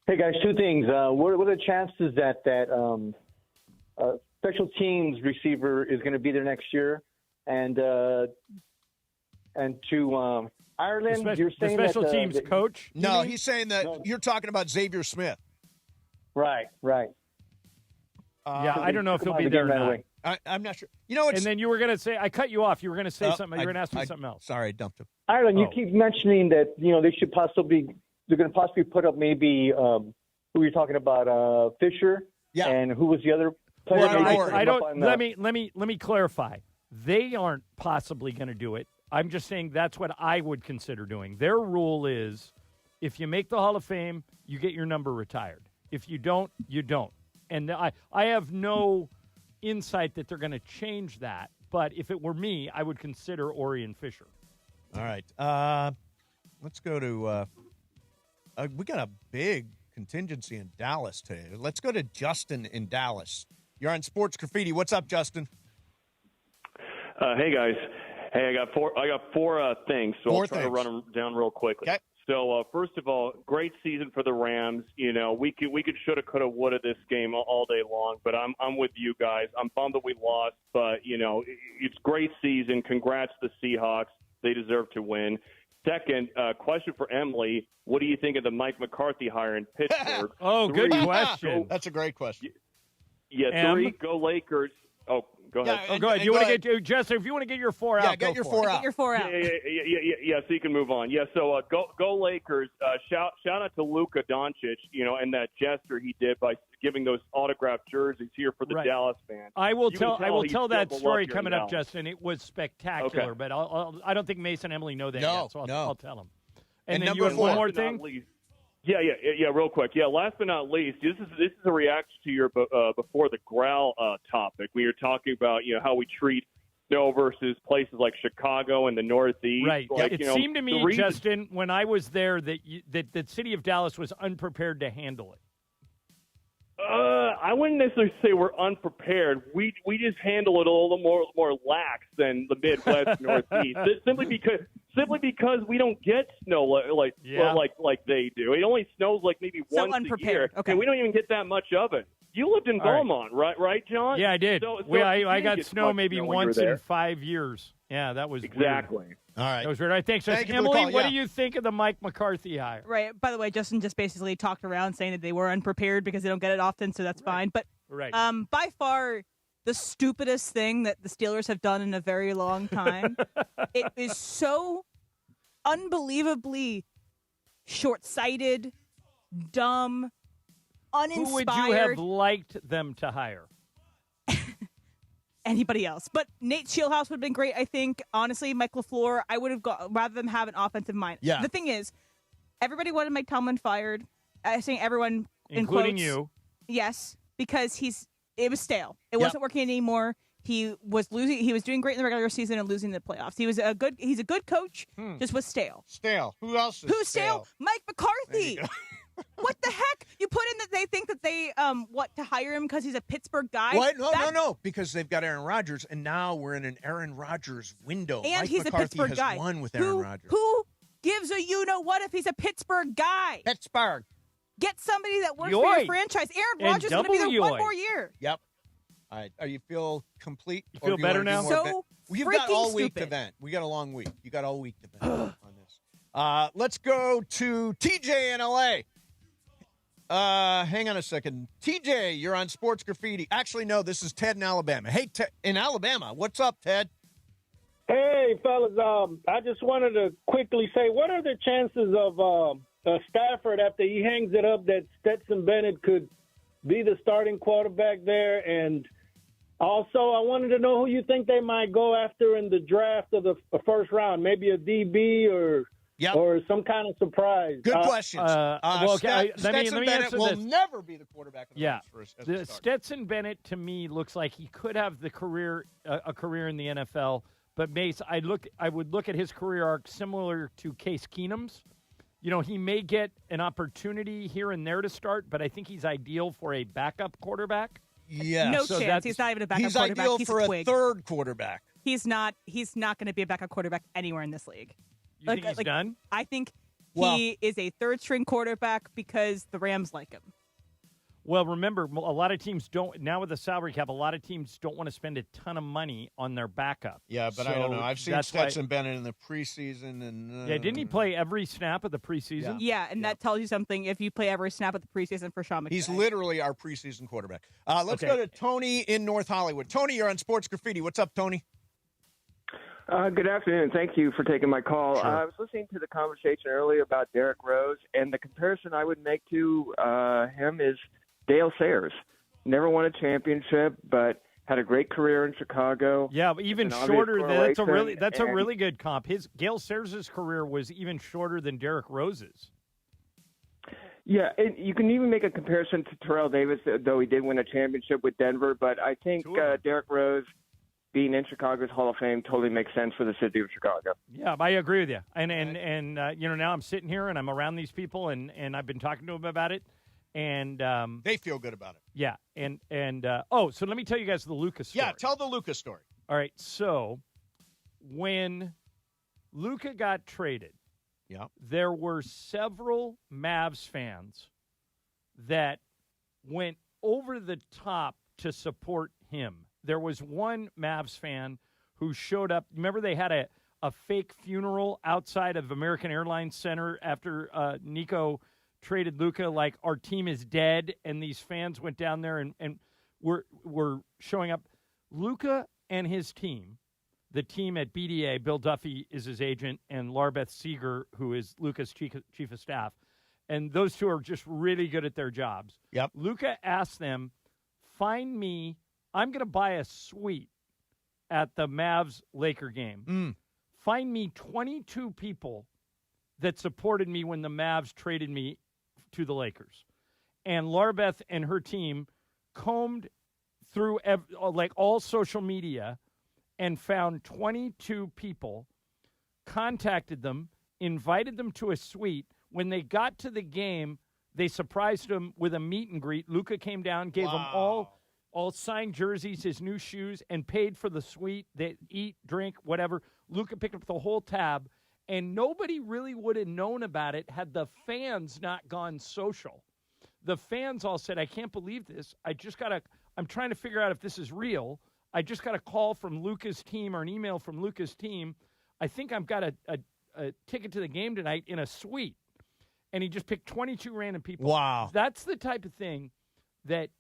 [SPEAKER 14] Hey, guys, 2 things. What are the chances that special teams receiver is going to be there next year? And to Ireland, you're saying
[SPEAKER 4] the special
[SPEAKER 14] that
[SPEAKER 4] teams coach?
[SPEAKER 3] No, he's saying that you're talking about Xavier Smith.
[SPEAKER 14] Right.
[SPEAKER 4] Yeah, I don't know if he'll be there or not.
[SPEAKER 3] I'm not sure. You know,
[SPEAKER 4] and then you were going to say, I cut you off. You were going to say something. You were going to ask me something else.
[SPEAKER 3] Sorry, I dumped him.
[SPEAKER 14] Ireland, you keep mentioning that, they should they're going to possibly put up maybe, who you're talking about, Fisher?
[SPEAKER 3] Yeah.
[SPEAKER 14] And who was the other player?
[SPEAKER 4] Well, I don't, let me clarify. They aren't possibly going to do it. I'm just saying that's what I would consider doing. Their rule is if you make the Hall of Fame, you get your number retired. If you don't, you don't. And I have no insight that they're going to change that. But if it were me, I would consider Orion Fisher.
[SPEAKER 3] All right. Let's go to we got a big contingency in Dallas today. Let's go to Justin in Dallas. You're on Sports Graffiti. What's up, Justin?
[SPEAKER 2] Hey, guys. Hey, I got four things, so I'll try to run them down real quickly.
[SPEAKER 3] Okay.
[SPEAKER 2] So, first of all, great season for the Rams. You know, we could shoulda, coulda, woulda this game all day long, but I'm with you guys. I'm bummed that we lost, but, you know, it's great season. Congrats to the Seahawks. They deserve to win. Second, question for Emily. What do you think of the Mike McCarthy hire in Pittsburgh?
[SPEAKER 4] Good question.
[SPEAKER 3] That's a great question.
[SPEAKER 2] Yeah, 3, go Lakers. Oh, go ahead.
[SPEAKER 4] Go ahead. You want to get Justin? If you want to get your 4 out,
[SPEAKER 3] get your 4 out.
[SPEAKER 5] Get your 4 out.
[SPEAKER 2] Yeah. So you can move on. Yeah. So go Lakers. Shout out to Luka Dončić. You know, and that gesture he did by giving those autographed jerseys here for the Dallas fans.
[SPEAKER 4] I will tell that story coming up, Justin. It was spectacular, but I don't think Mace and Emily know that yet, so I'll tell them. And then you have one more thing.
[SPEAKER 2] Yeah, real quick. Yeah, last but not least, this is a reaction to your before the growl topic. We were talking about how we treat versus places like Chicago and the Northeast.
[SPEAKER 4] Right.
[SPEAKER 2] Like,
[SPEAKER 4] it seemed to me, Justin, when I was there, that the city of Dallas was unprepared to handle it.
[SPEAKER 2] I wouldn't necessarily say we're unprepared. We just handle it a little more lax than the Midwest Northeast. Simply because we don't get snow like they do. It only snows like maybe once a year, and we don't even get that much of it. You lived in Beaumont, right, John?
[SPEAKER 4] Yeah, I did. I got snow maybe once in 5 years. Yeah, that was
[SPEAKER 2] exactly.
[SPEAKER 4] Weird.
[SPEAKER 3] All right.
[SPEAKER 4] That was weird. All right, thanks. Emily, what do you think of the Mike McCarthy hire?
[SPEAKER 5] Right. By the way, Justin just basically talked around saying that they were unprepared because they don't get it often, so that's fine. But by far the stupidest thing that the Steelers have done in a very long time. It is so unbelievably short-sighted, dumb, uninspired.
[SPEAKER 4] Who would you have liked them to hire?
[SPEAKER 5] Anybody else. But Nate Shieldhouse would have been great, I think. Honestly, Mike LaFleur, I would have rather them have an offensive mind.
[SPEAKER 3] Yeah.
[SPEAKER 5] The thing is, everybody wanted Mike Tomlin fired. I think everyone,
[SPEAKER 4] including
[SPEAKER 5] in quotes,
[SPEAKER 4] you.
[SPEAKER 5] Yes, because it was stale. It wasn't working anymore. He was losing. He was doing great in the regular season and losing the playoffs. He's a good coach. Just was stale.
[SPEAKER 3] Stale. Who else is
[SPEAKER 5] Who's stale? Mike McCarthy. What the heck? You put in that they think that they to hire him because he's a Pittsburgh guy?
[SPEAKER 3] What? No. Because they've got Aaron Rodgers, and now we're in an Aaron Rodgers window.
[SPEAKER 5] And
[SPEAKER 3] Mike
[SPEAKER 5] he's
[SPEAKER 3] McCarthy
[SPEAKER 5] a Pittsburgh
[SPEAKER 3] has
[SPEAKER 5] guy.
[SPEAKER 3] won with Aaron Rodgers.
[SPEAKER 5] Who gives a you-know-what if he's a Pittsburgh guy?
[SPEAKER 3] Pittsburgh.
[SPEAKER 5] Get somebody that works for your franchise. Aaron Rodgers is going to be there one more year.
[SPEAKER 3] Yep. All right. Are you feel complete?
[SPEAKER 4] You feel better now?
[SPEAKER 5] So
[SPEAKER 3] you've got all week
[SPEAKER 5] stupid.
[SPEAKER 3] to vent. We got a long week. You got all week to vent on this. Let's go to TJ in LA. Hang on a second. TJ, you're on Sports Graffiti. Actually, no, this is Ted in Alabama. Hey, Ted in Alabama. What's up, Ted?
[SPEAKER 27] Hey, fellas. I just wanted to quickly say, what are the chances of Stafford, after he hangs it up, that Stetson Bennett could be the starting quarterback there? And also, I wanted to know who you think they might go after in the draft of the first round, maybe a DB or some kind of surprise.
[SPEAKER 3] Good questions. Stetson Bennett will never be the quarterback of the Rams first.
[SPEAKER 4] Stetson Bennett, to me, looks like he could have a career in the NFL. But, Mace, I would look at his career arc similar to Case Keenum's. He may get an opportunity here and there to start, but I think he's ideal for a backup quarterback.
[SPEAKER 3] Yeah,
[SPEAKER 5] no chance. He's not even a backup quarterback.
[SPEAKER 3] He's ideal for
[SPEAKER 5] a
[SPEAKER 3] third quarterback.
[SPEAKER 5] He's not going to be a backup quarterback anywhere in this league.
[SPEAKER 4] You think he's done?
[SPEAKER 5] I think he is a third-string quarterback because the Rams like him.
[SPEAKER 4] Well, remember, a lot of teams don't – now with the salary cap, a lot of teams don't want to spend a ton of money on their backup.
[SPEAKER 3] Yeah, but I don't know. I've seen Stetson Bennett in the preseason.
[SPEAKER 4] Didn't he play every snap of the preseason?
[SPEAKER 5] Yeah, and that tells you something if you play every snap of the preseason for Sean McVay.
[SPEAKER 3] He's literally our preseason quarterback. Let's go to Tony in North Hollywood. Tony, you're on Sports Graffiti. What's up, Tony?
[SPEAKER 11] Good afternoon. Thank you for taking my call.
[SPEAKER 3] Sure.
[SPEAKER 11] I was listening to the conversation earlier about Derrick Rose, and the comparison I would make to him is Dale Sayers. Never won a championship, but had a great career in Chicago.
[SPEAKER 4] Yeah, but even shorter. That's a really good comp. Gale Sayers' career was even shorter than Derrick Rose's.
[SPEAKER 11] Yeah, and you can even make a comparison to Terrell Davis, though he did win a championship with Denver. But I think Derrick Rose being in Chicago's Hall of Fame totally makes sense for the city of Chicago.
[SPEAKER 4] Yeah, I agree with you. And now I'm sitting here and I'm around these people and I've been talking to them about it. And
[SPEAKER 3] they feel good about it.
[SPEAKER 4] Yeah. So let me tell you guys the Luka story.
[SPEAKER 3] Yeah, tell the Luka story.
[SPEAKER 4] All right. So when Luka got traded, there were several Mavs fans that went over the top to support him. There was one Mavs fan who showed up. Remember they had a fake funeral outside of American Airlines Center after Nico traded Luka, like our team is dead, and these fans went down there and were showing up. Luka and his team, the team at BDA, Bill Duffy is his agent, and Larbeth Seeger, who is Luka's chief of staff, and those two are just really good at their jobs.
[SPEAKER 3] Yep.
[SPEAKER 4] Luka asked them, find me, I'm going to buy a suite at the Mavs-Laker game. Find me 22 people that supported me when the Mavs traded me to the Lakers. And Larbeth and her team combed through all social media and found 22 people, contacted them, invited them to a suite. When they got to the game, they surprised them with a meet and greet. Luka came down, gave them all signed jerseys, his new shoes, and paid for the suite. They eat, drink, whatever. Luka picked up the whole tab, and nobody really would have known about it had the fans not gone social. The fans all said, I can't believe this. I'm trying to figure out if this is real. I just got a call from Luka's team or an email from Luka's team. I think I've got a ticket to the game tonight in a suite. And he just picked 22 random people.
[SPEAKER 3] Wow.
[SPEAKER 4] That's the type of thing that,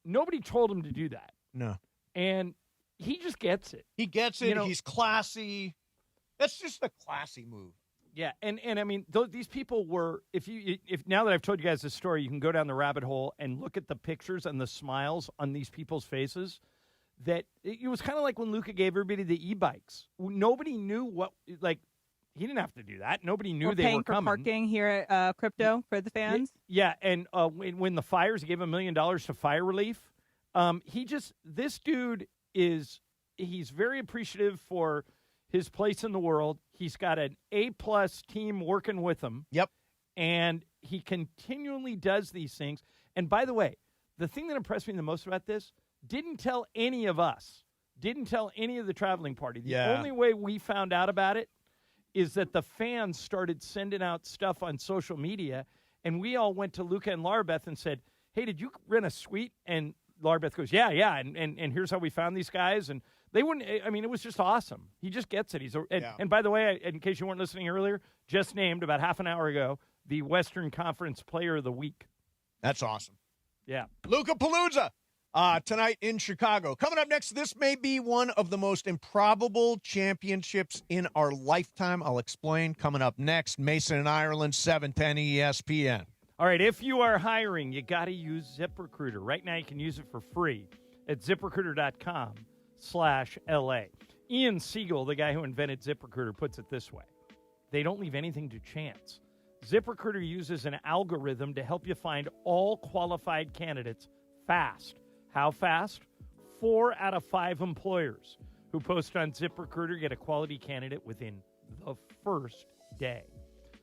[SPEAKER 4] nobody told him to do that.
[SPEAKER 3] No.
[SPEAKER 4] And he just gets it.
[SPEAKER 3] He gets it. He's classy. That's just a classy move.
[SPEAKER 4] Yeah, and I mean, these people were, if now that I've told you guys this story, you can go down the rabbit hole and look at the pictures and the smiles on these people's faces. That it was kind of like when Luka gave everybody the e-bikes. Nobody knew he didn't have to do that. Nobody knew they were coming.
[SPEAKER 5] Paying for parking here at Crypto for the fans.
[SPEAKER 4] Yeah, and when the fires, he gave $1 million to fire relief. This dude he's very appreciative for his place in the world. He's got an A-plus team working with him.
[SPEAKER 3] Yep.
[SPEAKER 4] And he continually does these things. And by the way, the thing that impressed me the most about this, didn't tell any of us, didn't tell any of the traveling party. The only way we found out about it is that the fans started sending out stuff on social media, and we all went to Luka and Larbeth and said, hey, did you rent a suite? And Larbeth goes, yeah, and here's how we found these guys. And they wouldn't, I mean, it was just awesome. He just gets it. And by the way, in case you weren't listening earlier, just named about half an hour ago the Western Conference Player of the Week.
[SPEAKER 3] That's awesome.
[SPEAKER 4] Yeah.
[SPEAKER 3] Luka Palooza. Tonight in Chicago. Coming up next, this may be one of the most improbable championships in our lifetime. I'll explain. Coming up next, Mason and Ireland, 710 ESPN.
[SPEAKER 4] All right, if you are hiring, you got to use ZipRecruiter. Right now, you can use it for free at ZipRecruiter.com/LA. Ian Siegel, the guy who invented ZipRecruiter, puts it this way. They don't leave anything to chance. ZipRecruiter uses an algorithm to help you find all qualified candidates fast. How fast? 4 out of 5 employers who post on ZipRecruiter get a quality candidate within the first day.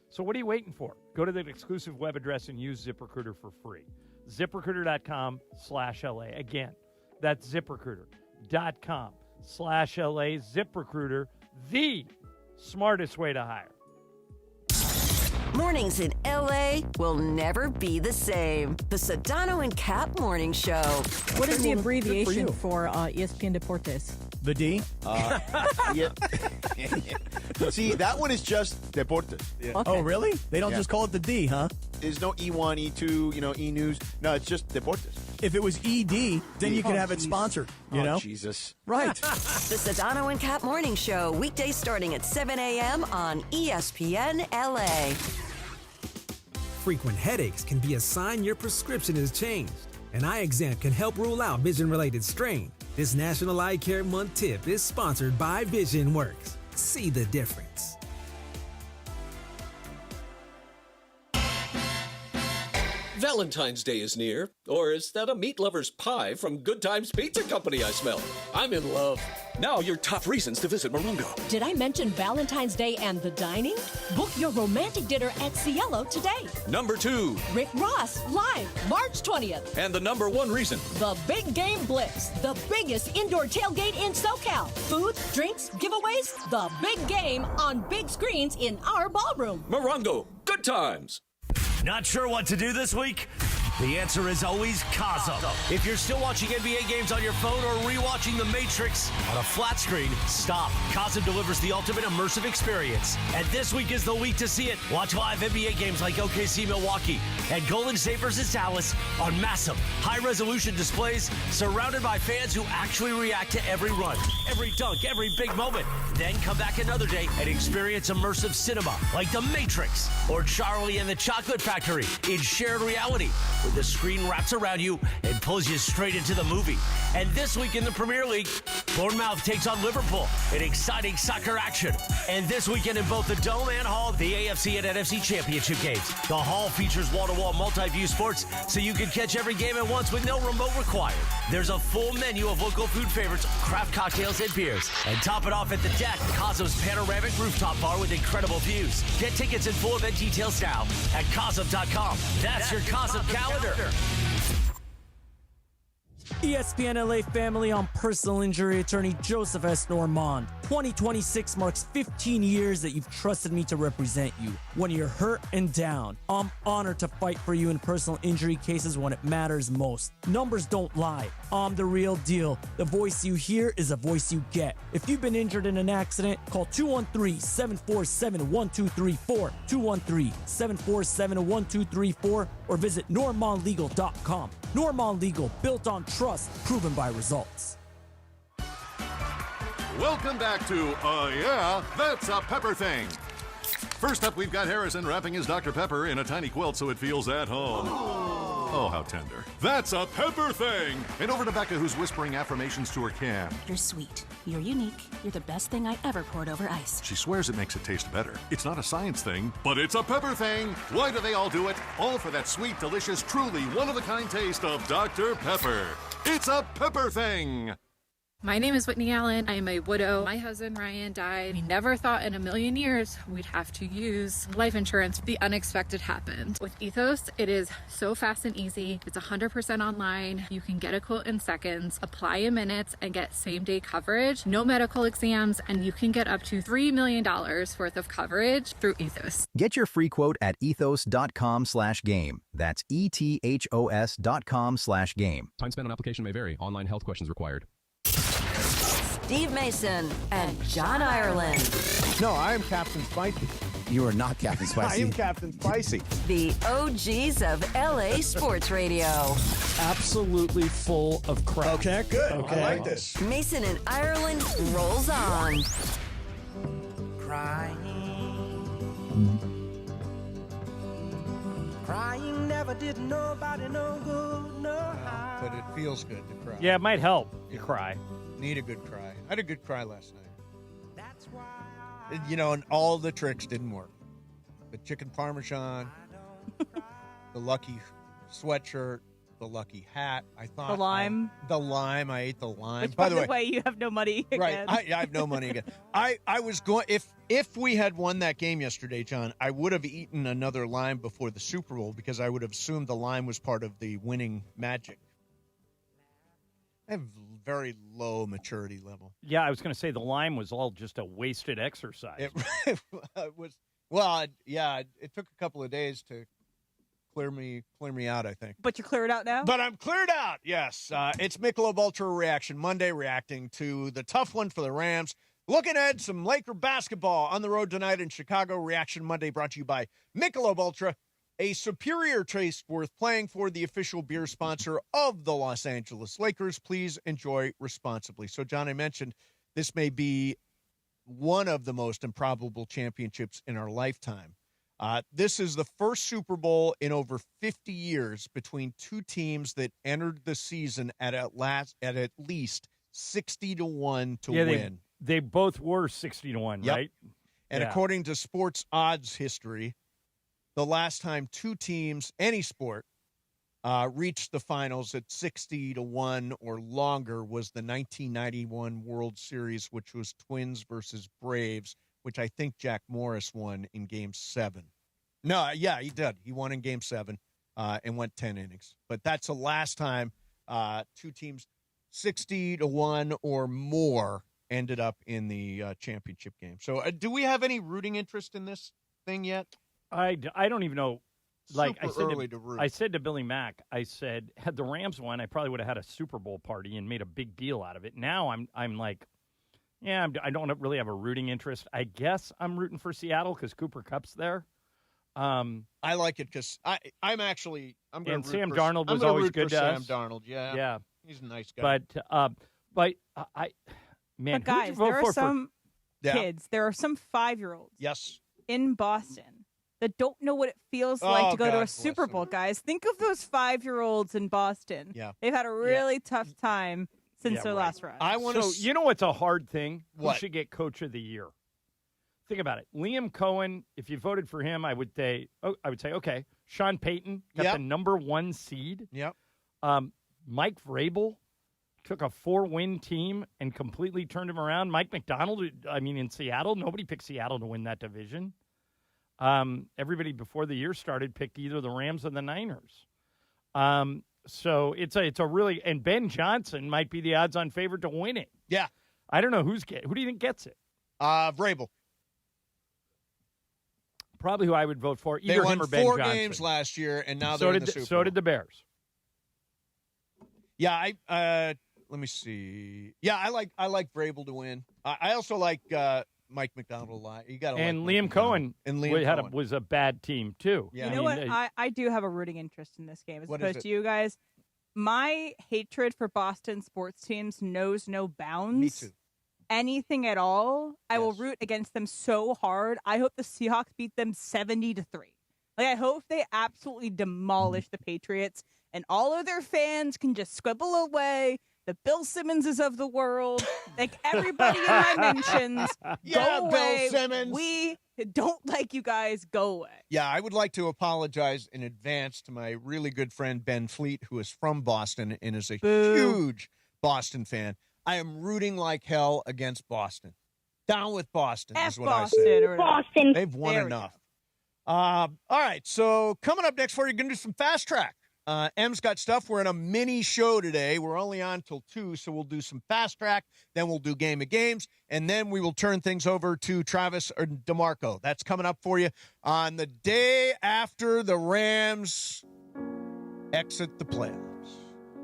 [SPEAKER 4] So what are you waiting for? Go to that exclusive web address and use ZipRecruiter for free. ZipRecruiter.com/LA. Again, that's ZipRecruiter.com/LA. ZipRecruiter, the smartest way to hire.
[SPEAKER 13] Mornings in L.A. will never be the same. The Sedano and Cap Morning Show.
[SPEAKER 12] What is the abbreviation for ESPN Deportes?
[SPEAKER 15] The D?
[SPEAKER 17] Yeah. See, that one is just Deportes. Yeah.
[SPEAKER 15] Okay. Oh, really? They don't just call it the D, huh?
[SPEAKER 17] There's no E1, E2, E-News. No, it's just Deportes.
[SPEAKER 15] If it was ED, then you could have it sponsored, you know?
[SPEAKER 17] Jesus.
[SPEAKER 15] Right.
[SPEAKER 13] The Sedano and Cap Morning Show, weekdays starting at 7 a.m. on ESPN LA.
[SPEAKER 8] Frequent headaches can be a sign your prescription has changed. An eye exam can help rule out vision-related strain. This National Eye Care Month tip is sponsored by VisionWorks. See the difference.
[SPEAKER 1] Valentine's Day is near. Or is that a meat lover's pie from Good Times Pizza Company I smell? I'm in love. Now your top reasons to visit Morongo.
[SPEAKER 16] Did I mention Valentine's Day and the dining? Book your romantic dinner at Cielo today.
[SPEAKER 1] Number 2.
[SPEAKER 16] Rick Ross, live, March 20th.
[SPEAKER 1] And the number 1 reason.
[SPEAKER 16] The Big Game Blitz, the biggest indoor tailgate in SoCal. Food, drinks, giveaways, the big game on big screens in our ballroom.
[SPEAKER 1] Morongo, good times.
[SPEAKER 18] Not sure what to do this week? The answer is always Kazam. If you're still watching NBA games on your phone or rewatching The Matrix on a flat screen, stop. Kazam delivers the ultimate immersive experience. And this week is the week to see it. Watch live NBA games like OKC Milwaukee and Golden State versus Dallas on massive, high-resolution displays surrounded by fans who actually react to every run, every dunk, every big moment. Then come back another day and experience immersive cinema like The Matrix or Charlie and the Chocolate Factory in shared reality, where the screen wraps around you and pulls you straight into the movie. And this week in the Premier League, Bournemouth takes on Liverpool in exciting soccer action. And this weekend in both the Dome and Hall, the AFC and NFC Championship games. The Hall features wall-to-wall multi-view sports, so you can catch every game at once with no remote required. There's a full menu of local food favorites, craft cocktails, and beers. And top it off at the Deck, Kazam's panoramic rooftop bar with incredible views. Get tickets and full event details now at Kazam.com. That's your Kazam calendar.
[SPEAKER 28] ESPN LA family, on personal injury attorney Joseph S. Normand. 2026 marks 15 years that you've trusted me to represent you. When you're hurt and down, I'm honored to fight for you in personal injury cases when it matters most. Numbers don't lie. I'm the real deal. The voice you hear is a voice you get. If you've been injured in an accident, call 213-747-1234, 213-747-1234, or visit normandlegal.com. Normand Legal, built on trust, proven by results.
[SPEAKER 20] Welcome back to Yeah, That's a Pepper Thing. First up, we've got Harrison wrapping his Dr. Pepper in a tiny quilt so it feels at home. Oh, how tender. That's a Pepper Thing. And over to Becca, who's whispering affirmations to her can.
[SPEAKER 21] You're sweet. You're unique. You're the best thing I ever poured over ice.
[SPEAKER 20] She swears it makes it taste better. It's not a science thing, but it's a Pepper Thing. Why do they all do it? All for that sweet, delicious, truly one-of-a-kind taste of Dr. Pepper. It's a Pepper Thing.
[SPEAKER 22] My name is Whitney Allen. I am a widow. My husband, Ryan, died. We never thought in a million years we'd have to use life insurance. The unexpected happened. With Ethos, it is so fast and easy. It's 100% online. You can get a quote in seconds, apply in minutes, and get same-day coverage. No medical exams, and you can get up to $3 million worth of coverage through Ethos.
[SPEAKER 23] Get your free quote at ethos.com/game. That's ETHOS.com/game.
[SPEAKER 24] Time spent on application may vary. Online health questions required.
[SPEAKER 13] Steve Mason and John Ireland.
[SPEAKER 29] No, I am Captain Spicy.
[SPEAKER 30] You are not Captain Spicy.
[SPEAKER 29] I am Captain Spicy.
[SPEAKER 13] The OGs of LA Sports Radio.
[SPEAKER 28] Absolutely full of crap.
[SPEAKER 29] Okay, good. Okay. I like this.
[SPEAKER 13] Mason and Ireland rolls on.
[SPEAKER 31] Crying never did nobody no good, no harm.
[SPEAKER 3] But it feels good to cry.
[SPEAKER 4] Yeah, it might help you cry.
[SPEAKER 3] Need a good cry. I had a good cry last night. That's why. And all the tricks didn't work. The chicken parmesan, the lucky sweatshirt, the lucky hat. I thought
[SPEAKER 5] the lime.
[SPEAKER 3] I ate the lime.
[SPEAKER 5] Which, by the way, you have no money again.
[SPEAKER 3] Right. I have no money again. I was going if we had won that game yesterday, John, I would have eaten another lime before the Super Bowl because I would have assumed the lime was part of the winning magic. I have very low maturity level.
[SPEAKER 4] Yeah, I was going to say the lime was all just a wasted exercise.
[SPEAKER 3] It was. Well, it took a couple of days to clear me out, I think.
[SPEAKER 5] But you're cleared out now?
[SPEAKER 3] But I'm cleared out, yes. It's Michelob Ultra Reaction Monday, reacting to the tough one for the Rams. Looking at some Laker basketball on the road tonight in Chicago. Reaction Monday brought to you by Michelob Ultra, a superior taste worth playing for, the official beer sponsor of the Los Angeles Lakers. Please enjoy responsibly. So, John, I mentioned this may be one of the most improbable championships in our lifetime. This is the first Super Bowl in over 50 years between two teams that entered the season at least 60-1 to win.
[SPEAKER 4] They both were 60-1,
[SPEAKER 3] yep.
[SPEAKER 4] Right?
[SPEAKER 3] And according to sports odds history, the last time two teams, any sport, reached the finals at 60-1 or longer was the 1991 World Series, which was Twins versus Braves, which I think Jack Morris won in Game 7. No, yeah, he did. He won in Game 7 and went 10 innings. But that's the last time two teams 60-1 or more ended up in the championship game. So do we have any rooting interest in this thing yet?
[SPEAKER 4] I don't even know. Like
[SPEAKER 3] I
[SPEAKER 4] said to Billy Mack, I said, had the Rams won, I probably would have had a Super Bowl party and made a big deal out of it. Now I'm like, yeah, I don't really have a rooting interest. I guess I'm rooting for Seattle because Cooper Kupp's there.
[SPEAKER 3] I like it because I'm going to root
[SPEAKER 4] Sam
[SPEAKER 3] for
[SPEAKER 4] Darnold was always good to us.
[SPEAKER 3] Sam Darnold, yeah. He's a nice guy.
[SPEAKER 4] But man,
[SPEAKER 5] guys, there are some kids, there are some 5-year-olds in Boston that don't know what it feels like to go to a Super Bowl, guys. Think of those 5-year-olds in Boston.
[SPEAKER 3] Yeah.
[SPEAKER 5] They've had a really tough time since their last run.
[SPEAKER 4] You know what's a hard thing?
[SPEAKER 3] What?
[SPEAKER 4] Who should get Coach of the Year? Think about it. Liam Cohen, if you voted for him, I would say, okay. Sean Payton got the number 1 seed.
[SPEAKER 3] Yep.
[SPEAKER 4] Mike Vrabel took a 4-win team and completely turned him around. Mike McDonald, in Seattle, nobody picked Seattle to win that division. Everybody before the year started picked either the Rams or the Niners. So it's a really, and Ben Johnson might be the odds-on favorite to win it.
[SPEAKER 3] Yeah.
[SPEAKER 4] I don't know who do you think gets it?
[SPEAKER 3] Vrabel.
[SPEAKER 4] Probably who I would vote for. Either
[SPEAKER 3] they won
[SPEAKER 4] him or Ben
[SPEAKER 3] 4
[SPEAKER 4] Johnson.
[SPEAKER 3] games last year, and now they're in the Super Bowl.
[SPEAKER 4] So did the Bears.
[SPEAKER 3] Yeah, let me see. Yeah, I like Vrabel to win. I also like Mike McDonald a lot. You got
[SPEAKER 4] and
[SPEAKER 3] like
[SPEAKER 4] Liam Cohen
[SPEAKER 3] Cohen
[SPEAKER 4] was a bad team too.
[SPEAKER 3] Yeah.
[SPEAKER 5] You know what? I do have a rooting interest in this game as
[SPEAKER 3] What
[SPEAKER 5] opposed
[SPEAKER 3] is it?
[SPEAKER 5] to you guys. My hatred for Boston sports teams knows no bounds.
[SPEAKER 3] Me too.
[SPEAKER 5] Anything at all, I will root against them so hard. I hope the Seahawks beat them 70-3. Like, I hope they absolutely demolish the Patriots and all of their fans can just scribble away. The Bill Simmonses of the world, like everybody in my mentions, go away.
[SPEAKER 3] Bill Simmons.
[SPEAKER 5] We don't like you guys. Go away.
[SPEAKER 3] Yeah, I would like to apologize in advance to my really good friend Ben Fleet, who is from Boston and is a huge Boston fan. I am rooting like hell against Boston. Down with Boston is what
[SPEAKER 5] Boston,
[SPEAKER 3] I say.
[SPEAKER 5] Boston.
[SPEAKER 3] They've won enough. All right, so coming up next for you, going to do some fast track. M's got stuff. We're in a mini show today. We're only on till 2, so we'll do some fast track. Then we'll do Game of Games, and then we will turn things over to Travis or DeMarco. That's coming up for you on the day after the Rams exit the playoffs.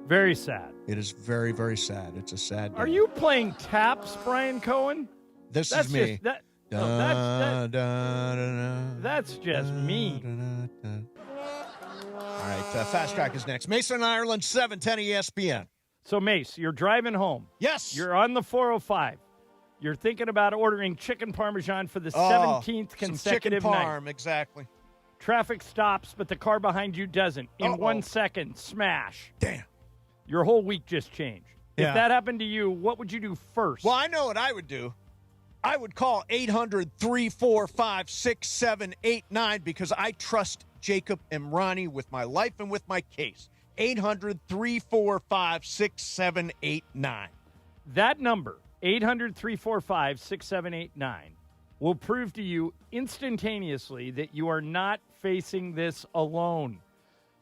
[SPEAKER 4] Very sad.
[SPEAKER 3] It is very, very sad. It's a sad day.
[SPEAKER 4] Are you playing taps, Brian Cohen?
[SPEAKER 3] This is me.
[SPEAKER 4] That's just me.
[SPEAKER 3] All right, Fast Track is next. Mason, Ireland, 710 ESPN.
[SPEAKER 4] So, Mace, you're driving home.
[SPEAKER 3] Yes.
[SPEAKER 4] You're on the 405. You're thinking about ordering chicken parmesan for the 17th consecutive
[SPEAKER 3] chicken
[SPEAKER 4] night.
[SPEAKER 3] parm, exactly.
[SPEAKER 4] Traffic stops, but the car behind you doesn't. In 1 second, smash.
[SPEAKER 3] Damn.
[SPEAKER 4] Your whole week just changed.
[SPEAKER 3] Yeah.
[SPEAKER 4] If that happened to you, what would you do first?
[SPEAKER 3] Well, I know what I would do. I would call 800-345-6789 because I trust Jacob and Ronnie with my life and with my case. 800-345-6789.
[SPEAKER 4] That number, 800-345-6789, will prove to you instantaneously that you are not facing this alone.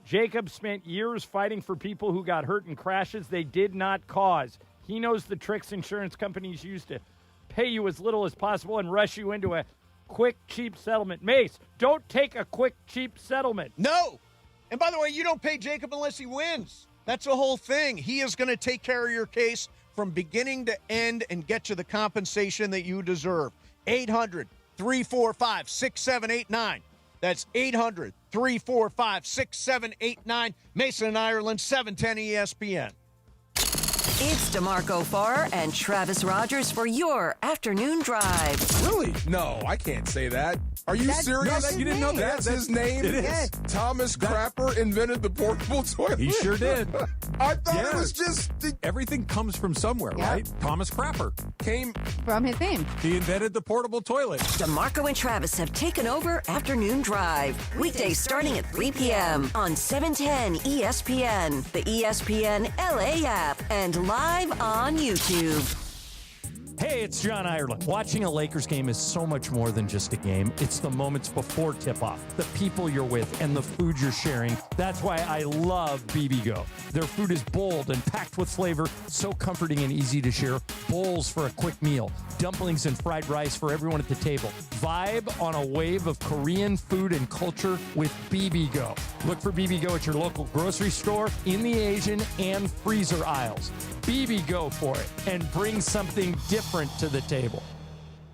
[SPEAKER 4] Jacob spent years fighting for people who got hurt in crashes they did not cause. He knows the tricks insurance companies use to pay you as little as possible and rush you into a quick, cheap settlement. Mace, don't take a quick, cheap settlement.
[SPEAKER 3] No. And by the way, you don't pay Jacob unless he wins. That's the whole thing. He is going to take care of your case from beginning to end and get you the compensation that you deserve. 800-345-6789. That's 800-345-6789. Mason and Ireland, 710 ESPN.
[SPEAKER 13] It's DeMarco Farr and Travis Rogers for your afternoon drive.
[SPEAKER 2] Really? No, I can't say that. Are you serious?
[SPEAKER 29] No, you didn't know that.
[SPEAKER 2] That's his name?
[SPEAKER 29] It is.
[SPEAKER 2] Thomas Crapper invented the portable toilet.
[SPEAKER 29] He sure did.
[SPEAKER 2] I thought it was just...
[SPEAKER 29] Everything comes from somewhere, right? Thomas Crapper
[SPEAKER 2] came
[SPEAKER 6] from his name.
[SPEAKER 29] He invented the portable toilet.
[SPEAKER 13] DeMarco and Travis have taken over Afternoon Drive. Weekdays starting at 3 p.m. on 710 ESPN, the ESPN LA app, and live on YouTube.
[SPEAKER 28] Hey, it's John Ireland. Watching a Lakers game is so much more than just a game. It's the moments before tip-off, the people you're with, and the food you're sharing. That's why I love BBGO. Their food is bold and packed with flavor, so comforting and easy to share. Bowls for a quick meal, dumplings and fried rice for everyone at the table. Vibe on a wave of Korean food and culture with BBGO. Look for BBGO at your local grocery store, in the Asian and freezer aisles. BBGO for it, and bring something different to the table.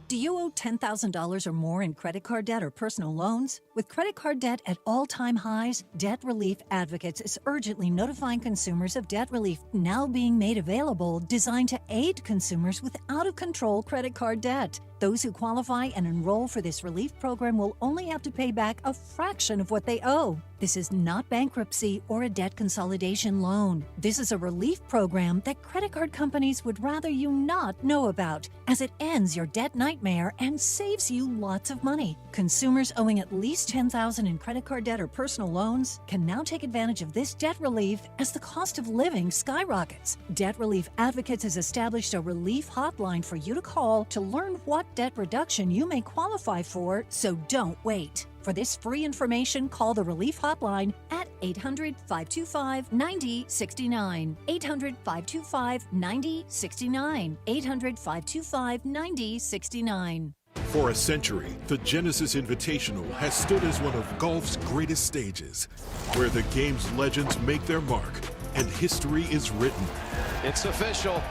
[SPEAKER 31] Do you owe $10,000 or more in credit card debt or personal loans? With credit card debt at all-time highs, Debt Relief Advocates is urgently notifying consumers of debt relief now being made available, designed to aid consumers with out-of-control credit card debt. Those who qualify and enroll for this relief program will only have to pay back a fraction of what they owe. This is not bankruptcy or a debt consolidation loan. This is a relief program that credit card companies would rather you not know about, as it ends your debt nightmare and saves you lots of money. Consumers owing at least $10,000 in credit card debt or personal loans can now take advantage of this debt relief as the cost of living skyrockets. Debt Relief Advocates has established a relief hotline for you to call to learn what debt reduction you may qualify for, so don't wait. For this free information, call the Relief Hotline at 800-525-9069. 800-525-9069. 800-525-9069.
[SPEAKER 7] For a century, the Genesis Invitational has stood as one of golf's greatest stages, where the game's legends make their mark and history is written.
[SPEAKER 9] It's official.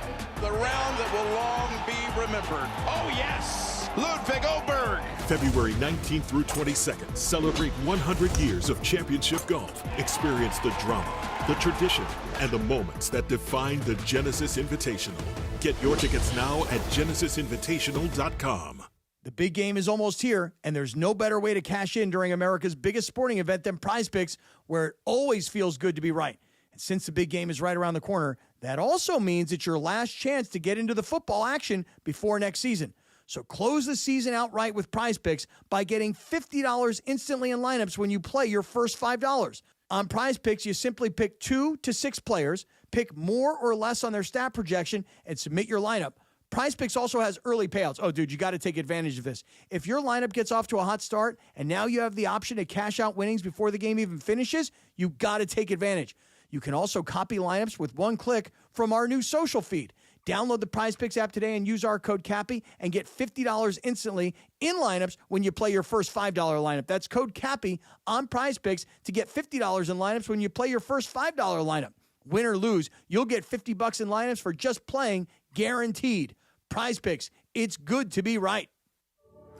[SPEAKER 9] The round that will long be remembered. Oh, yes! Ludwig Oberg.
[SPEAKER 7] February 19th through 22nd, celebrate 100 years of championship golf. Experience the drama, the tradition, and the moments that define the Genesis Invitational. Get your tickets now at genesisinvitational.com.
[SPEAKER 15] The big game is almost here, and there's no better way to cash in during America's biggest sporting event than Prize Picks, where it always feels good to be right. And since the big game is right around the corner, that also means it's your last chance to get into the football action before next season. So close the season out right with Prize Picks by getting $50 instantly in lineups when you play your first $5. On Prize Picks, you simply pick 2 to 6 players, pick more or less on their stat projection, and submit your lineup. Prize Picks also has early payouts. Oh, dude, you got to take advantage of this. If your lineup gets off to a hot start and now you have the option to cash out winnings before the game even finishes, you got to take advantage. You can also copy lineups with one click from our new social feed. Download the Prize Picks app today and use our code CAPPY and get $50 instantly in lineups when you play your first $5 lineup. That's code CAPPY on Prize Picks to get $50 in lineups when you play your first $5 lineup. Win or lose, you'll get $50 in lineups for just playing, guaranteed. Prize Picks, it's good to be right.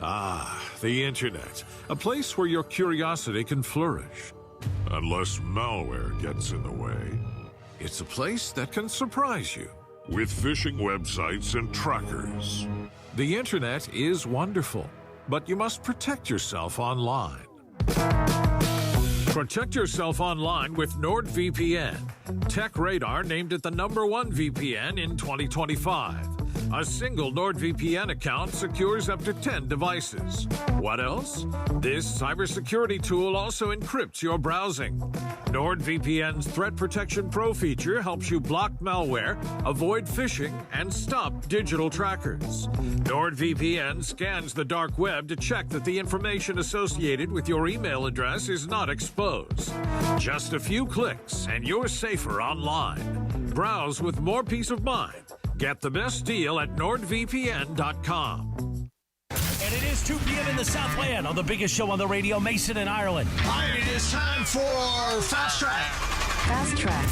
[SPEAKER 10] Ah, the Internet, a place where your curiosity can flourish. Unless malware gets in the way. It's a place that can surprise you with phishing websites and trackers. The Internet is wonderful, but you must protect yourself online. Protect yourself online with NordVPN. TechRadar named it the #1 VPN in 2025. A single NordVPN account secures up to 10 devices. What else? This cybersecurity tool also encrypts your browsing. NordVPN's Threat Protection Pro feature helps you block malware, avoid phishing, and stop digital trackers. NordVPN scans the dark web to check that the information associated with your email address is not exposed. Just a few clicks and you're safer online. Browse with more peace of mind. Get the best deal at NordVPN.com.
[SPEAKER 18] And it is 2 p.m. in the Southland on the biggest show on the radio, Mason and Ireland.
[SPEAKER 9] All right, it is time for Fast Track.
[SPEAKER 31] Fast Track.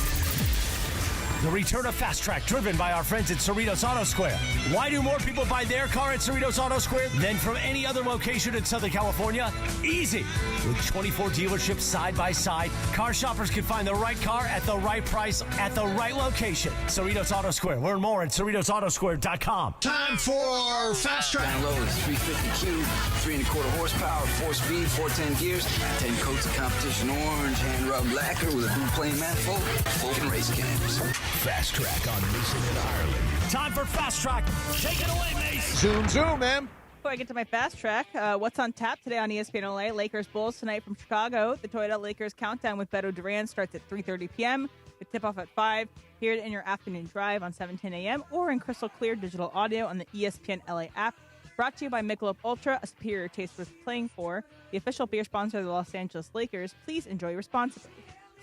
[SPEAKER 18] The return of Fast Track, driven by our friends at Cerritos Auto Square. Why do more people buy their car at Cerritos Auto Square than from any other location in Southern California? Easy. With 24 dealerships side by side, car shoppers can find the right car at the right price at the right location. Cerritos Auto Square. Learn more at CerritosAutoSquare.com.
[SPEAKER 6] Time for Fast Track.
[SPEAKER 8] Down low is 350Q, 3 1/4 horsepower, 4-speed, 410 gears, 10 coats of competition orange, hand-rubbed lacquer with a blue plane manifold, open race cams.
[SPEAKER 18] Fast Track on Mason and Ireland. Time for Fast Track. Take it away, Mace.
[SPEAKER 3] Zoom, man.
[SPEAKER 5] Before I get to my Fast Track, what's on tap today on ESPN LA? Lakers Bulls tonight from Chicago. The Toyota Lakers Countdown with Beto Duran starts at 3:30 p.m. The tip-off at 5. Hear it in your afternoon drive on 7:10 a.m. or in crystal clear digital audio on the ESPN LA app. Brought to you by Michelob Ultra, a superior taste worth playing for. The official beer sponsor of the Los Angeles Lakers. Please enjoy responsibly.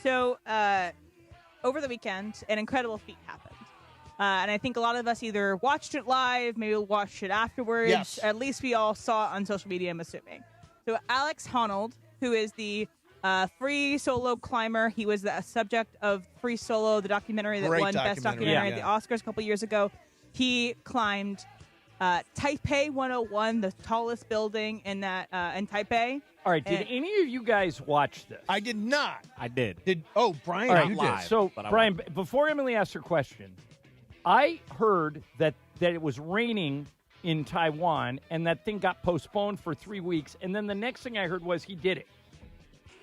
[SPEAKER 5] So, over the weekend, an incredible feat happened. And I think a lot of us either watched it live, maybe watched it afterwards.
[SPEAKER 3] Yes.
[SPEAKER 5] At least we all saw it on social media, I'm assuming. So Alex Honnold, who is the free solo climber, he was the subject of Free Solo, the documentary that won Best Documentary at the Oscars a couple years ago. He climbed Taipei 101, the tallest building in Taipei.
[SPEAKER 4] All right, did any of you guys watch this?
[SPEAKER 3] I did not.
[SPEAKER 11] I did.
[SPEAKER 3] Brian,
[SPEAKER 4] all right,
[SPEAKER 3] you
[SPEAKER 11] live,
[SPEAKER 3] did.
[SPEAKER 4] So, Brian, before Emily asks her question, I heard that it was raining in Taiwan, and that thing got postponed for 3 weeks, and then the next thing I heard was he did it.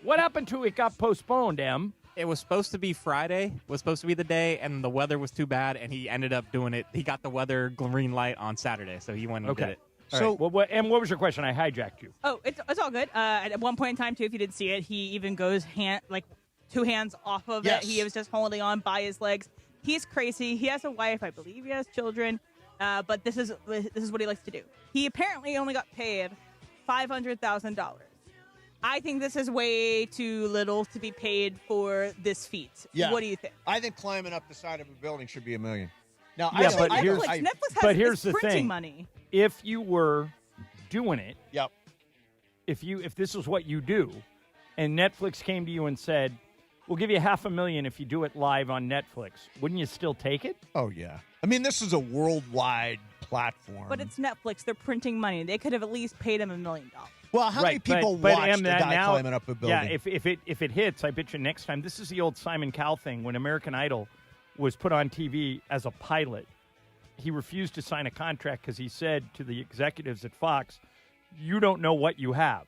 [SPEAKER 4] What happened to it got postponed, Em?
[SPEAKER 11] It was supposed to be Friday, was supposed to be the day, and the weather was too bad, and he ended up doing it. He got the weather green light on Saturday, so he went and did it.
[SPEAKER 4] So, Em, what was your question? I hijacked you.
[SPEAKER 5] Oh, it's all good. At one point in time, too, if you didn't see it, he even goes two hands off of it. He was just holding on by his legs. He's crazy. He has a wife. I believe he has children. But this is what he likes to do. He apparently only got paid $500,000. I think this is way too little to be paid for this feat.
[SPEAKER 3] Yeah.
[SPEAKER 5] What do you think?
[SPEAKER 3] I think climbing up the side of a building should be $1 million. Now,
[SPEAKER 5] Netflix has
[SPEAKER 4] the
[SPEAKER 5] printing
[SPEAKER 4] thing.
[SPEAKER 5] money.
[SPEAKER 4] If you were doing it,
[SPEAKER 3] yep.
[SPEAKER 4] If this is what you do, and Netflix came to you and said, "We'll give you $500,000 if you do it live on Netflix," wouldn't you still take it?
[SPEAKER 3] Oh yeah. I mean, this is a worldwide platform.
[SPEAKER 5] But it's Netflix. They're printing money. They could have at least paid him $1 million.
[SPEAKER 3] Well, how many people watch the guy climbing up a building?
[SPEAKER 4] Yeah, if it hits, I bet you next time. This is the old Simon Cowell thing. When American Idol was put on TV as a pilot, he refused to sign a contract because he said to the executives at Fox, "You don't know what you have.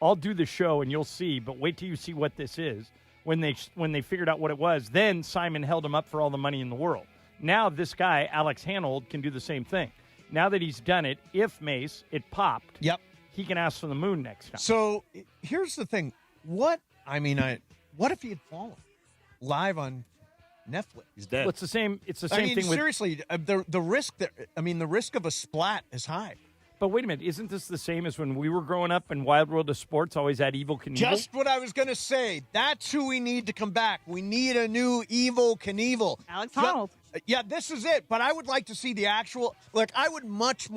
[SPEAKER 4] I'll do the show and you'll see, but wait till you see what this is." When they figured out what it was, then Simon held him up for all the money in the world. Now this guy, Alex Honnold, can do the same thing. Now that he's done it, if Mace, it popped.
[SPEAKER 3] Yep.
[SPEAKER 4] He can ask for the moon next time.
[SPEAKER 3] So here's the thing. What if he had fallen live on Netflix?
[SPEAKER 11] He's dead.
[SPEAKER 4] Well, it's the same. It's the same thing.
[SPEAKER 3] Seriously, the risk the risk of a splat is high.
[SPEAKER 4] But wait a minute, isn't this the same as when we were growing up and Wild World of Sports always had Evel Knievel?
[SPEAKER 3] Just what I was going to say. That's who we need to come back. We need a new Evel Knievel.
[SPEAKER 5] Alex Honnold.
[SPEAKER 3] Yeah, this is it. But I would like to see the actual. Look, I would much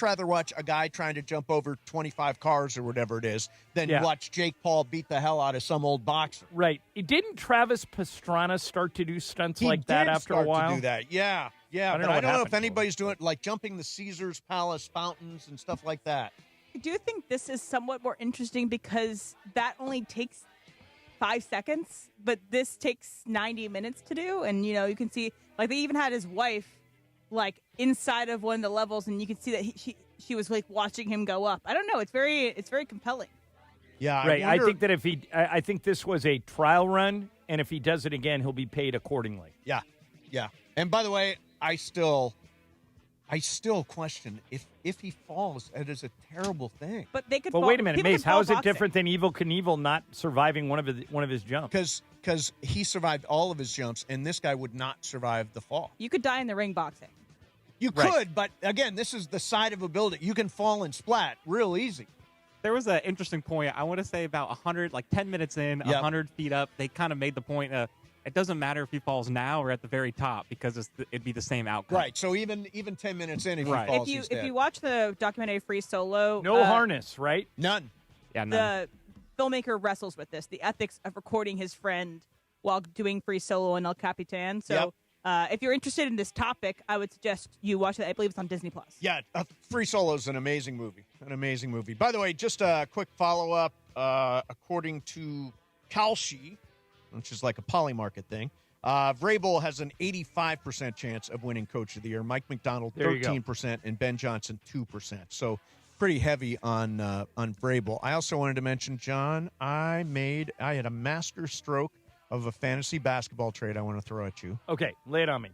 [SPEAKER 3] rather watch a guy trying to jump over 25 cars or whatever it is than watch Jake Paul beat the hell out of some old boxer.
[SPEAKER 4] Right. Didn't Travis Pastrana start to do stunts like that after a while?
[SPEAKER 3] To do that. Yeah.
[SPEAKER 4] I don't
[SPEAKER 3] know if anybody's doing it, like jumping the Caesars Palace fountains and stuff like that.
[SPEAKER 5] I do think this is somewhat more interesting because that only takes 5 seconds, but this takes 90 minutes to do. And, you can see, like, they even had his wife, like, inside of one of the levels, and you can see that she was, like, watching him go up. I don't know. It's very compelling.
[SPEAKER 3] Yeah.
[SPEAKER 4] Right. I think that I think this was a trial run, and if he does it again, he'll be paid accordingly.
[SPEAKER 3] Yeah. And by the way, I still question if he falls, it is a terrible thing.
[SPEAKER 5] But they could.
[SPEAKER 4] But wait a minute, Mace. How is it different than Evel Knievel not surviving one of his jumps?
[SPEAKER 3] Because he survived all of his jumps, and this guy would not survive the fall.
[SPEAKER 5] You could die in the ring boxing.
[SPEAKER 3] You could, but again, this is the side of a building. You can fall and splat real easy.
[SPEAKER 11] There was an interesting point. I want to say about 100, like 10 minutes in, 100 feet up, they kind of made the point it doesn't matter if he falls now or at the very top because it'd be the same outcome.
[SPEAKER 3] Right. So even 10 minutes in, if he falls, he's dead.
[SPEAKER 5] If you watch the documentary Free Solo,
[SPEAKER 4] no harness, right?
[SPEAKER 3] None.
[SPEAKER 11] Yeah, none.
[SPEAKER 5] The filmmaker wrestles with this, the ethics of recording his friend while doing Free Solo and El Capitan. So if you're interested in this topic, I would suggest you watch it. I believe it's on Disney+.
[SPEAKER 3] Yeah, Free Solo is an amazing movie. An amazing movie. By the way, just a quick follow-up. According to Kalshi, which is like a Polymarket thing, Vrabel has an 85% chance of winning Coach of the Year. Mike McDonald, 13%, and Ben Johnson, 2%. So pretty heavy on Vrabel. I also wanted to mention, John, I had a master stroke of a fantasy basketball trade I want to throw at you.
[SPEAKER 4] Okay, lay it on me.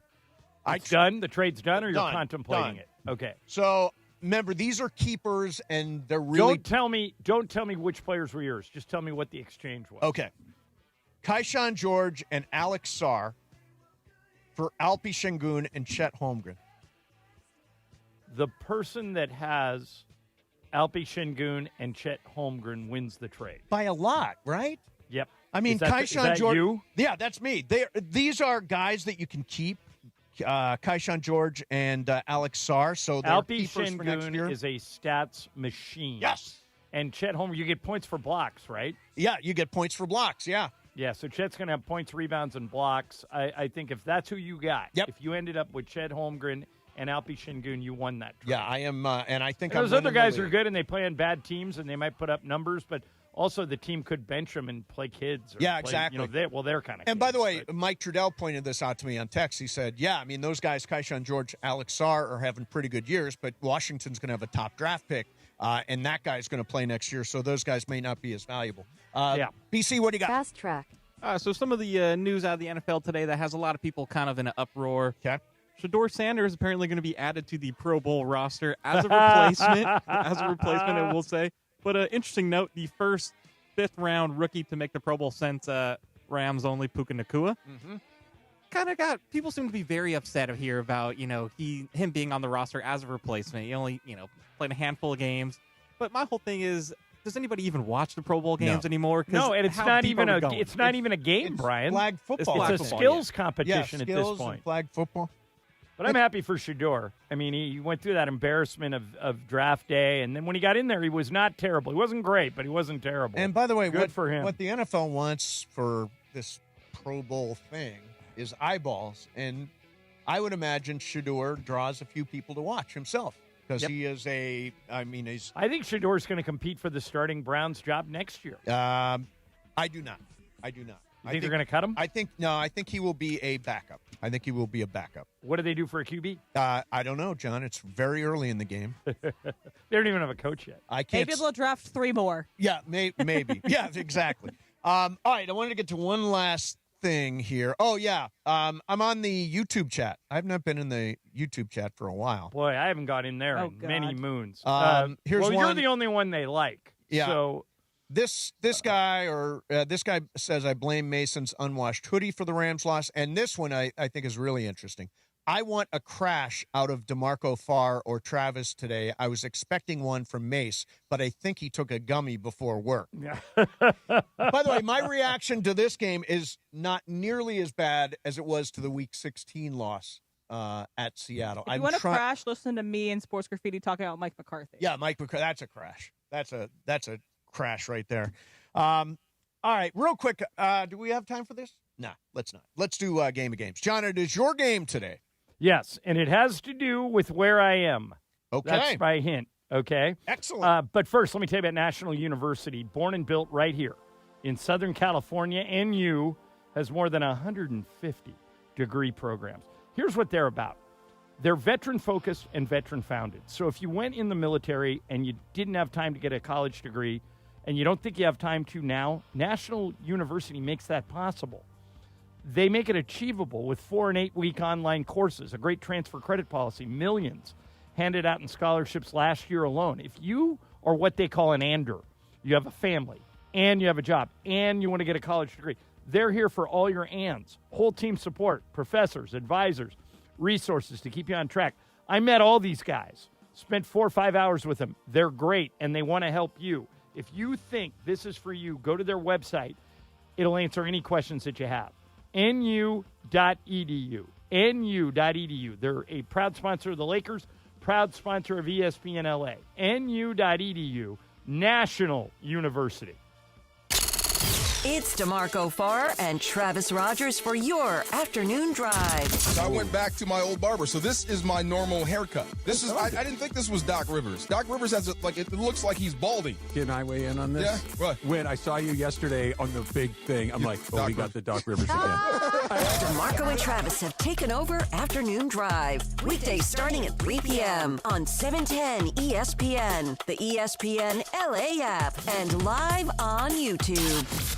[SPEAKER 4] It's done? The trade's done, or you're contemplating it? Okay.
[SPEAKER 3] So remember, these are keepers, and they're really...
[SPEAKER 4] Don't tell me which players were yours. Just tell me what the exchange was.
[SPEAKER 3] Okay. Kaishan George and Alex Sarr for Alpi Şengün and Chet Holmgren.
[SPEAKER 4] The person that has Alpi Şengün and Chet Holmgren wins the trade.
[SPEAKER 3] By a lot, right?
[SPEAKER 4] Yep.
[SPEAKER 3] I mean, Kaishan George.
[SPEAKER 4] You?
[SPEAKER 3] Yeah, that's me. These are guys that you can keep. Kaishan George and Alex Sarr. So
[SPEAKER 4] Alpi Şengün is a stats machine.
[SPEAKER 3] Yes.
[SPEAKER 4] And Chet Holmgren, you get points for blocks, right?
[SPEAKER 3] Yeah, you get points for blocks. Yeah.
[SPEAKER 4] Yeah, so Chet's going to have points, rebounds, and blocks. I think if that's who you got, if you ended up with Chet Holmgren and Alpi Şengün, you won that trade.
[SPEAKER 3] Yeah, I am, and I think
[SPEAKER 4] those other guys are good, and they play on bad teams, and they might put up numbers, but also the team could bench them and play kids. Or play,
[SPEAKER 3] exactly.
[SPEAKER 4] They're kind of.
[SPEAKER 3] And by the way, Mike Trudell pointed this out to me on text. He said, "Yeah, I mean those guys, Kaishan George, Alex Sarr, are having pretty good years, but Washington's going to have a top draft pick, and that guy's going to play next year, so those guys may not be as valuable." BC, what do you got?
[SPEAKER 13] Fast track.
[SPEAKER 11] So some of the news out of the NFL today that has a lot of people kind of in an uproar.
[SPEAKER 3] Okay.
[SPEAKER 11] Shedeur Sanders is apparently going to be added to the Pro Bowl roster as a replacement. I will say. But an interesting note, the first fifth-round rookie to make the Pro Bowl since Rams only Puka Nacua. Kind of got people seem to be very upset here about him being on the roster as a replacement. He only played a handful of games. But my whole thing is, does anybody even watch the Pro Bowl games anymore?
[SPEAKER 4] No, and it's not even a game, Brian.
[SPEAKER 3] Flag football.
[SPEAKER 4] It's a skills competition
[SPEAKER 3] at
[SPEAKER 4] this point.
[SPEAKER 3] And flag football.
[SPEAKER 4] But I'm happy for Shedeur. I mean, he went through that embarrassment of draft day, and then when he got in there, he was not terrible. He wasn't great, but he wasn't terrible.
[SPEAKER 3] And by the way,
[SPEAKER 4] good for him.
[SPEAKER 3] What the NFL wants for this Pro Bowl thing is eyeballs, and I would imagine Shedeur draws a few people to watch himself because he is he's.
[SPEAKER 4] I think Shedeur's going to compete for the starting Browns job next year.
[SPEAKER 3] I do not.
[SPEAKER 4] You think they're going to cut him?
[SPEAKER 3] I think he will be a backup.
[SPEAKER 4] What do they do for a QB?
[SPEAKER 3] I don't know, John. It's very early in the game.
[SPEAKER 4] They don't even have a coach yet.
[SPEAKER 3] I can't.
[SPEAKER 5] Maybe they'll draft 3 more.
[SPEAKER 3] Yeah, maybe. Yeah, exactly. All right, I wanted to get to one last thing here. Oh, yeah. I'm on the YouTube chat. I've not been in the YouTube chat for a while.
[SPEAKER 4] Boy, I haven't got in there in many moons.
[SPEAKER 3] Here's one.
[SPEAKER 4] You're the only one they like.
[SPEAKER 3] Yeah.
[SPEAKER 4] So
[SPEAKER 3] This guy says, I blame Mason's unwashed hoodie for the Rams loss. And this one I think is really interesting. I want a crash out of DeMarco Farr or Travis today. I was expecting one from Mace, but I think he took a gummy before work.
[SPEAKER 4] Yeah.
[SPEAKER 3] By the way, my reaction to this game is not nearly as bad as it was to the Week 16 loss at Seattle.
[SPEAKER 5] If you want to crash, listen to me and Sports Graffiti talking about Mike McCarthy.
[SPEAKER 3] Yeah, Mike McCarthy. That's a crash. That's a crash right there. All right, real quick. Do we have time for this? Nah, let's not. Let's do Game of Games. John, it is your game today.
[SPEAKER 4] Yes, and it has to do with where I am.
[SPEAKER 3] Okay.
[SPEAKER 4] That's my hint, okay?
[SPEAKER 3] Excellent.
[SPEAKER 4] But first, let me tell you about National University, born and built right here in Southern California. NU has more than 150 degree programs. Here's what they're about. They're veteran-focused and veteran-founded. So if you went in the military and you didn't have time to get a college degree and you don't think you have time to now, National University makes that possible. They make it achievable with 4 and 8 week online courses, a great transfer credit policy, millions handed out in scholarships last year alone. If you are what they call an ander, you have a family and you have a job and you want to get a college degree, they're here for all your ands. Whole team support, professors, advisors, resources to keep you on track. I met all these guys, spent 4 or 5 hours with them. They're great and they want to help you. If you think this is for you, go to their website. It'll answer any questions that you have. nu.edu. nu.edu. They're a proud sponsor of the Lakers, proud sponsor of ESPN LA. nu.edu, National University.
[SPEAKER 13] It's DeMarco Farr and Travis Rogers for your afternoon drive.
[SPEAKER 2] So I went back to my old barber. So this is my normal haircut. This is I didn't think this was Doc Rivers. Doc Rivers has it looks like he's balding.
[SPEAKER 29] Can I weigh in on this?
[SPEAKER 2] Yeah. What?
[SPEAKER 29] When I saw you yesterday on the big thing, I'm like, we got the Doc Rivers again.
[SPEAKER 13] DeMarco and Travis have taken over Afternoon Drive. Weekdays starting at 3 p.m. on 710 ESPN, the ESPN LA app, and live on YouTube.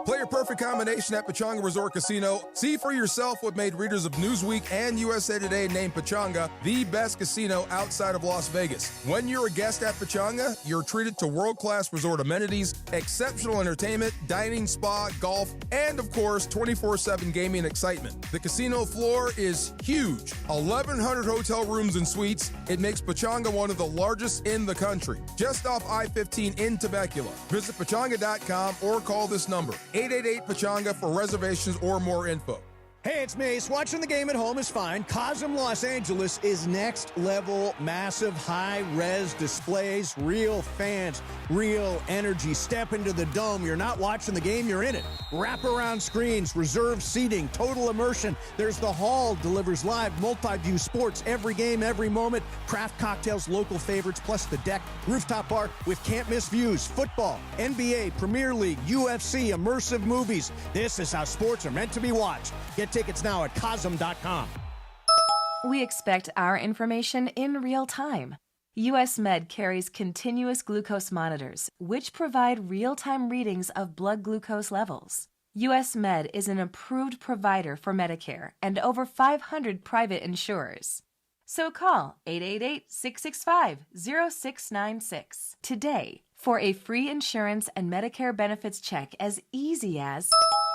[SPEAKER 2] Play your perfect combination at Pechanga Resort Casino. See for yourself what made readers of Newsweek and USA Today name Pechanga the best casino outside of Las Vegas. When you're a guest at Pechanga, you're treated to world-class resort amenities, exceptional entertainment, dining, spa, golf, and of course, 24/7 gaming excitement. The casino floor is huge. 1,100 hotel rooms and suites. It makes Pechanga one of the largest in the country. Just off I-15 in Temecula. Visit Pechanga.com or call this number. 888-PECHANGA for reservations or more info.
[SPEAKER 6] Hey, it's Mace. Watching the game at home is fine. Cosm Los Angeles is next level, massive, high-res displays, real fans, real energy. Step into the dome. You're not watching the game, you're in it. Wraparound screens, reserved seating, total immersion. There's the hall, delivers live, multi-view sports, every game, every moment. Craft cocktails, local favorites, plus the deck, rooftop bar with can't-miss views. Football, NBA, Premier League, UFC, immersive movies. This is how sports are meant to be watched. Get tickets now at Cosm.com.
[SPEAKER 1] We expect our information in real time. US Med carries continuous glucose monitors, which provide real-time readings of blood glucose levels. US Med is an approved provider for Medicare and over 500 private insurers. So call 888-665-0696 today for a free insurance and Medicare benefits check as easy as...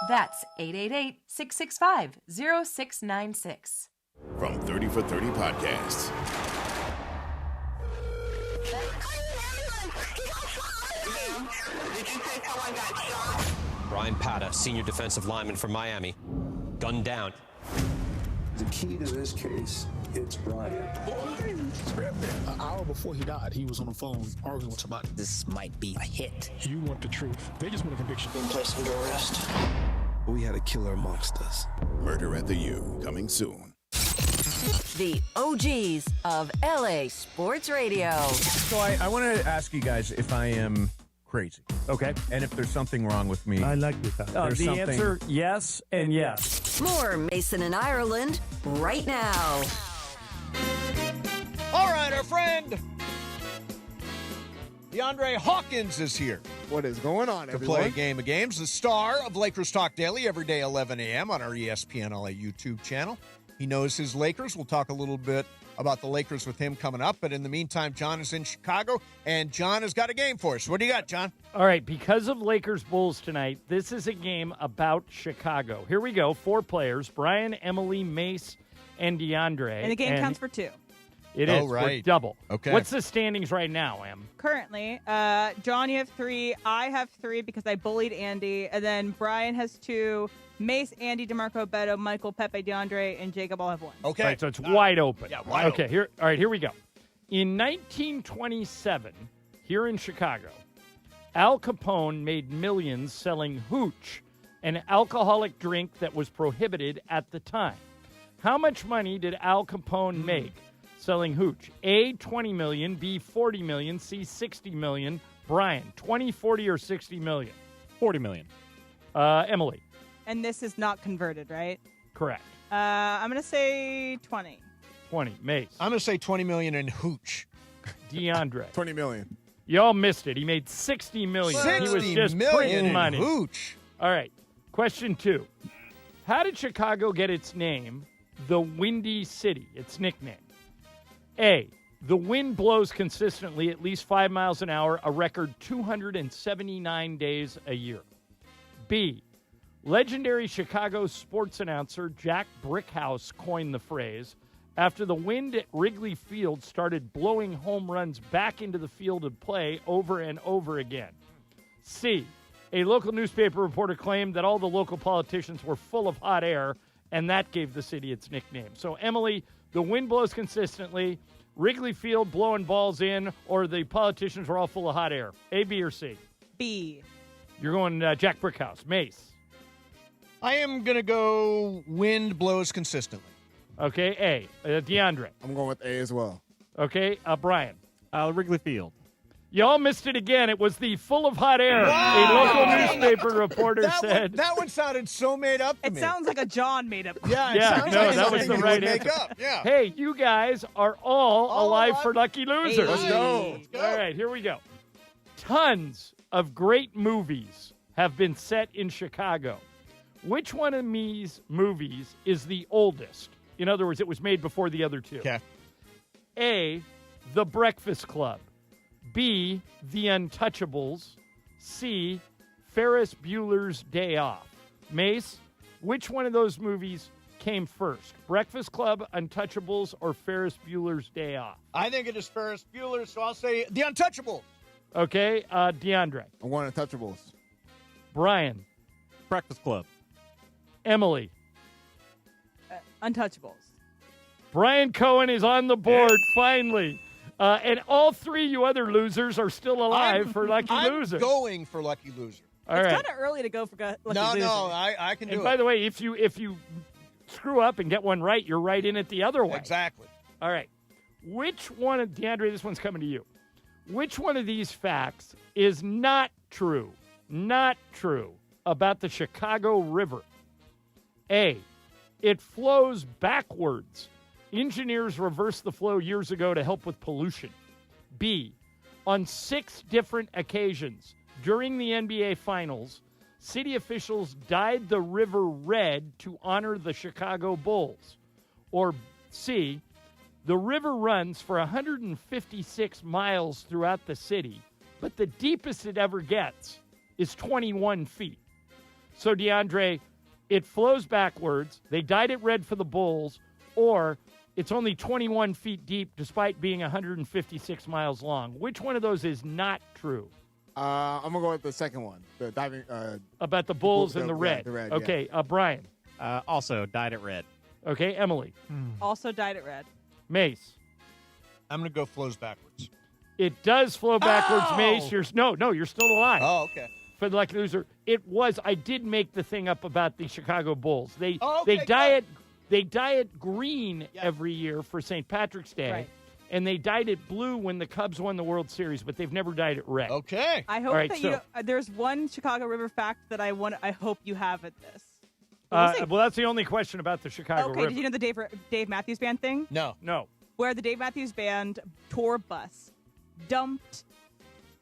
[SPEAKER 1] That's 888-665-0696.
[SPEAKER 12] From 30 for 30 Podcasts.
[SPEAKER 14] Brian Pata, senior defensive lineman from Miami, gunned down.
[SPEAKER 16] The key to this case, it's Brian.
[SPEAKER 17] An hour before he died, he was on the phone arguing with somebody.
[SPEAKER 16] This might be a hit.
[SPEAKER 17] You want the truth. They just want a conviction.
[SPEAKER 16] Being placed under arrest.
[SPEAKER 12] We had a killer amongst us. Murder at the U, coming soon.
[SPEAKER 13] The OGs of LA Sports Radio.
[SPEAKER 3] So I want to ask you guys if I am crazy.
[SPEAKER 4] Okay.
[SPEAKER 3] And if there's something wrong with me.
[SPEAKER 4] I like this. The answer, yes and yes.
[SPEAKER 13] More Mason and Ireland right now.
[SPEAKER 3] All right, our friend DeAndre Hawkins is here.
[SPEAKER 19] What is going on,
[SPEAKER 3] to
[SPEAKER 19] everyone?
[SPEAKER 3] play a game of games. The star of Lakers Talk Daily every day, 11 a.m. on our ESPN LA YouTube channel. He knows his Lakers. We'll talk a little bit about the Lakers with him coming up. But in the meantime, John is in Chicago, and John has got a game for us. What do you got, John?
[SPEAKER 4] All right, because of Lakers Bulls tonight, this is a game about Chicago. Here we go. 4 players, Brian, Emily, Mace, and DeAndre.
[SPEAKER 5] And the game counts for 2.
[SPEAKER 4] It is.
[SPEAKER 3] Right.
[SPEAKER 4] For double.
[SPEAKER 3] Okay.
[SPEAKER 4] What's the standings right now, Em?
[SPEAKER 5] Currently, John, you have 3. I have 3 because I bullied Andy. And then Brian has 2. Mace, Andy, DeMarco, Beto, Michael, Pepe, DeAndre, and Jacob all have 1.
[SPEAKER 3] Okay.
[SPEAKER 4] All right, so it's wide open.
[SPEAKER 3] Yeah, wide
[SPEAKER 4] open.
[SPEAKER 3] open.
[SPEAKER 4] All right, here we go. In 1927, here in Chicago, Al Capone made millions selling hooch, an alcoholic drink that was prohibited at the time. How much money did Al Capone make selling hooch? A, 20 million, B, 40 million, C, 60 million. Brian, 20, 40, or 60 million?
[SPEAKER 11] 40 million.
[SPEAKER 4] Emily.
[SPEAKER 5] And this is not converted, right?
[SPEAKER 4] Correct.
[SPEAKER 5] I'm going to say 20.
[SPEAKER 4] 20. Mace.
[SPEAKER 3] I'm going to say 20 million in hooch.
[SPEAKER 4] DeAndre.
[SPEAKER 19] 20 million.
[SPEAKER 4] Y'all missed it. He made 60 million. He was just printing money.
[SPEAKER 3] Hooch.
[SPEAKER 4] All right. Question 2. How did Chicago get its name, the Windy City, its nickname? A, the wind blows consistently at least 5 miles an hour, a record 279 days a year. B, legendary Chicago sports announcer Jack Brickhouse coined the phrase after the wind at Wrigley Field started blowing home runs back into the field of play over and over again. C, a local newspaper reporter claimed that all the local politicians were full of hot air, and that gave the city its nickname. So, Emily, the wind blows consistently, Wrigley Field blowing balls in, or the politicians were all full of hot air? A, B, or C?
[SPEAKER 5] B.
[SPEAKER 4] You're going Jack Brickhouse. Mace.
[SPEAKER 3] I am going to go wind blows consistently.
[SPEAKER 4] Okay, A. DeAndre.
[SPEAKER 19] I'm going with A as well.
[SPEAKER 4] Okay, Brian.
[SPEAKER 11] Wrigley Field.
[SPEAKER 4] Y'all missed it again. It was the Full of Hot Air.
[SPEAKER 3] Wow.
[SPEAKER 4] A local newspaper reporter said.
[SPEAKER 3] That one sounded so made up to me.
[SPEAKER 5] It sounds like a John made up.
[SPEAKER 3] Yeah,
[SPEAKER 4] that was the right answer.
[SPEAKER 3] Yeah.
[SPEAKER 4] Hey, you guys are all alive for Lucky Losers.
[SPEAKER 3] Let's go.
[SPEAKER 4] All right, here we go. Tons of great movies have been set in Chicago. Which one of these movies is the oldest? In other words, it was made before the other two.
[SPEAKER 3] Okay.
[SPEAKER 4] A, The Breakfast Club. B, The Untouchables. C, Ferris Bueller's Day Off. Mace, which one of those movies came first? Breakfast Club, Untouchables, or Ferris Bueller's Day Off?
[SPEAKER 3] I think it is Ferris Bueller, so I'll say The Untouchables.
[SPEAKER 4] Okay, DeAndre.
[SPEAKER 19] I'm going Untouchables.
[SPEAKER 4] Brian.
[SPEAKER 11] Breakfast Club.
[SPEAKER 4] Emily.
[SPEAKER 5] Untouchables.
[SPEAKER 4] Brian Cohen is on the board, finally. And all three of you other losers are still alive for Lucky Loser.
[SPEAKER 3] I'm going for Lucky Loser.
[SPEAKER 4] All
[SPEAKER 5] it's
[SPEAKER 4] right.
[SPEAKER 5] kind of early to go for Lucky Loser.
[SPEAKER 3] No, I can do it.
[SPEAKER 4] And by the way, if you screw up and get one right, you're right in it the other way.
[SPEAKER 3] Exactly.
[SPEAKER 4] All right. Which one of DeAndre, this one's coming to you. Which one of these facts is not true about the Chicago River? A, it flows backwards. Engineers reversed the flow years ago to help with pollution. B, on 6 different occasions during the NBA Finals, city officials dyed the river red to honor the Chicago Bulls. Or C, the river runs for 156 miles throughout the city, but the deepest it ever gets is 21 feet. So, DeAndre, it flows backwards. They dyed it red for the Bulls, or it's only 21 feet deep despite being 156 miles long. Which one of those is not true?
[SPEAKER 19] I'm going to go with the second one. The diving.
[SPEAKER 4] About the Bulls and the red.
[SPEAKER 19] The red,
[SPEAKER 4] okay, Brian.
[SPEAKER 11] Also dyed it red.
[SPEAKER 4] Okay, Emily.
[SPEAKER 5] Also dyed it red.
[SPEAKER 4] Mace.
[SPEAKER 3] I'm going to go flows backwards.
[SPEAKER 4] It does flow backwards, Mace. You're still alive.
[SPEAKER 3] Oh, okay.
[SPEAKER 4] For the Lucky Loser. I did make the thing up about the Chicago Bulls. They dye it green every year for St. Patrick's Day.
[SPEAKER 5] Right.
[SPEAKER 4] And they dyed it blue when the Cubs won the World Series, but they've never dyed it red.
[SPEAKER 3] Okay.
[SPEAKER 5] I hope there's one Chicago River fact that I hope you have at this.
[SPEAKER 4] Well, that's the only question about the Chicago River.
[SPEAKER 5] Did you know the Dave Matthews Band thing?
[SPEAKER 4] No.
[SPEAKER 5] Where the Dave Matthews Band tour bus dumped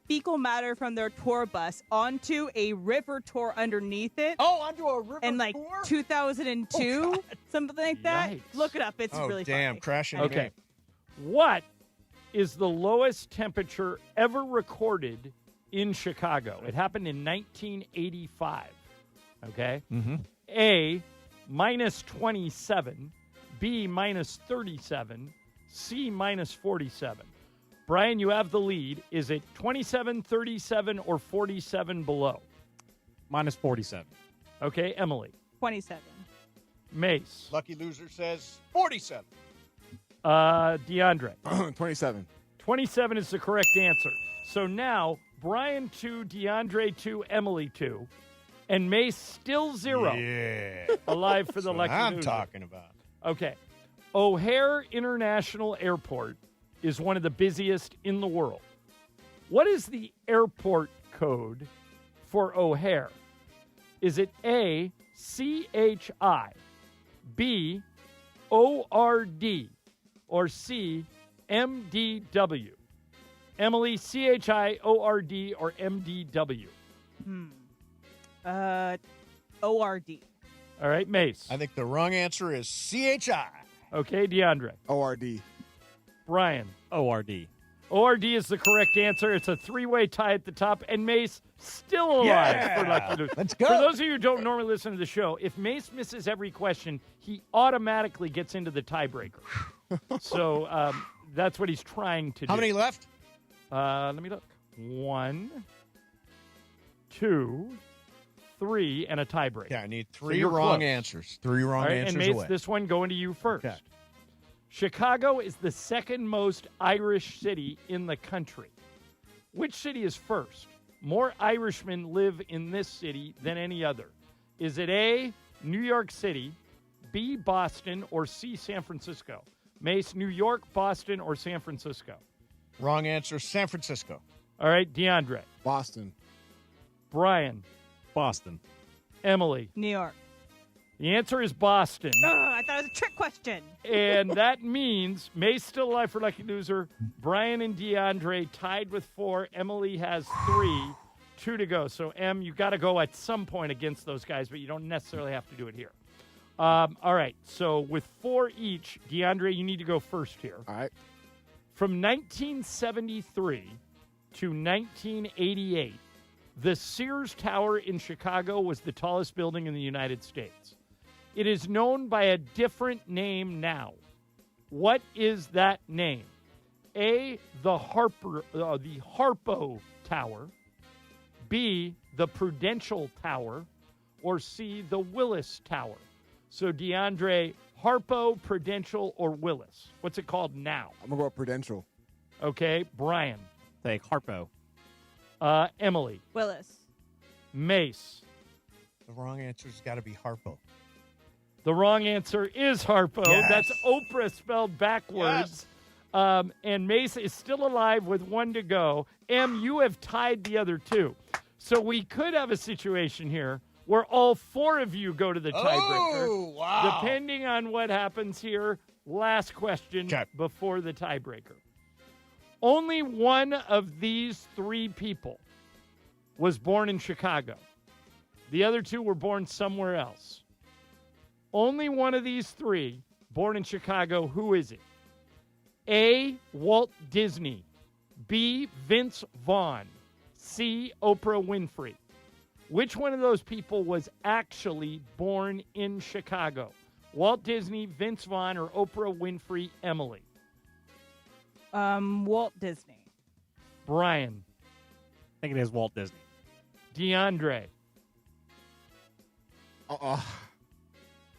[SPEAKER 5] fecal matter from their tour bus onto a river tour underneath it.
[SPEAKER 3] Oh, onto a river
[SPEAKER 5] in 2002, something like that.
[SPEAKER 4] Yikes.
[SPEAKER 5] Look it up. It's really funny.
[SPEAKER 3] Crashing.
[SPEAKER 4] Okay. What is the lowest temperature ever recorded in Chicago? It happened in 1985. Okay?
[SPEAKER 3] Mm-hmm.
[SPEAKER 4] A, minus 27. B, minus 37. C, minus 47. Brian, you have the lead. Is it 27, 37, or 47 below?
[SPEAKER 11] Minus 47.
[SPEAKER 4] Okay, Emily.
[SPEAKER 5] 27.
[SPEAKER 4] Mace.
[SPEAKER 3] Lucky Loser says 47.
[SPEAKER 4] DeAndre.
[SPEAKER 19] 27.
[SPEAKER 4] 27 is the correct answer. So now, Brian 2, DeAndre 2, Emily 2, and Mace still 0.
[SPEAKER 3] Yeah.
[SPEAKER 4] Alive for the Lucky Loser.
[SPEAKER 3] I'm talking about.
[SPEAKER 4] Okay. O'Hare International Airport is one of the busiest in the world. What is the airport code for O'Hare? Is it A, CHI, B, ORD, or C, MDW? Emily, CHI, ORD, or MDW?
[SPEAKER 5] ORD.
[SPEAKER 4] All right, Mace.
[SPEAKER 3] I think the wrong answer is CHI.
[SPEAKER 4] Okay, DeAndre.
[SPEAKER 19] ORD.
[SPEAKER 4] Brian.
[SPEAKER 11] ORD.
[SPEAKER 4] ORD is the correct answer. It's a 3-way tie at the top, and Mace still alive for Lucky Loser.
[SPEAKER 3] Let's go.
[SPEAKER 4] For those of you who don't normally listen to the show, if Mace misses every question, he automatically gets into the tiebreaker. So that's what he's trying to do.
[SPEAKER 3] How many left?
[SPEAKER 4] Let me look. 1, 2, 3, and a tiebreaker.
[SPEAKER 3] Yeah, I need
[SPEAKER 4] So
[SPEAKER 3] 3
[SPEAKER 4] you're
[SPEAKER 3] wrong
[SPEAKER 4] close.
[SPEAKER 3] answers. 3 wrong
[SPEAKER 4] All right,
[SPEAKER 3] answers
[SPEAKER 4] and Mace,
[SPEAKER 3] away.
[SPEAKER 4] this one going to you first.
[SPEAKER 3] Okay.
[SPEAKER 4] Chicago is the second most Irish city in the country. Which city is first? more Irishmen live in this city than any other? Is it A, New York City, B, Boston, or C, San Francisco? Mace, New York, Boston, or San Francisco?
[SPEAKER 3] Wrong answer, San Francisco.
[SPEAKER 4] All right, DeAndre.
[SPEAKER 19] Boston.
[SPEAKER 4] Brian.
[SPEAKER 11] Boston.
[SPEAKER 4] Emily.
[SPEAKER 5] New York.
[SPEAKER 4] The answer is Boston.
[SPEAKER 5] I thought it was a trick question.
[SPEAKER 4] And that means May's still alive for Lucky Loser. Brian and DeAndre tied with 4. Emily has 3. 2 to go. So, Em, you got to go at some point against those guys, but you don't necessarily have to do it here. All right. So, with 4 each, DeAndre, you need to go first here.
[SPEAKER 19] All right.
[SPEAKER 4] From 1973 to 1988, the Sears Tower in Chicago was the tallest building in the United States. It is known by a different name now. What is that name? A, the Harpo Tower. B, the Prudential Tower. Or C, the Willis Tower. So, DeAndre, Harpo, Prudential, or Willis? What's it called now?
[SPEAKER 19] I'm going to go with Prudential.
[SPEAKER 4] Okay, Brian.
[SPEAKER 11] Take Harpo.
[SPEAKER 4] Emily.
[SPEAKER 5] Willis.
[SPEAKER 4] Mace.
[SPEAKER 3] The wrong answer's got to be Harpo.
[SPEAKER 4] The wrong answer is Harpo.
[SPEAKER 3] Yes.
[SPEAKER 4] That's Oprah spelled backwards. Yes. And Mace is still alive with 1 to go. Em, you have tied the other 2. So we could have a situation here where all 4 of you go to the tiebreaker.
[SPEAKER 3] Oh, wow.
[SPEAKER 4] Depending on what happens here, last question before the tiebreaker. Only one of these 3 people was born in Chicago. The other 2 were born somewhere else. Only one of these 3 born in Chicago. Who is it? A, Walt Disney. B, Vince Vaughn. C, Oprah Winfrey. Which one of those people was actually born in Chicago? Walt Disney, Vince Vaughn, or Oprah Winfrey? Emily.
[SPEAKER 5] Walt Disney.
[SPEAKER 4] Brian.
[SPEAKER 11] I think it is Walt Disney.
[SPEAKER 4] DeAndre.
[SPEAKER 19] Yeah, I'm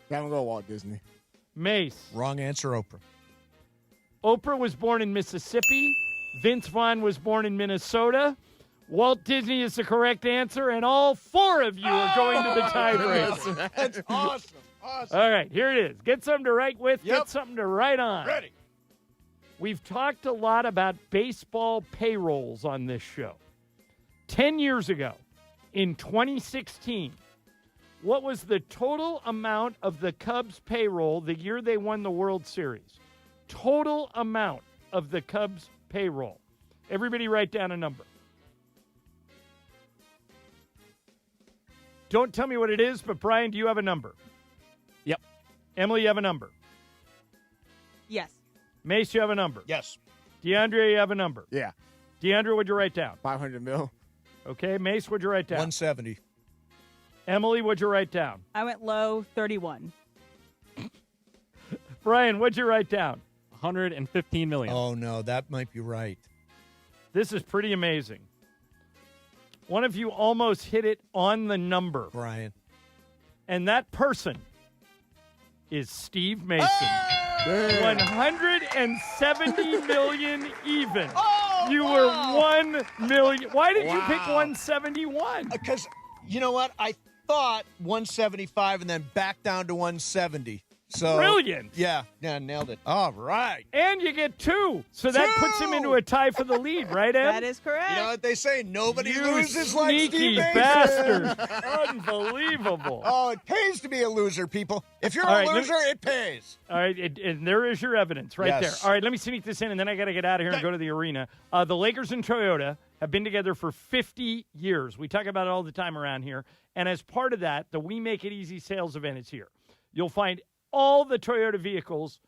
[SPEAKER 19] going to go Walt Disney.
[SPEAKER 4] Mace.
[SPEAKER 3] Wrong answer, Oprah.
[SPEAKER 4] Oprah was born in Mississippi. Vince Vaughn was born in Minnesota. Walt Disney is the correct answer, and all 4 of you are going to the tiebreaker.
[SPEAKER 3] That's awesome.
[SPEAKER 4] All right, here it is. Get something to write with. Yep. Get something to write on.
[SPEAKER 3] Ready.
[SPEAKER 4] We've talked a lot about baseball payrolls on this show. 10 years ago, in 2016, what was the total amount of the Cubs' payroll the year they won the World Series? Total amount of the Cubs' payroll. Everybody write down a number. Don't tell me what it is, but Brian, do you have a number?
[SPEAKER 11] Yep.
[SPEAKER 4] Emily, you have a number?
[SPEAKER 5] Yes.
[SPEAKER 4] Mace, you have a number?
[SPEAKER 3] Yes.
[SPEAKER 4] DeAndre, you have a number?
[SPEAKER 19] Yeah.
[SPEAKER 4] DeAndre, what'd you write down?
[SPEAKER 19] 500 mil.
[SPEAKER 4] Okay. Mace, what'd you write down?
[SPEAKER 3] 170.
[SPEAKER 4] Emily, what'd you write down?
[SPEAKER 5] I went low, 31.
[SPEAKER 4] Brian, what'd you write down?
[SPEAKER 11] 115 million.
[SPEAKER 3] Oh, no, that might be right.
[SPEAKER 4] This is pretty amazing. One of you almost hit it on the number.
[SPEAKER 3] Brian.
[SPEAKER 4] And that person is Steve Mason.
[SPEAKER 3] Hey!
[SPEAKER 4] 170 million even.
[SPEAKER 3] Oh,
[SPEAKER 4] you were 1 million. Why did you pick 171?
[SPEAKER 3] Because, you know what? I thought 175 and then back down to 170. So
[SPEAKER 4] Brilliant.
[SPEAKER 3] Yeah, nailed it. All right.
[SPEAKER 4] And you get 2. So that puts him into a tie for the lead, right, Ed?
[SPEAKER 5] That is correct.
[SPEAKER 3] You know what they say? Nobody
[SPEAKER 4] You
[SPEAKER 3] loses like
[SPEAKER 4] sneaky
[SPEAKER 3] Steve Mason.
[SPEAKER 4] bastard. Unbelievable.
[SPEAKER 3] Oh, it pays to be a loser, people. If you're
[SPEAKER 4] All
[SPEAKER 3] a
[SPEAKER 4] right,
[SPEAKER 3] loser, it pays.
[SPEAKER 4] All right, and there is your evidence right
[SPEAKER 3] Yes.
[SPEAKER 4] there. All right, let me sneak this in, and then I got to get out of here and go to the arena. The Lakers and Toyota have been together for 50 years. We talk about it all the time around here. And as part of that, the We Make It Easy sales event is here. You'll find all the Toyota vehicles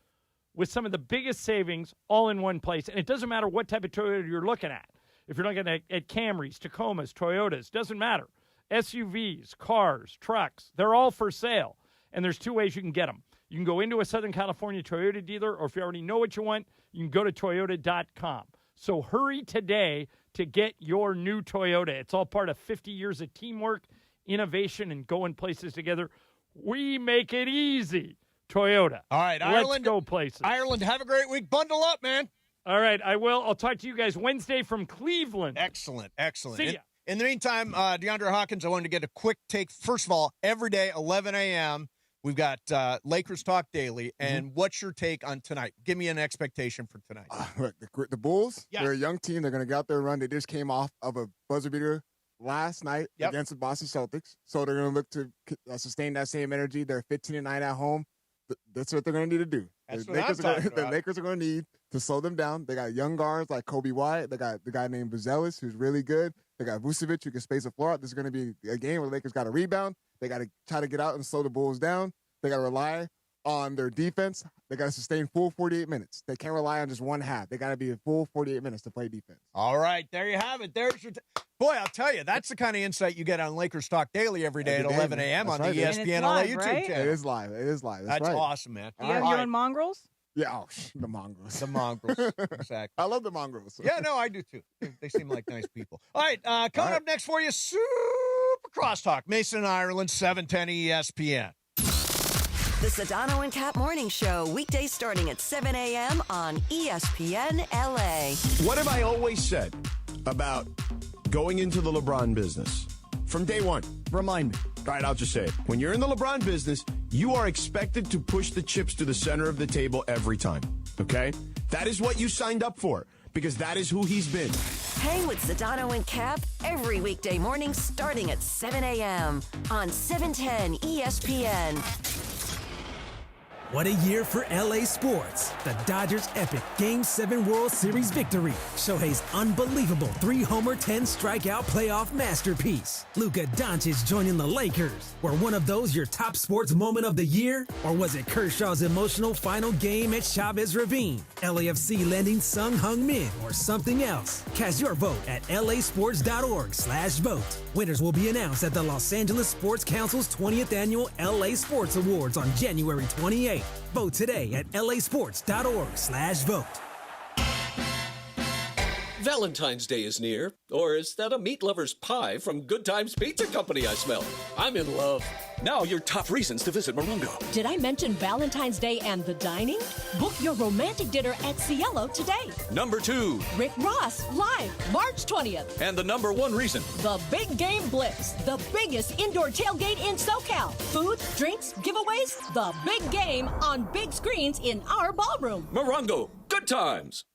[SPEAKER 4] with some of the biggest savings all in one place. And it doesn't matter what type of Toyota you're looking at. If you're looking at Camrys, Tacomas, Toyotas, doesn't matter. SUVs, cars, trucks, they're all for sale. And there's 2 ways you can get them. You can go into a Southern California Toyota dealer, or if you already know what you want, you can go to Toyota.com. So hurry today to get your new Toyota. It's all part of 50 years of teamwork, innovation, and going places together. We make it easy. Toyota.
[SPEAKER 3] All right,
[SPEAKER 4] Let's
[SPEAKER 3] Ireland.
[SPEAKER 4] go places.
[SPEAKER 3] Ireland, have a great week. Bundle up, man.
[SPEAKER 4] All right, I will. I'll talk to you guys Wednesday from Cleveland.
[SPEAKER 3] Excellent, excellent.
[SPEAKER 4] See ya.
[SPEAKER 3] In the meantime, DeAndre Hawkins, I wanted to get a quick take. First of all, every day, 11 a.m., we've got Lakers Talk Daily. And what's your take on tonight? Give me an expectation for tonight.
[SPEAKER 19] Look, the Bulls, they're a young team. They're going to get out there and run. They just came off of a buzzer beater last night against the Boston Celtics. So they're going to look to sustain that same energy. They're 15-9 at home. That's what they're going to need to do. The Lakers are going to need to slow them down. They got young guards like Kobe White. They got the guy named Buzelis, who's really good. They got Vucevic, who can space the floor out. This is going to be a game where the Lakers got to rebound. They got to try to get out and slow the Bulls down. They got to rely on their defense. They got to sustain full 48 minutes. They can't rely on just one half. They got to be a full 48 minutes to play defense.
[SPEAKER 3] All right, there you have it. There's your boy, I'll tell you, that's the kind of insight you get on Lakers Talk Daily every day at 11 a.m. on the ESPN LA YouTube channel.
[SPEAKER 19] It is live. It is live.
[SPEAKER 3] That's awesome, man.
[SPEAKER 5] Do you have your own mongrels?
[SPEAKER 19] Yeah, the mongrels.
[SPEAKER 3] The mongrels, exactly.
[SPEAKER 19] I love the mongrels.
[SPEAKER 3] Yeah, no, I do too. They seem like nice people. All right, coming up next for you, Super Crosstalk, Mason, Ireland, 710 ESPN.
[SPEAKER 13] The Sedano and Cap Morning Show, weekdays starting at 7 a.m. on ESPN LA.
[SPEAKER 12] What have I always said about going into the LeBron business? From day one.
[SPEAKER 15] Remind me.
[SPEAKER 12] All right, I'll just say it. When you're in the LeBron business, you are expected to push the chips to the center of the table every time, okay? That is what you signed up for, because that is who he's been.
[SPEAKER 13] Hang with Sedano and Cap every weekday morning starting at 7 a.m. on 710 ESPN.
[SPEAKER 7] What a year for LA sports. The Dodgers' epic Game 7 World Series victory. Shohei's unbelievable 3-homer, 10-strikeout playoff masterpiece. Luka Dončić joining the Lakers. Were one of those your top sports moment of the year? Or was it Kershaw's emotional final game at Chavez Ravine? LAFC landing Sung Hung Min or something else? Cast your vote at lasports.org/vote. Winners will be announced at the Los Angeles Sports Council's 20th Annual LA Sports Awards on January 28th. Vote today at lasports.org/vote.
[SPEAKER 20] Valentine's Day is near. Or is that a meat lover's pie from Good Times Pizza Company I smell? I'm in love. Now your top reasons to visit Morongo.
[SPEAKER 21] Did I mention Valentine's Day and the dining? Book your romantic dinner at Cielo today.
[SPEAKER 20] Number 2.
[SPEAKER 21] Rick Ross, live, March 20th.
[SPEAKER 20] And the number 1 reason.
[SPEAKER 21] The Big Game Blitz, the biggest indoor tailgate in SoCal. Food, drinks, giveaways, the big game on big screens in our ballroom.
[SPEAKER 20] Morongo, Good Times.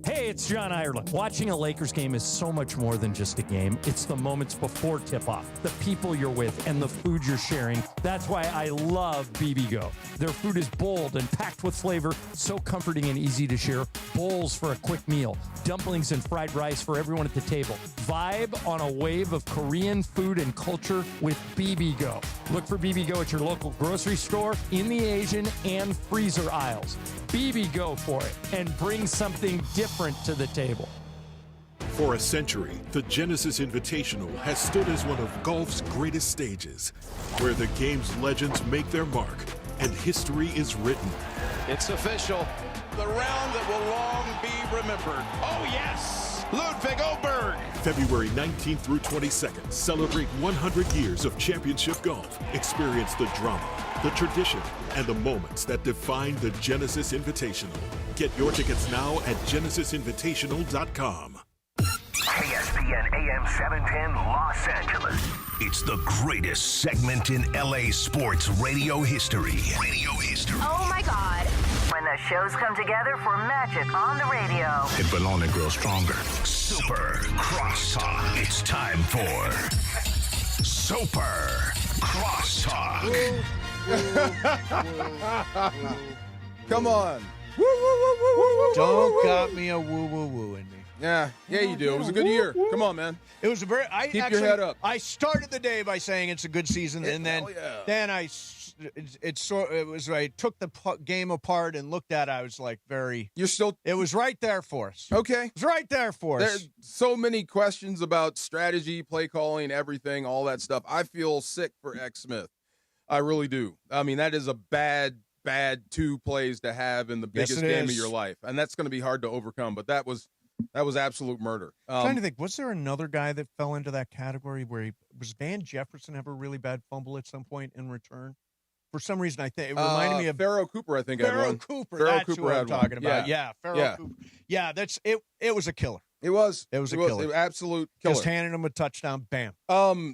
[SPEAKER 4] Hey, it's John Ireland. Watching a Lakers game is so much more than just a game. It's the moments before tip-off, the people you're with, and the food you're sharing. That's why I love BBGO. Their food is bold and packed with flavor, so comforting and easy to share. Bowls for a quick meal, dumplings and fried rice for everyone at the table. Vibe on a wave of Korean food and culture with BBGO. Look for BBGO at your local grocery store, in the Asian and freezer aisles. BBGO for it, and bring something different to the table.
[SPEAKER 22] For a century, the Genesis Invitational has stood as one of golf's greatest stages, where the game's legends make their mark and history is written.
[SPEAKER 9] It's official. The round that will long be remembered. Oh, yes! Ludwig Oberg.
[SPEAKER 22] February 19th through 22nd, celebrate 100 years of championship golf. Experience the drama, the tradition, and the moments that define the Genesis Invitational. Get your tickets now at genesisinvitational.com.
[SPEAKER 23] ESPN AM 710 Los Angeles. It's the greatest segment in LA sports radio history.
[SPEAKER 24] Oh my God. When the shows come together for magic on the radio.
[SPEAKER 23] It will only grow stronger. Super Crosstalk. It's time for Super Crosstalk.
[SPEAKER 2] Come on.
[SPEAKER 3] Don't got me a woo in me.
[SPEAKER 2] Yeah, you do. It was a good year. Come on, man.
[SPEAKER 3] It was a very.
[SPEAKER 2] Keep your head up.
[SPEAKER 3] I started the day by saying it's a good season, and then I took the game apart and looked at it. I was like, it was right there for us.
[SPEAKER 2] Okay.
[SPEAKER 3] It was right there for us.
[SPEAKER 2] There's so many questions about strategy, play calling, everything, all that stuff. I feel sick for X Smith. I really do. I mean, that is a bad 2 plays to have in the biggest game of your life, and that's going to be hard to overcome. But that was absolute murder.
[SPEAKER 3] I'm trying to think, was there another guy that fell into that category where was Van Jefferson have a really bad fumble at some point in return? For some reason, I think it reminded me of
[SPEAKER 2] Pharaoh Cooper. I think had one.
[SPEAKER 3] Cooper.
[SPEAKER 2] Pharaoh
[SPEAKER 3] That's
[SPEAKER 2] Cooper
[SPEAKER 3] who I'm
[SPEAKER 2] had
[SPEAKER 3] talking
[SPEAKER 2] one.
[SPEAKER 3] about. Yeah, Pharaoh Cooper. Yeah, that's it. It was a killer.
[SPEAKER 2] It was.
[SPEAKER 3] It was a killer.
[SPEAKER 2] It was absolute killer.
[SPEAKER 3] Just handing him a touchdown, bam.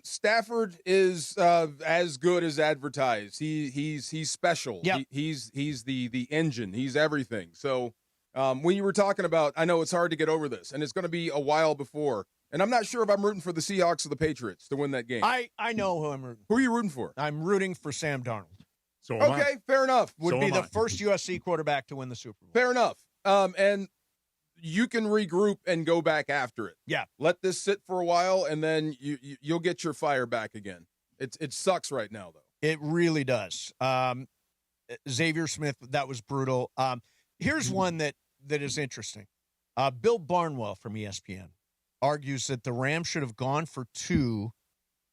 [SPEAKER 2] Stafford is as good as advertised. He's special.
[SPEAKER 3] Yep.
[SPEAKER 2] He's the engine. He's everything. So when you were talking about, I know it's hard to get over this, and it's going to be a while before. And I'm not sure if I'm rooting for the Seahawks or the Patriots to win that game.
[SPEAKER 3] I know who I'm rooting for.
[SPEAKER 2] Who are you rooting for?
[SPEAKER 3] I'm rooting for Sam Darnold.
[SPEAKER 6] So am
[SPEAKER 2] okay,
[SPEAKER 6] I.
[SPEAKER 2] fair enough.
[SPEAKER 3] Would be the first USC quarterback to win the Super Bowl.
[SPEAKER 2] Fair enough. And you can regroup and go back after it.
[SPEAKER 3] Yeah.
[SPEAKER 2] Let this sit for a while, and then you'll get your fire back again. It sucks right now, though.
[SPEAKER 3] It really does. Xavier Smith, that was brutal. Here's one that is interesting. Bill Barnwell from ESPN argues that the Rams should have gone for 2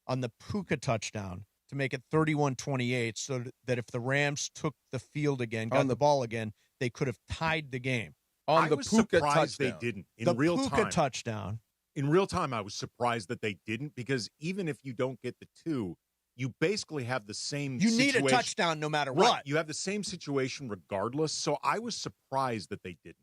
[SPEAKER 3] on the Puka touchdown to make it 31-28, so that if the Rams took the field again, got the ball again, they could have tied the game.
[SPEAKER 6] I was surprised they didn't. In real time.
[SPEAKER 3] The Puka touchdown.
[SPEAKER 6] In real time, I was surprised that they didn't, because even if you don't get the 2, you basically have the same situation.
[SPEAKER 3] You need a touchdown no matter
[SPEAKER 6] right.
[SPEAKER 3] what.
[SPEAKER 6] You have the same situation regardless, so I was surprised that they didn't.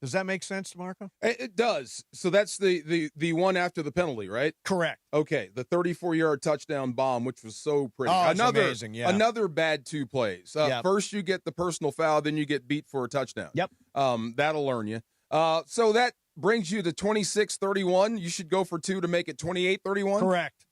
[SPEAKER 3] Does that make sense, Marco?
[SPEAKER 2] It does. So that's the one after the penalty, right?
[SPEAKER 3] Correct.
[SPEAKER 2] Okay, the 34-yard touchdown bomb, which was so pretty.
[SPEAKER 3] Oh, it's amazing, yeah.
[SPEAKER 2] Another bad 2 plays. First you get the personal foul, then you get beat for a touchdown.
[SPEAKER 3] Yep.
[SPEAKER 2] That'll learn you. So that brings you to 26-31. You should go for 2 to make it 28-31?
[SPEAKER 3] Correct.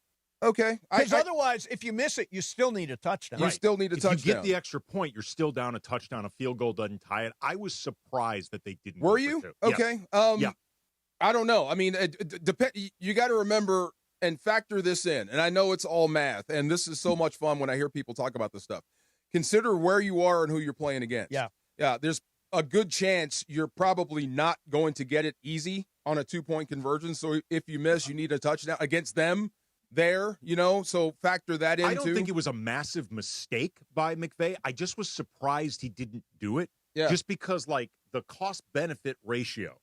[SPEAKER 2] Okay.
[SPEAKER 3] Because otherwise, if you miss it, you still need a touchdown.
[SPEAKER 2] You still need a touchdown.
[SPEAKER 6] If you get the extra point, you're still down a touchdown. A field goal doesn't tie it. I was surprised that they didn't.
[SPEAKER 2] Were you? Okay.
[SPEAKER 6] Yeah.
[SPEAKER 2] I don't know. I mean, you got to remember and factor this in. And I know it's all math, and this is so much fun when I hear people talk about this stuff. Consider where you are and who you're playing against.
[SPEAKER 3] Yeah.
[SPEAKER 2] Yeah, there's a good chance you're probably not going to get it easy on a 2-point conversion. So if you miss, you need a touchdown against them. There, so factor that in.
[SPEAKER 6] I don't think it was a massive mistake by McVay. I just was surprised he didn't do it.
[SPEAKER 2] Yeah.
[SPEAKER 6] Just because, like, the cost-benefit ratio.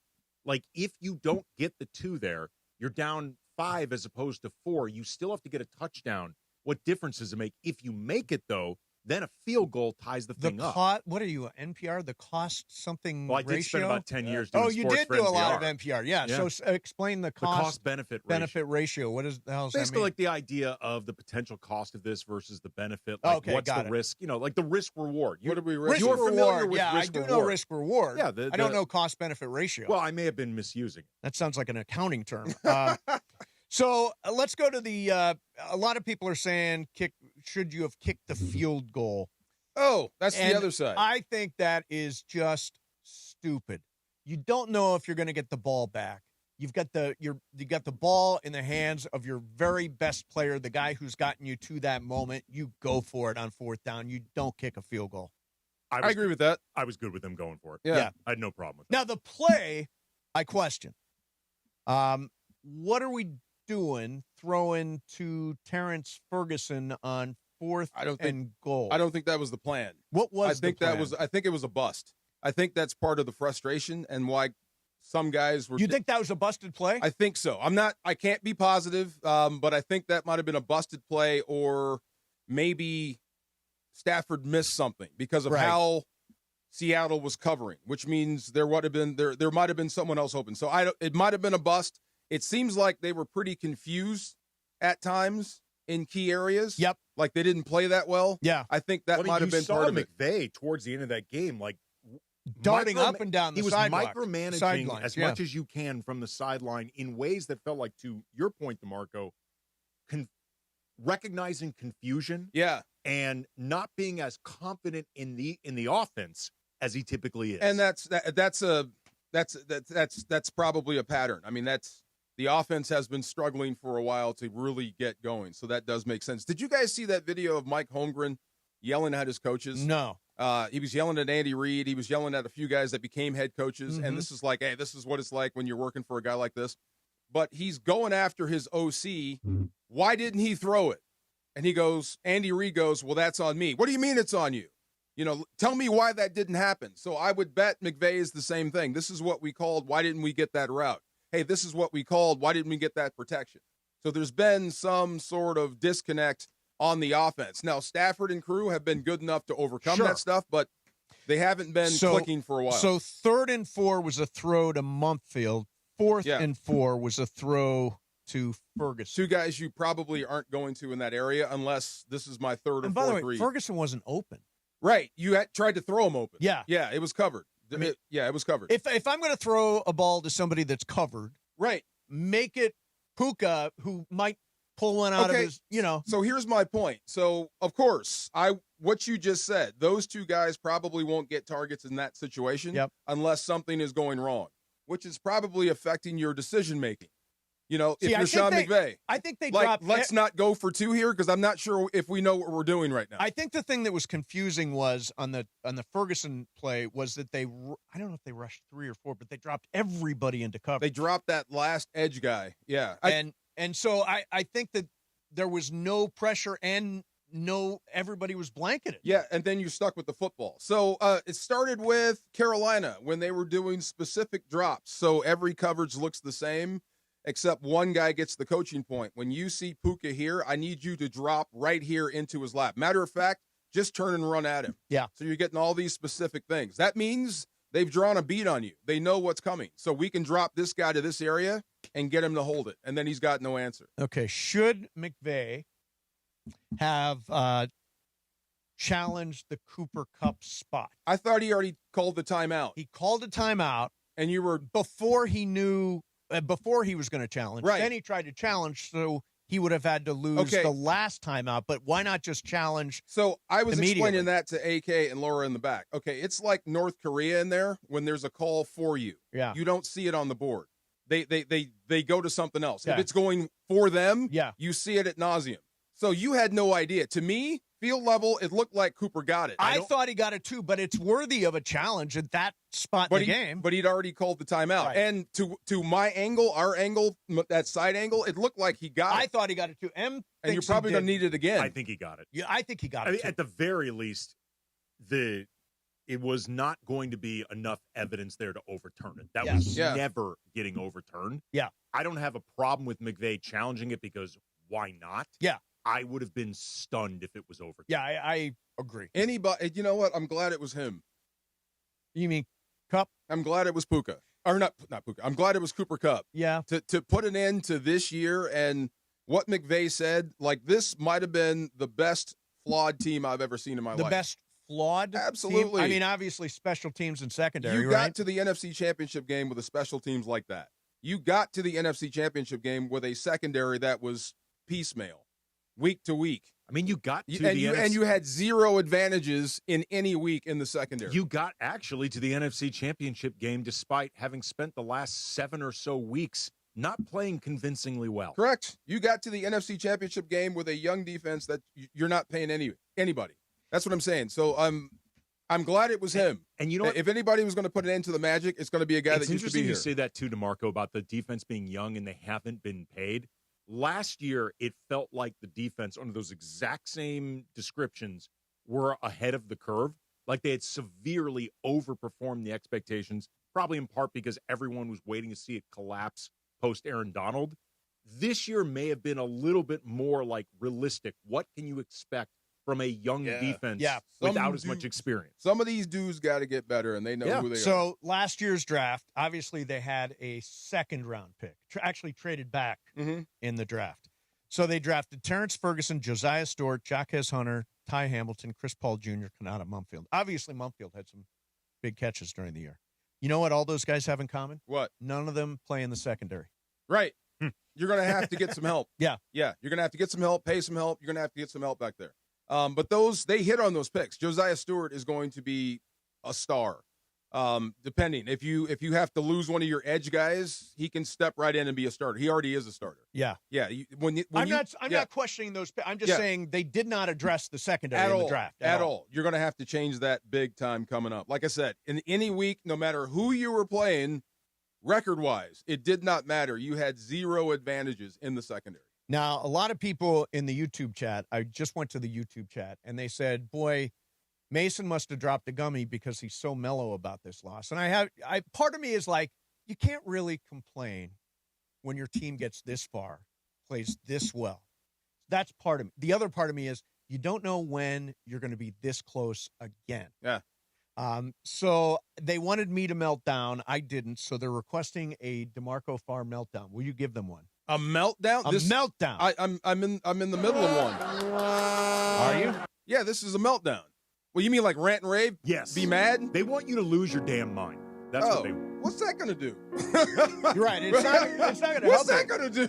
[SPEAKER 6] Like, if you don't get the 2 there, you're down 5 as opposed to 4. You still have to get a touchdown. What difference does it make? If you make it, though, then a field goal ties the thing up.
[SPEAKER 3] What are you, NPR? The cost something
[SPEAKER 6] ratio? Well, I did spend about 10 years doing
[SPEAKER 3] you did do a lot of NPR. Yeah. So explain the
[SPEAKER 6] cost-benefit
[SPEAKER 3] ratio. What is the hell does
[SPEAKER 6] basically
[SPEAKER 3] that mean?
[SPEAKER 6] Like the idea of the potential cost of this versus the benefit. Like what's the risk? Like the risk-reward.
[SPEAKER 2] What do we
[SPEAKER 3] risk?
[SPEAKER 6] You're familiar with
[SPEAKER 3] I do know risk-reward.
[SPEAKER 6] Yeah.
[SPEAKER 3] I don't know cost-benefit ratio.
[SPEAKER 6] Well, I may have been misusing it.
[SPEAKER 3] That sounds like an accounting term. So let's go to the a lot of people are saying, should you have kicked the field goal?
[SPEAKER 2] Oh, that's the other side.
[SPEAKER 3] I think that is just stupid. You don't know if you're going to get the ball back. You've got you got the ball in the hands of your very best player, the guy who's gotten you to that moment. You go for it on 4th down. You don't kick a field goal.
[SPEAKER 2] I agree with that.
[SPEAKER 6] I was good with them going for it.
[SPEAKER 2] Yeah.
[SPEAKER 6] I had no problem with that.
[SPEAKER 3] Now the play, I question. What are we doing throwing to Terrence Ferguson on 4th and goal?
[SPEAKER 2] I don't think that was the plan.
[SPEAKER 3] What was the plan?
[SPEAKER 2] I think it was a bust. I think that's part of the frustration and why some guys were.
[SPEAKER 3] You think that was a busted play?
[SPEAKER 2] I think so. I can't be positive, but I think that might have been a busted play, or maybe Stafford missed something because of how Seattle was covering, which means there might have been someone else open. So it might have been a bust. It seems like they were pretty confused at times in key areas.
[SPEAKER 3] Yep.
[SPEAKER 2] Like they didn't play that well.
[SPEAKER 3] Yeah.
[SPEAKER 2] I think that might have been part of it.
[SPEAKER 6] McVay towards the end of that game, like
[SPEAKER 3] darting up and down the sidewalk.
[SPEAKER 6] He was micromanaging as much as you can from the sideline in ways that felt like, to your point, DeMarco, recognizing confusion.
[SPEAKER 2] Yeah.
[SPEAKER 6] And not being as confident in the offense as he typically is.
[SPEAKER 2] And that's probably a pattern. I mean, the offense has been struggling for a while to really get going, so that does make sense. Did you guys see that video of Mike Holmgren yelling at his coaches?
[SPEAKER 3] No.
[SPEAKER 2] He was yelling at Andy Reid. He was yelling at a few guys that became head coaches, and this is like, hey, this is what it's like when you're working for a guy like this. But he's going after his OC. Why didn't he throw it? And Andy Reid goes, well, that's on me. What do you mean it's on you? Tell me why that didn't happen. So I would bet McVay is the same thing. This is what we called. Why didn't we get that route? Hey, this is what we called. Why didn't we get that protection? So there's been some sort of disconnect on the offense. Now, Stafford and crew have been good enough to overcome that stuff, but they haven't been clicking for a while.
[SPEAKER 3] So 3rd and 4 was a throw to Mumpfield. 4th and 4 was a throw to Ferguson.
[SPEAKER 2] 2 guys you probably aren't going to in that area unless this is my 3rd or 4th
[SPEAKER 3] And by the way,
[SPEAKER 2] read.
[SPEAKER 3] Ferguson wasn't open.
[SPEAKER 2] Right. You tried to throw him open.
[SPEAKER 3] Yeah.
[SPEAKER 2] Yeah, it was covered. It was covered.
[SPEAKER 3] If I'm going to throw a ball to somebody that's covered,
[SPEAKER 2] right,
[SPEAKER 3] make it Puka, who might pull one out of his,
[SPEAKER 2] So here's my point. So, of course, what you just said, those 2 guys probably won't get targets in that situation unless something is going wrong, which is probably affecting your decision-making. If you're Sean McVay.
[SPEAKER 3] I think they
[SPEAKER 2] dropped. Let's not go for 2 here because I'm not sure if we know what we're doing right now.
[SPEAKER 3] I think the thing that was confusing was on the Ferguson play was that I don't know if they rushed 3 or 4, but they dropped everybody into cover.
[SPEAKER 2] They dropped that last edge guy. Yeah.
[SPEAKER 3] And so I think that there was no pressure and everybody was blanketed.
[SPEAKER 2] Yeah, and then you're stuck with the football. So it started with Carolina when they were doing specific drops. So every coverage looks the same, except one guy gets the coaching point. When you see Puka here, I need you to drop right here into his lap. Matter of fact, just turn and run at him.
[SPEAKER 3] Yeah.
[SPEAKER 2] So you're getting all these specific things. That means they've drawn a beat on you. They know what's coming. So we can drop this guy to this area and get him to hold it. And then he's got no answer.
[SPEAKER 3] Okay. Should McVay have challenged the Cooper Kupp spot?
[SPEAKER 2] I thought he already called the timeout.
[SPEAKER 3] He called a timeout.
[SPEAKER 2] And you were...
[SPEAKER 3] Before he knew... before he was going to challenge.
[SPEAKER 2] Right.
[SPEAKER 3] Then he tried to challenge, so he would have had to lose the last timeout. But why not just challenge?
[SPEAKER 2] So I was explaining that to AK and Laura in the back. Okay, it's like North Korea in there when there's a call for you.
[SPEAKER 3] Yeah.
[SPEAKER 2] You don't see it on the board. They go to something else.
[SPEAKER 3] Yeah.
[SPEAKER 2] If it's going for them, you see it at nauseum. So you had no idea. To me, field level, it looked like Cooper got it.
[SPEAKER 3] I thought he got it too, but it's worthy of a challenge at that spot in the game.
[SPEAKER 2] But he'd already called the timeout.
[SPEAKER 3] Right.
[SPEAKER 2] And to my angle, our angle, that side angle, it looked like he got it.
[SPEAKER 3] I thought he got it too.
[SPEAKER 2] And you're probably going to need it again.
[SPEAKER 6] I think he got it.
[SPEAKER 3] Yeah, I think he got it too.
[SPEAKER 6] At the very least, it was not going to be enough evidence there to overturn it. That was never getting overturned.
[SPEAKER 3] Yeah.
[SPEAKER 6] I don't have a problem with McVay challenging it because why not?
[SPEAKER 3] Yeah.
[SPEAKER 6] I would have been stunned if it was overturned.
[SPEAKER 3] Yeah, I agree.
[SPEAKER 2] Anybody, you know what? I'm glad it was him.
[SPEAKER 3] You mean Kupp?
[SPEAKER 2] I'm glad it was Puka. Or not Puka. I'm glad it was Cooper Kupp.
[SPEAKER 3] Yeah.
[SPEAKER 2] To put an end to this year and what McVay said, like this might have been the best flawed team I've ever seen in my life.
[SPEAKER 3] The best flawed
[SPEAKER 2] Absolutely.
[SPEAKER 3] team? I mean, obviously special teams and secondary,
[SPEAKER 2] You got to the NFC Championship game with a special teams like that. You got to the NFC Championship game with a secondary that was piecemeal, week to week.
[SPEAKER 6] I mean, you got to
[SPEAKER 2] and you had zero advantages in any week in the secondary.
[SPEAKER 6] You got actually to the NFC Championship game despite having spent the last 7 or so weeks not playing convincingly well.
[SPEAKER 2] Correct. You got to the NFC Championship game with a young defense that you're not paying anybody. That's what I'm saying. So I'm glad it was him.
[SPEAKER 6] And you know what?
[SPEAKER 2] If anybody was going to put an end to the magic, it's going to be a guy that used to be here.
[SPEAKER 6] It's interesting you say that too, DeMarco, about the defense being young and they haven't been paid. Last year, it felt like the defense, under those exact same descriptions, were ahead of the curve. Like they had severely overperformed the expectations, probably in part because everyone was waiting to see it collapse post Aaron Donald. This year may have been a little bit more like realistic. What can you expect from a young defense without as much experience?
[SPEAKER 2] Some of these dudes got to get better, and they know who they are.
[SPEAKER 3] So last year's draft, obviously they had a second-round pick, actually traded back in the draft. So they drafted Terrence Ferguson, Josiah Stewart, Jaquez Hunter, Ty Hamilton, Chris Paul Jr., Kanata Mumfield. Obviously, Mumfield had some big catches during the year. You know what all those guys have in common?
[SPEAKER 2] What?
[SPEAKER 3] None of them play in the secondary.
[SPEAKER 2] Right. You're going to have to get some help.
[SPEAKER 3] Yeah.
[SPEAKER 2] You're going to have to get some help, pay some help. You're going to have to get some help back there. But they hit on those picks. Josiah Stewart is going to be a star. Depending if you have to lose one of your edge guys, he can step right in and be a starter. He already is a starter.
[SPEAKER 3] Yeah.
[SPEAKER 2] I'm
[SPEAKER 3] not questioning those. I'm just saying they did not address the secondary in the draft
[SPEAKER 2] at all. You're going to have to change that big time coming up. Like I said, in any week, no matter who you were playing, record-wise, it did not matter. You had zero advantages in the secondary.
[SPEAKER 3] Now, a lot of people in the YouTube chat, I just went to the YouTube chat, and they said, boy, Mason must have dropped a gummy because he's so mellow about this loss. And part of me is like, you can't really complain when your team gets this far, plays this well. That's part of me. The other part of me is you don't know when you're going to be this close again.
[SPEAKER 2] Yeah.
[SPEAKER 3] So they wanted me to melt down. I didn't. So they're requesting a DeMarco Farr meltdown. Will you give them one?
[SPEAKER 2] A meltdown?
[SPEAKER 3] Meltdown.
[SPEAKER 2] I'm in the middle of one.
[SPEAKER 3] Are you?
[SPEAKER 2] Yeah, this is a meltdown. Well, you mean like rant and rave?
[SPEAKER 6] Yes.
[SPEAKER 2] Be mad?
[SPEAKER 6] They want you to lose your damn mind. That's what they want.
[SPEAKER 2] What's that going to do?
[SPEAKER 3] You're right. It's not going to help.
[SPEAKER 2] What's that going to do?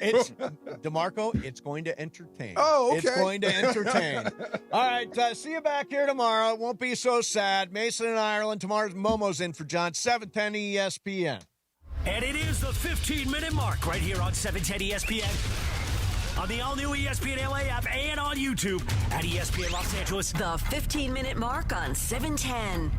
[SPEAKER 3] DeMarco, it's going to entertain.
[SPEAKER 2] Oh, okay.
[SPEAKER 3] It's going to entertain. All right. See you back here tomorrow. It won't be so sad. Mason in Ireland. Tomorrow's Momo's in for John. 710 ESPN.
[SPEAKER 1] And it is the 15-minute mark right here on 710 ESPN. On the all-new ESPN LA app and on YouTube at ESPN Los Angeles.
[SPEAKER 13] The 15-minute mark on 710.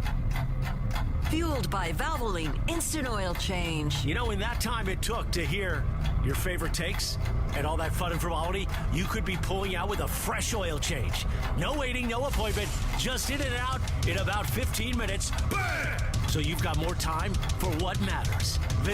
[SPEAKER 13] Fueled by Valvoline Instant Oil Change.
[SPEAKER 1] You know, in that time it took to hear your favorite takes and all that fun and frivolity, you could be pulling out with a fresh oil change. No waiting, no appointment, just in and out in about 15 minutes. Bam! So you've got more time for what matters. Visit